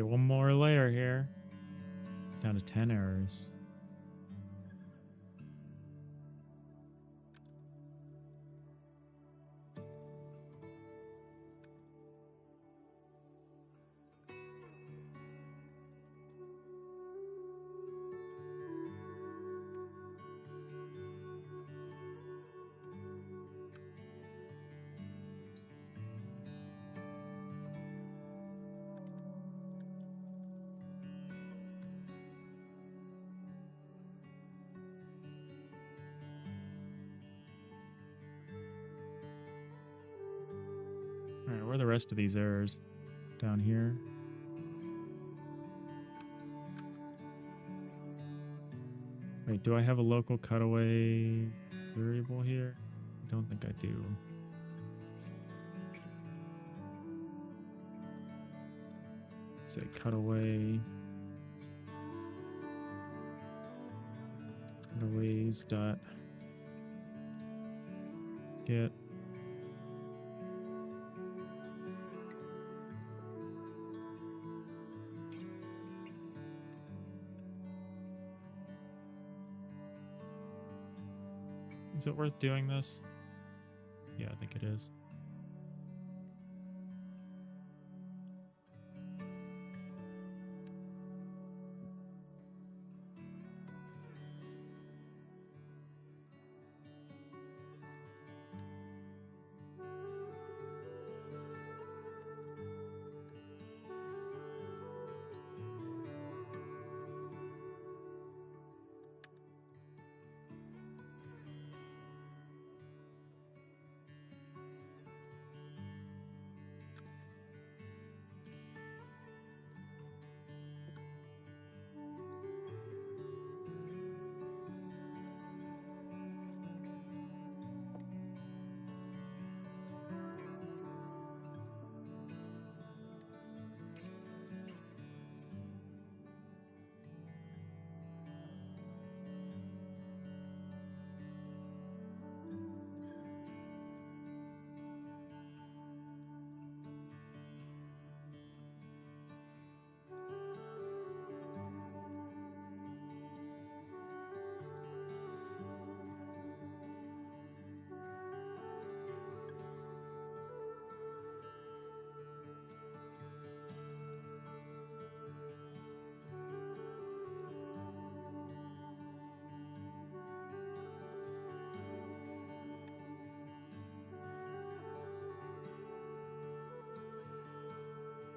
Okay, one more layer here. Down to 10 errors. All right, where are the rest of these errors? Down here. Wait, do I have a local cutaway variable here? I don't think I do. Say cutaway. Cutaways dot get. Is it worth doing this? Yeah, I think it is.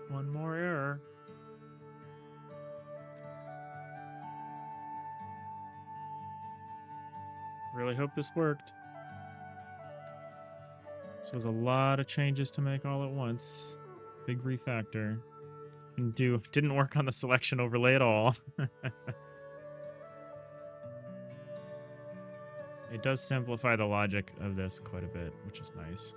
One more error. Really hope this worked. This was a lot of changes to make all at once. Big refactor. Didn't work on the selection overlay at all. It does simplify the logic of this quite a bit, which is nice.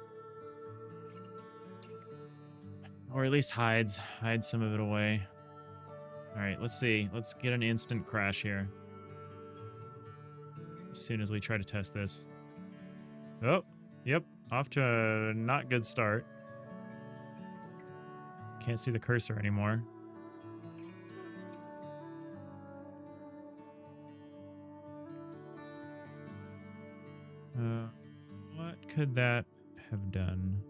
Or at least hides some of it away. All right, let's see. Let's get an instant crash here. As soon as we try to test this. Oh, yep. Off to a not good start. Can't see the cursor anymore. What could that have done?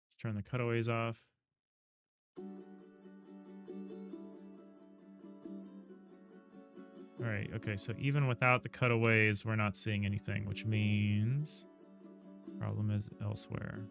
Let's turn the cutaways off. All right, okay, so even without the cutaways, we're not seeing anything, which means problem is elsewhere.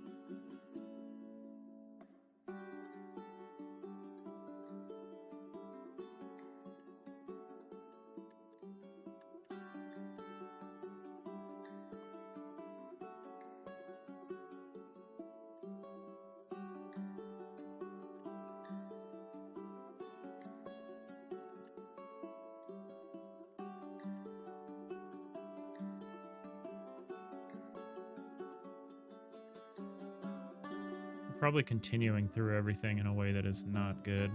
probably continuing through everything in a way that is not good.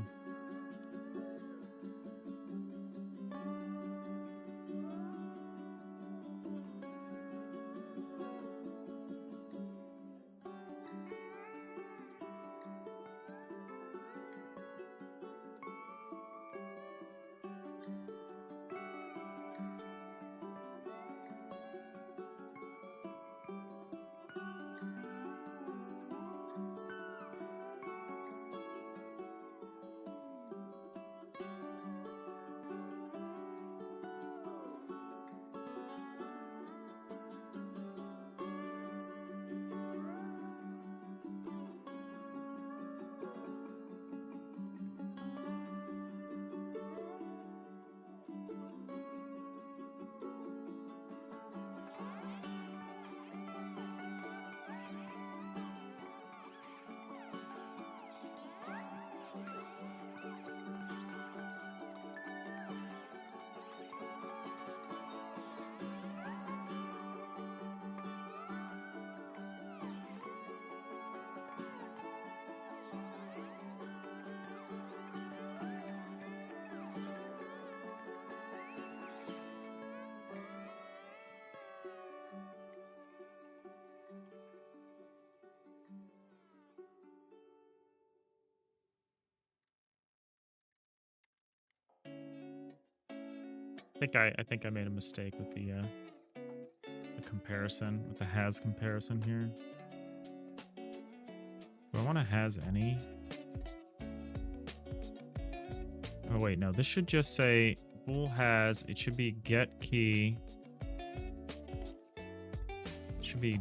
I think I made a mistake with the comparison, with the has comparison here. Do I want to has any? Oh wait, no, this should just say bool has, it should be get key. It should be,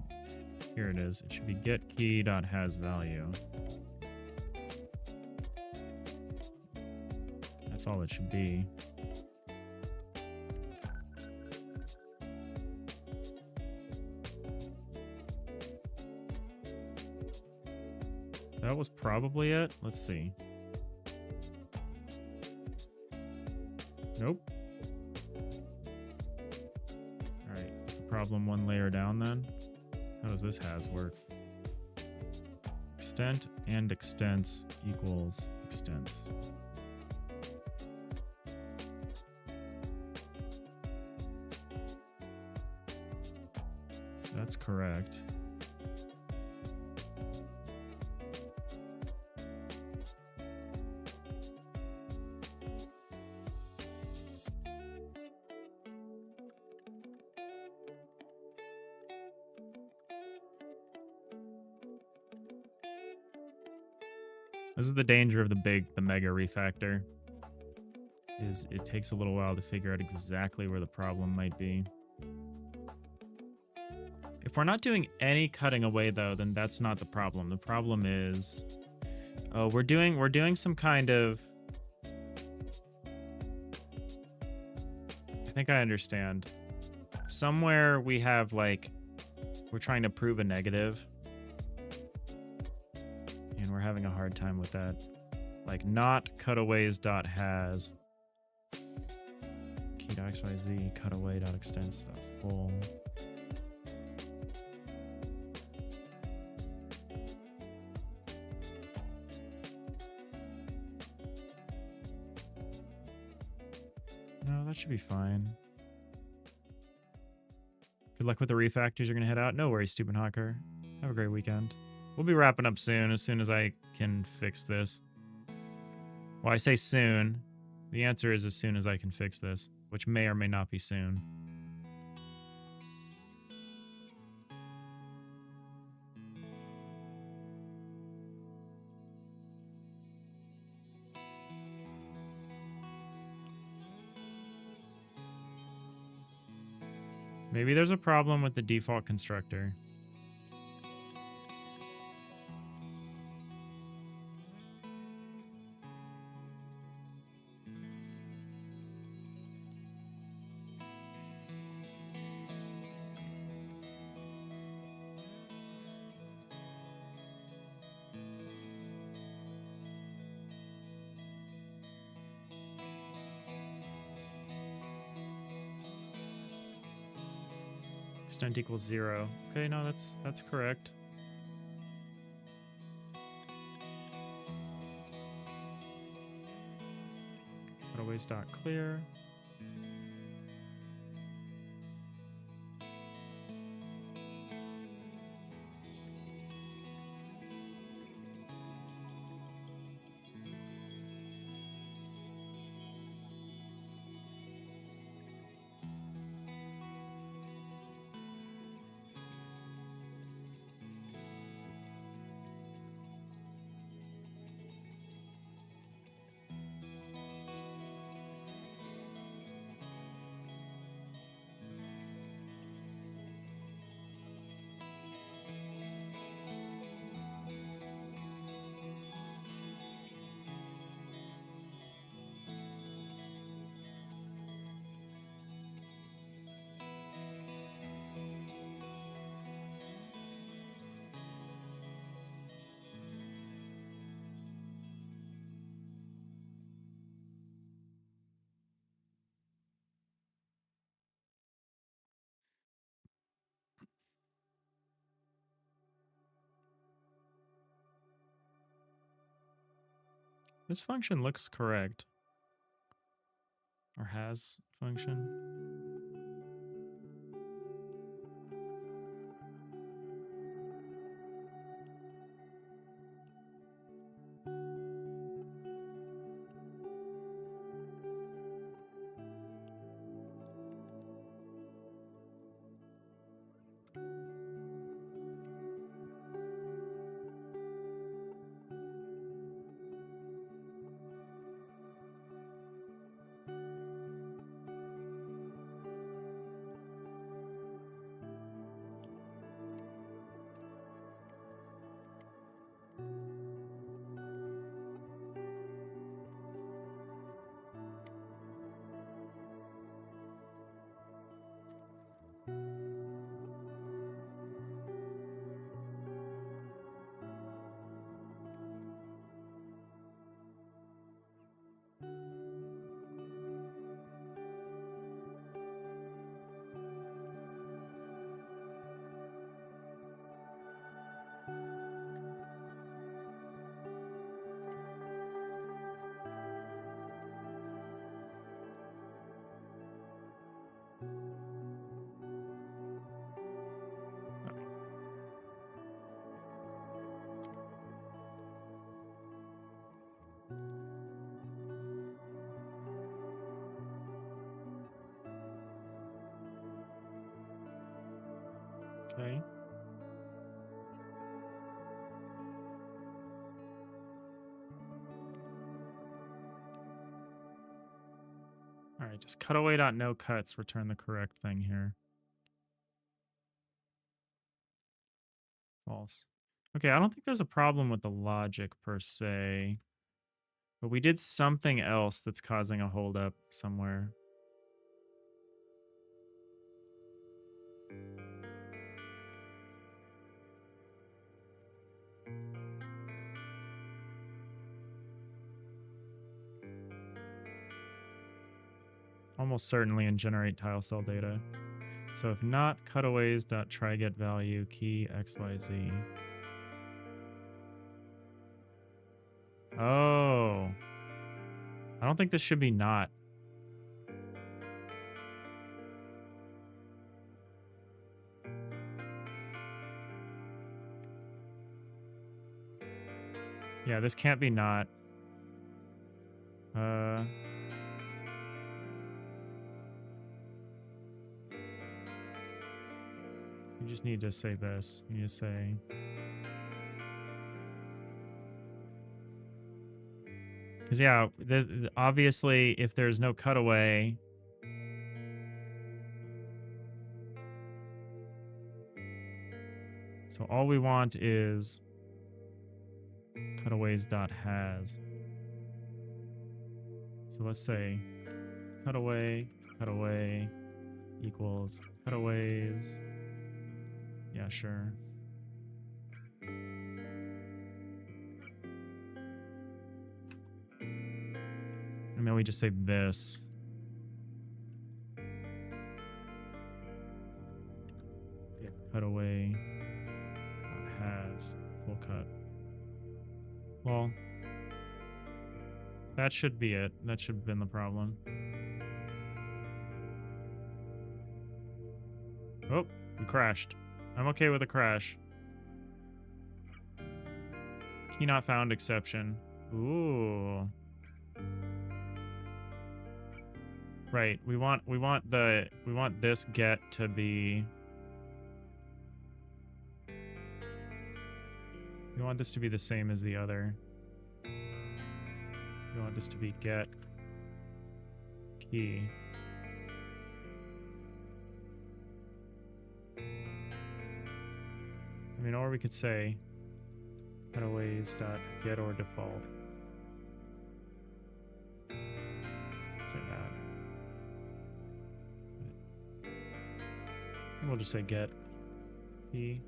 here it is. It should be get key dot has value. That's all it should be. That was probably it. Let's see. Nope. Alright, is the problem one layer down then? How does this has work? Extent and extents equals extents. That's correct. This is the danger of the mega refactor, is it takes a little while to figure out exactly where the problem might be. If we're not doing any cutting away though, then that's not the problem. The problem is, oh, we're doing some kind of, I think I understand. Somewhere we have like, we're trying to prove a negative. And we're having a hard time with that. Like not cutaways dot has key dot xyz cutaway dot extents dot full. No, that should be fine. Good luck with the refactors. You're gonna head out. No worries, stupid hawker. Have a great weekend. We'll be wrapping up soon as I can fix this. Well, I say soon. The answer is as soon as I can fix this, which may or may not be soon. Maybe there's a problem with the default constructor. Extent equals 0. Okay, no, that's correct. cutaways.clear. This function looks correct. Or has function. Okay. All right, just cutaway.nocuts, return the correct thing here. False. Okay, I don't think there's a problem with the logic per se. But we did something else that's causing a holdup somewhere. Almost certainly in generate tile cell data. So if not, cutaways.tryGetValue key XYZ. Oh. I don't think this should be not. Yeah, this can't be not. You just need to say this. You need to say... Because, yeah, obviously, if there's no cutaway... So all we want is cutaways.has. So let's say cutaway equals cutaways. Yeah, sure. And then we just say this. If cutaway has full cut. Well, That should be it. That should have been the problem. Oh, we crashed. I'm okay with a crash. Key not found exception. Ooh. Right. We want this get to be. We want this to be the same as the other. We want this to be get key. I mean, or we could say cutaways.get or default. Say that. We'll just say get key.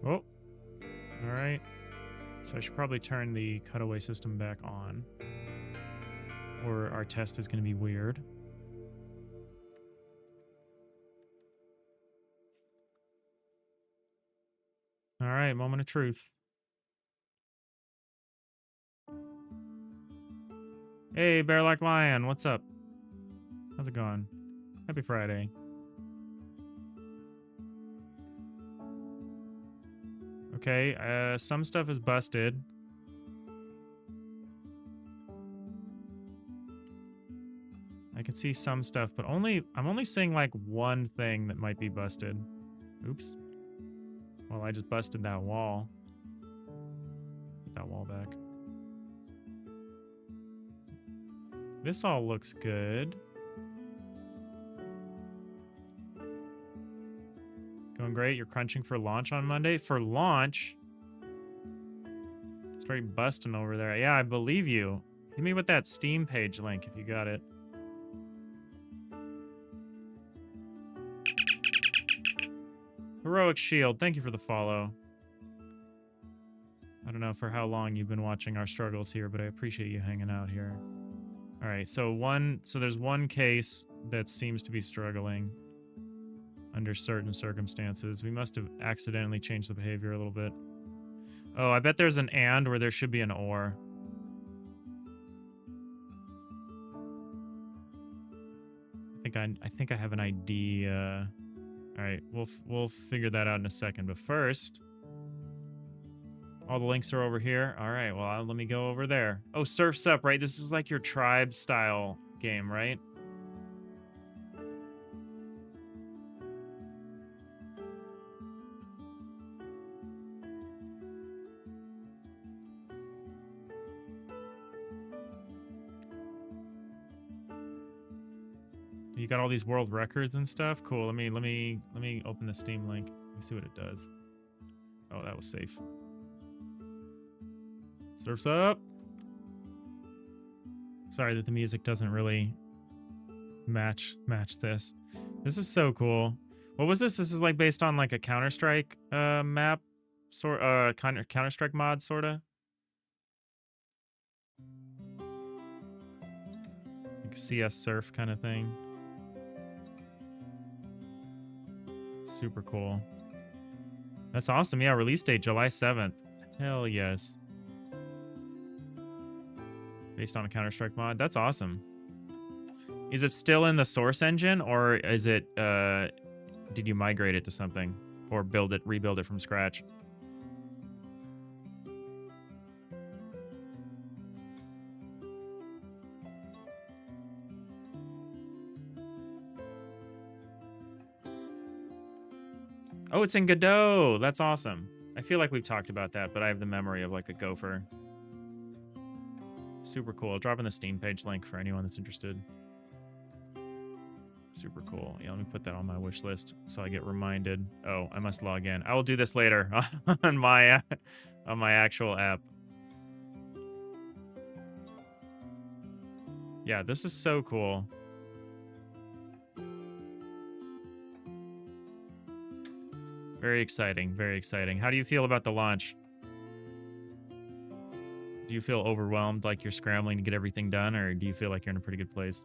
Oh, all right. So I should probably turn the cutaway system back on, or our test is going to be weird. All right, moment of truth. Hey, Bear Like Lion, what's up? How's it going? Happy Friday. Okay, some stuff is busted. I can see some stuff, but I'm only seeing like one thing that might be busted. Oops. Well, I just busted that wall. Put that wall back. This all looks good. Going great. You're crunching for launch on Monday? For launch? Straight busting over there. Yeah, I believe you. Hit me with that Steam page link if you got it. Heroic Shield, thank you for the follow. I don't know for how long you've been watching our struggles here, but I appreciate you hanging out here. All right, so there's one case that seems to be struggling under certain circumstances. We must have accidentally changed the behavior a little bit. Oh, I bet there's an and where there should be an or. I think I have an idea. All right, we'll figure that out in a second. But first, all the links are over here. All right, well, let me go over there. Oh, Surf's Up, right? This is like your tribe style game, right? You got all these world records and stuff. Cool. Let me open the Steam link. Let me see what it does. Oh, that was safe. Surf's Up. Sorry that the music doesn't really match this. This is so cool. What was this? This is like based on like a Counter-Strike map, Counter-Strike mod, sorta. Like CS Surf kind of thing. Super cool. That's awesome. Yeah, release date July 7th. Hell yes. Based on a Counter-Strike mod. That's awesome. Is it still in the source engine, or is it did you migrate it to something or rebuild it from scratch? Oh, it's in Godot. That's awesome. I feel like we've talked about that, but I have the memory of like a gopher. Super cool. I'll drop in the Steam page link for anyone that's interested. Super cool. Yeah, let me put that on my wish list so I get reminded. Oh, I must log in. I will do this later on my actual app. Yeah, this is so cool. Very exciting, very exciting. How do you feel about the launch? Do you feel overwhelmed, like you're scrambling to get everything done, or do you feel like you're in a pretty good place?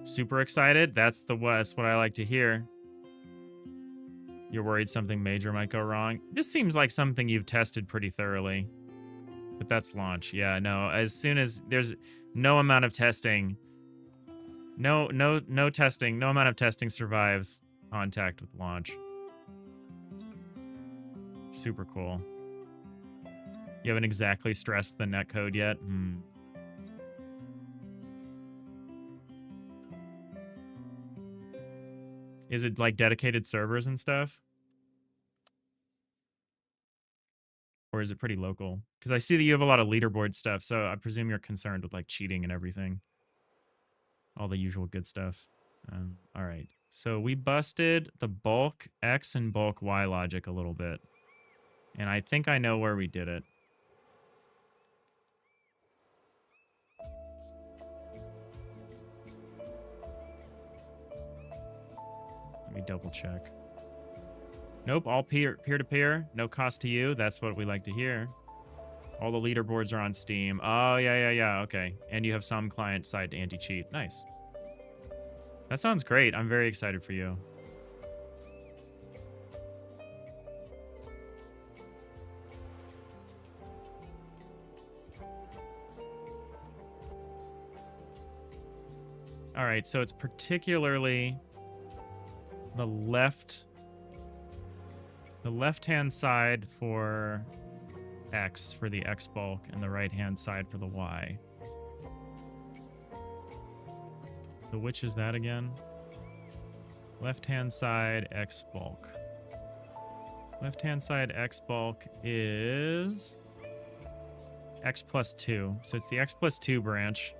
Super excited. That's what I like to hear. You're worried something major might go wrong. This seems like something you've tested pretty thoroughly. But that's launch. Yeah, no. As soon as there's no amount of testing, no testing, no amount of testing survives contact with launch. Super cool. You haven't exactly stressed the netcode yet? Is it like dedicated servers and stuff? Or is it pretty local? Because I see that you have a lot of leaderboard stuff, so I presume you're concerned with like cheating and everything. All the usual good stuff. All right. So we busted the bulk X and bulk Y logic a little bit. And I think I know where we did it. Let me double check. Nope, all peer-to-peer. No cost to you. That's what we like to hear. All the leaderboards are on Steam. Oh, yeah. Okay. And you have some client-side anti-cheat. Nice. That sounds great. I'm very excited for you. All right, so it's particularly the left-hand side for X, for the X bulk, and the right-hand side for the Y. So which is that again? Left-hand side X bulk. Left-hand side X bulk is X plus 2. So it's the X plus 2 branch.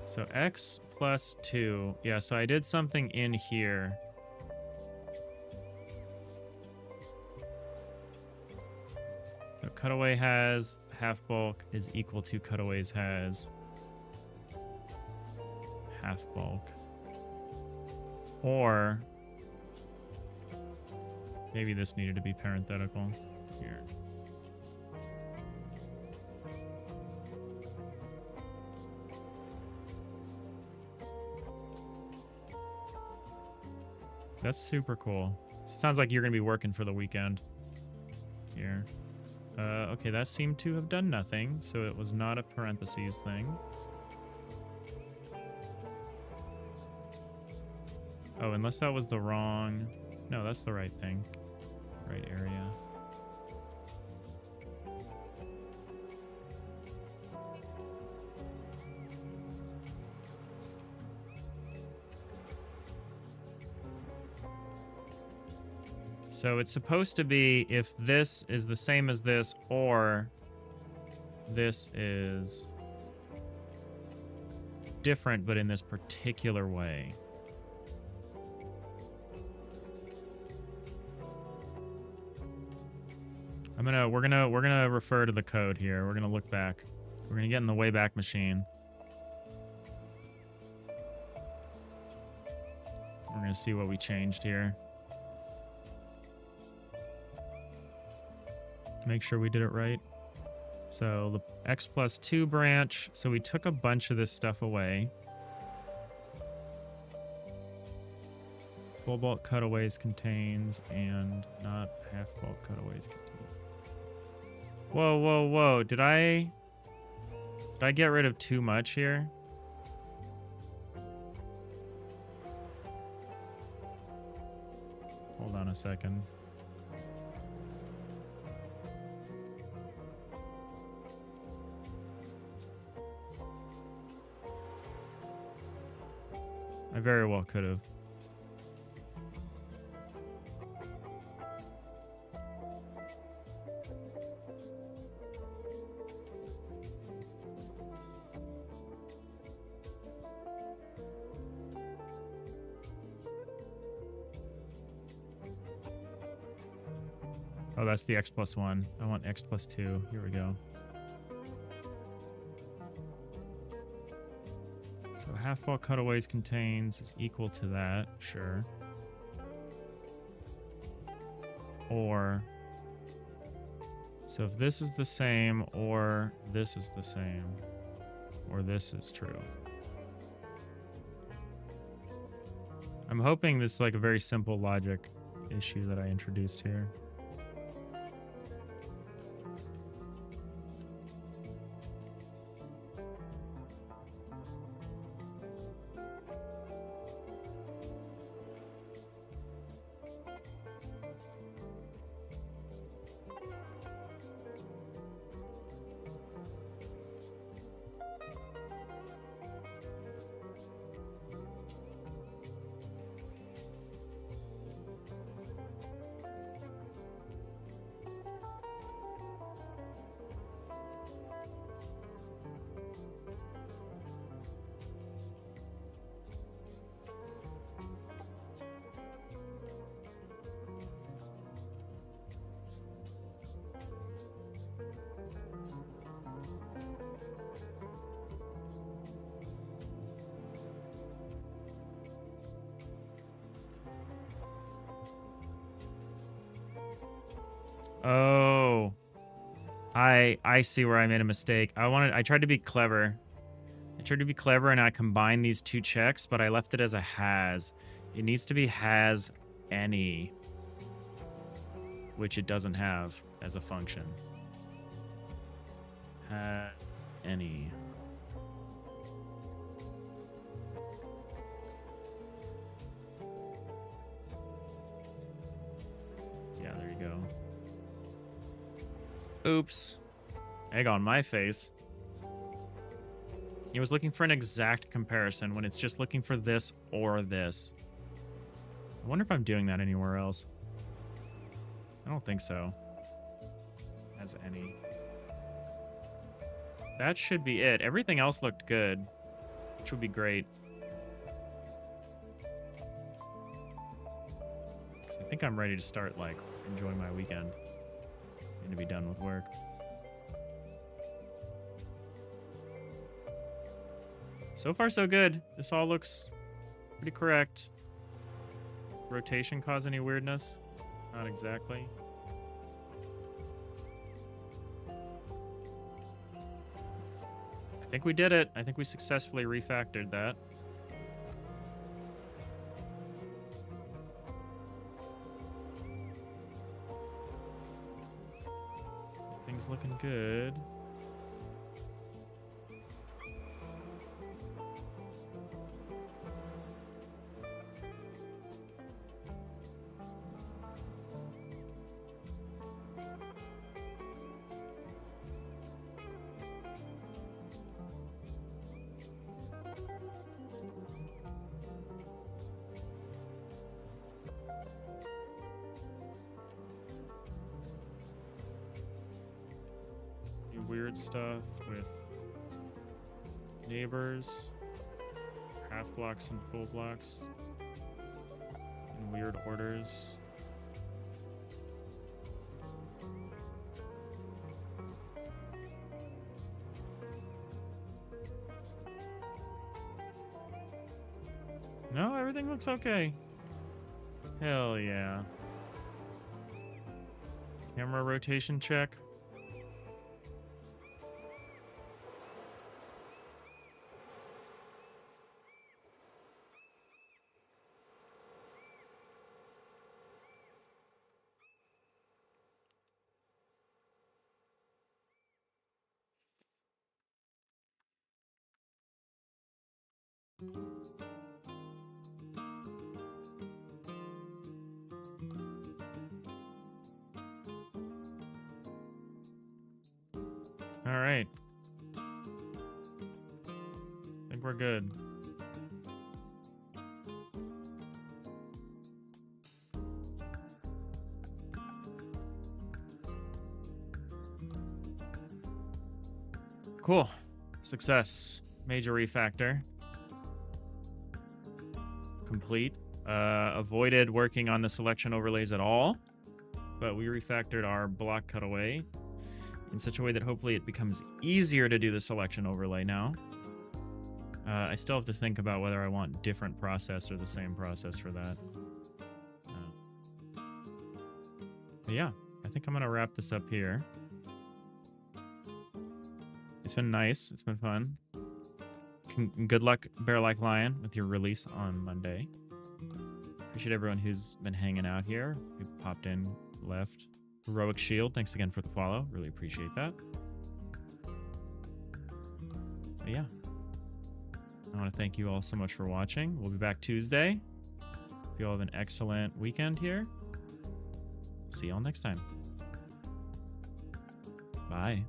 So X plus 2. Yeah, so I did something in here. So cutaway has half bulk is equal to cutaways has half bulk. Or maybe this needed to be parenthetical here. That's super cool. It sounds like you're going to be working for the weekend here. Okay, that seemed to have done nothing, so it was not a parentheses thing. Oh, unless that was the wrong... No, that's the right thing. Right area. So it's supposed to be if this is the same as this, or this is different, but in this particular way. We're gonna refer to the code here. We're gonna look back. We're gonna get in the Wayback Machine. We're gonna see what we changed here. Make sure we did it right. So the X plus 2 branch. So we took a bunch of this stuff away. Full bulk cutaways contains and not half bulk cutaways contains. Whoa. Did I get rid of too much here? Hold on a second. I very well could have. Oh, that's the X plus 1. I want X plus 2. Here we go. So half ball cutaways contains is equal to that, sure. Or, so if this is the same, or this is the same, or this is true. I'm hoping this is like a very simple logic issue that I introduced here. Oh, I see where I made a mistake. I tried to be clever. I tried to be clever and I combined these two checks, but I left it as a has. It needs to be has any, which it doesn't have as a function. Has any. Yeah, there you go. Oops. Egg on my face. It was looking for an exact comparison when it's just looking for this or this. I wonder if I'm doing that anywhere else. I don't think so. As any. That should be it. Everything else looked good, which would be great. 'Cause I think I'm ready to start, like, enjoying my weekend. And to be done with work. So far, so good. This all looks pretty correct. Rotation cause any weirdness? Not exactly. I think we did it. I think we successfully refactored that. Things looking good. Weird stuff with neighbors, half blocks and full blocks, in weird orders. No, everything looks okay. Hell yeah. Camera rotation check. All right. I think we're good. Cool. Success. Major refactor. Complete. Avoided working on the selection overlays at all, but we refactored our block cutaway in such a way that hopefully it becomes easier to do the selection overlay now. I still have to think about whether I want different process or the same process for that. But yeah, I think I'm going to wrap this up here. It's been nice. It's been fun. Good luck, Bear Like Lion, with your release on Monday. Appreciate everyone who's been hanging out here, who popped in, left. Heroic Shield, thanks again for the follow. Really appreciate that. But yeah, I want to thank you all so much for watching. We'll be back Tuesday. Hope you all have an excellent weekend here. See you all next time. Bye.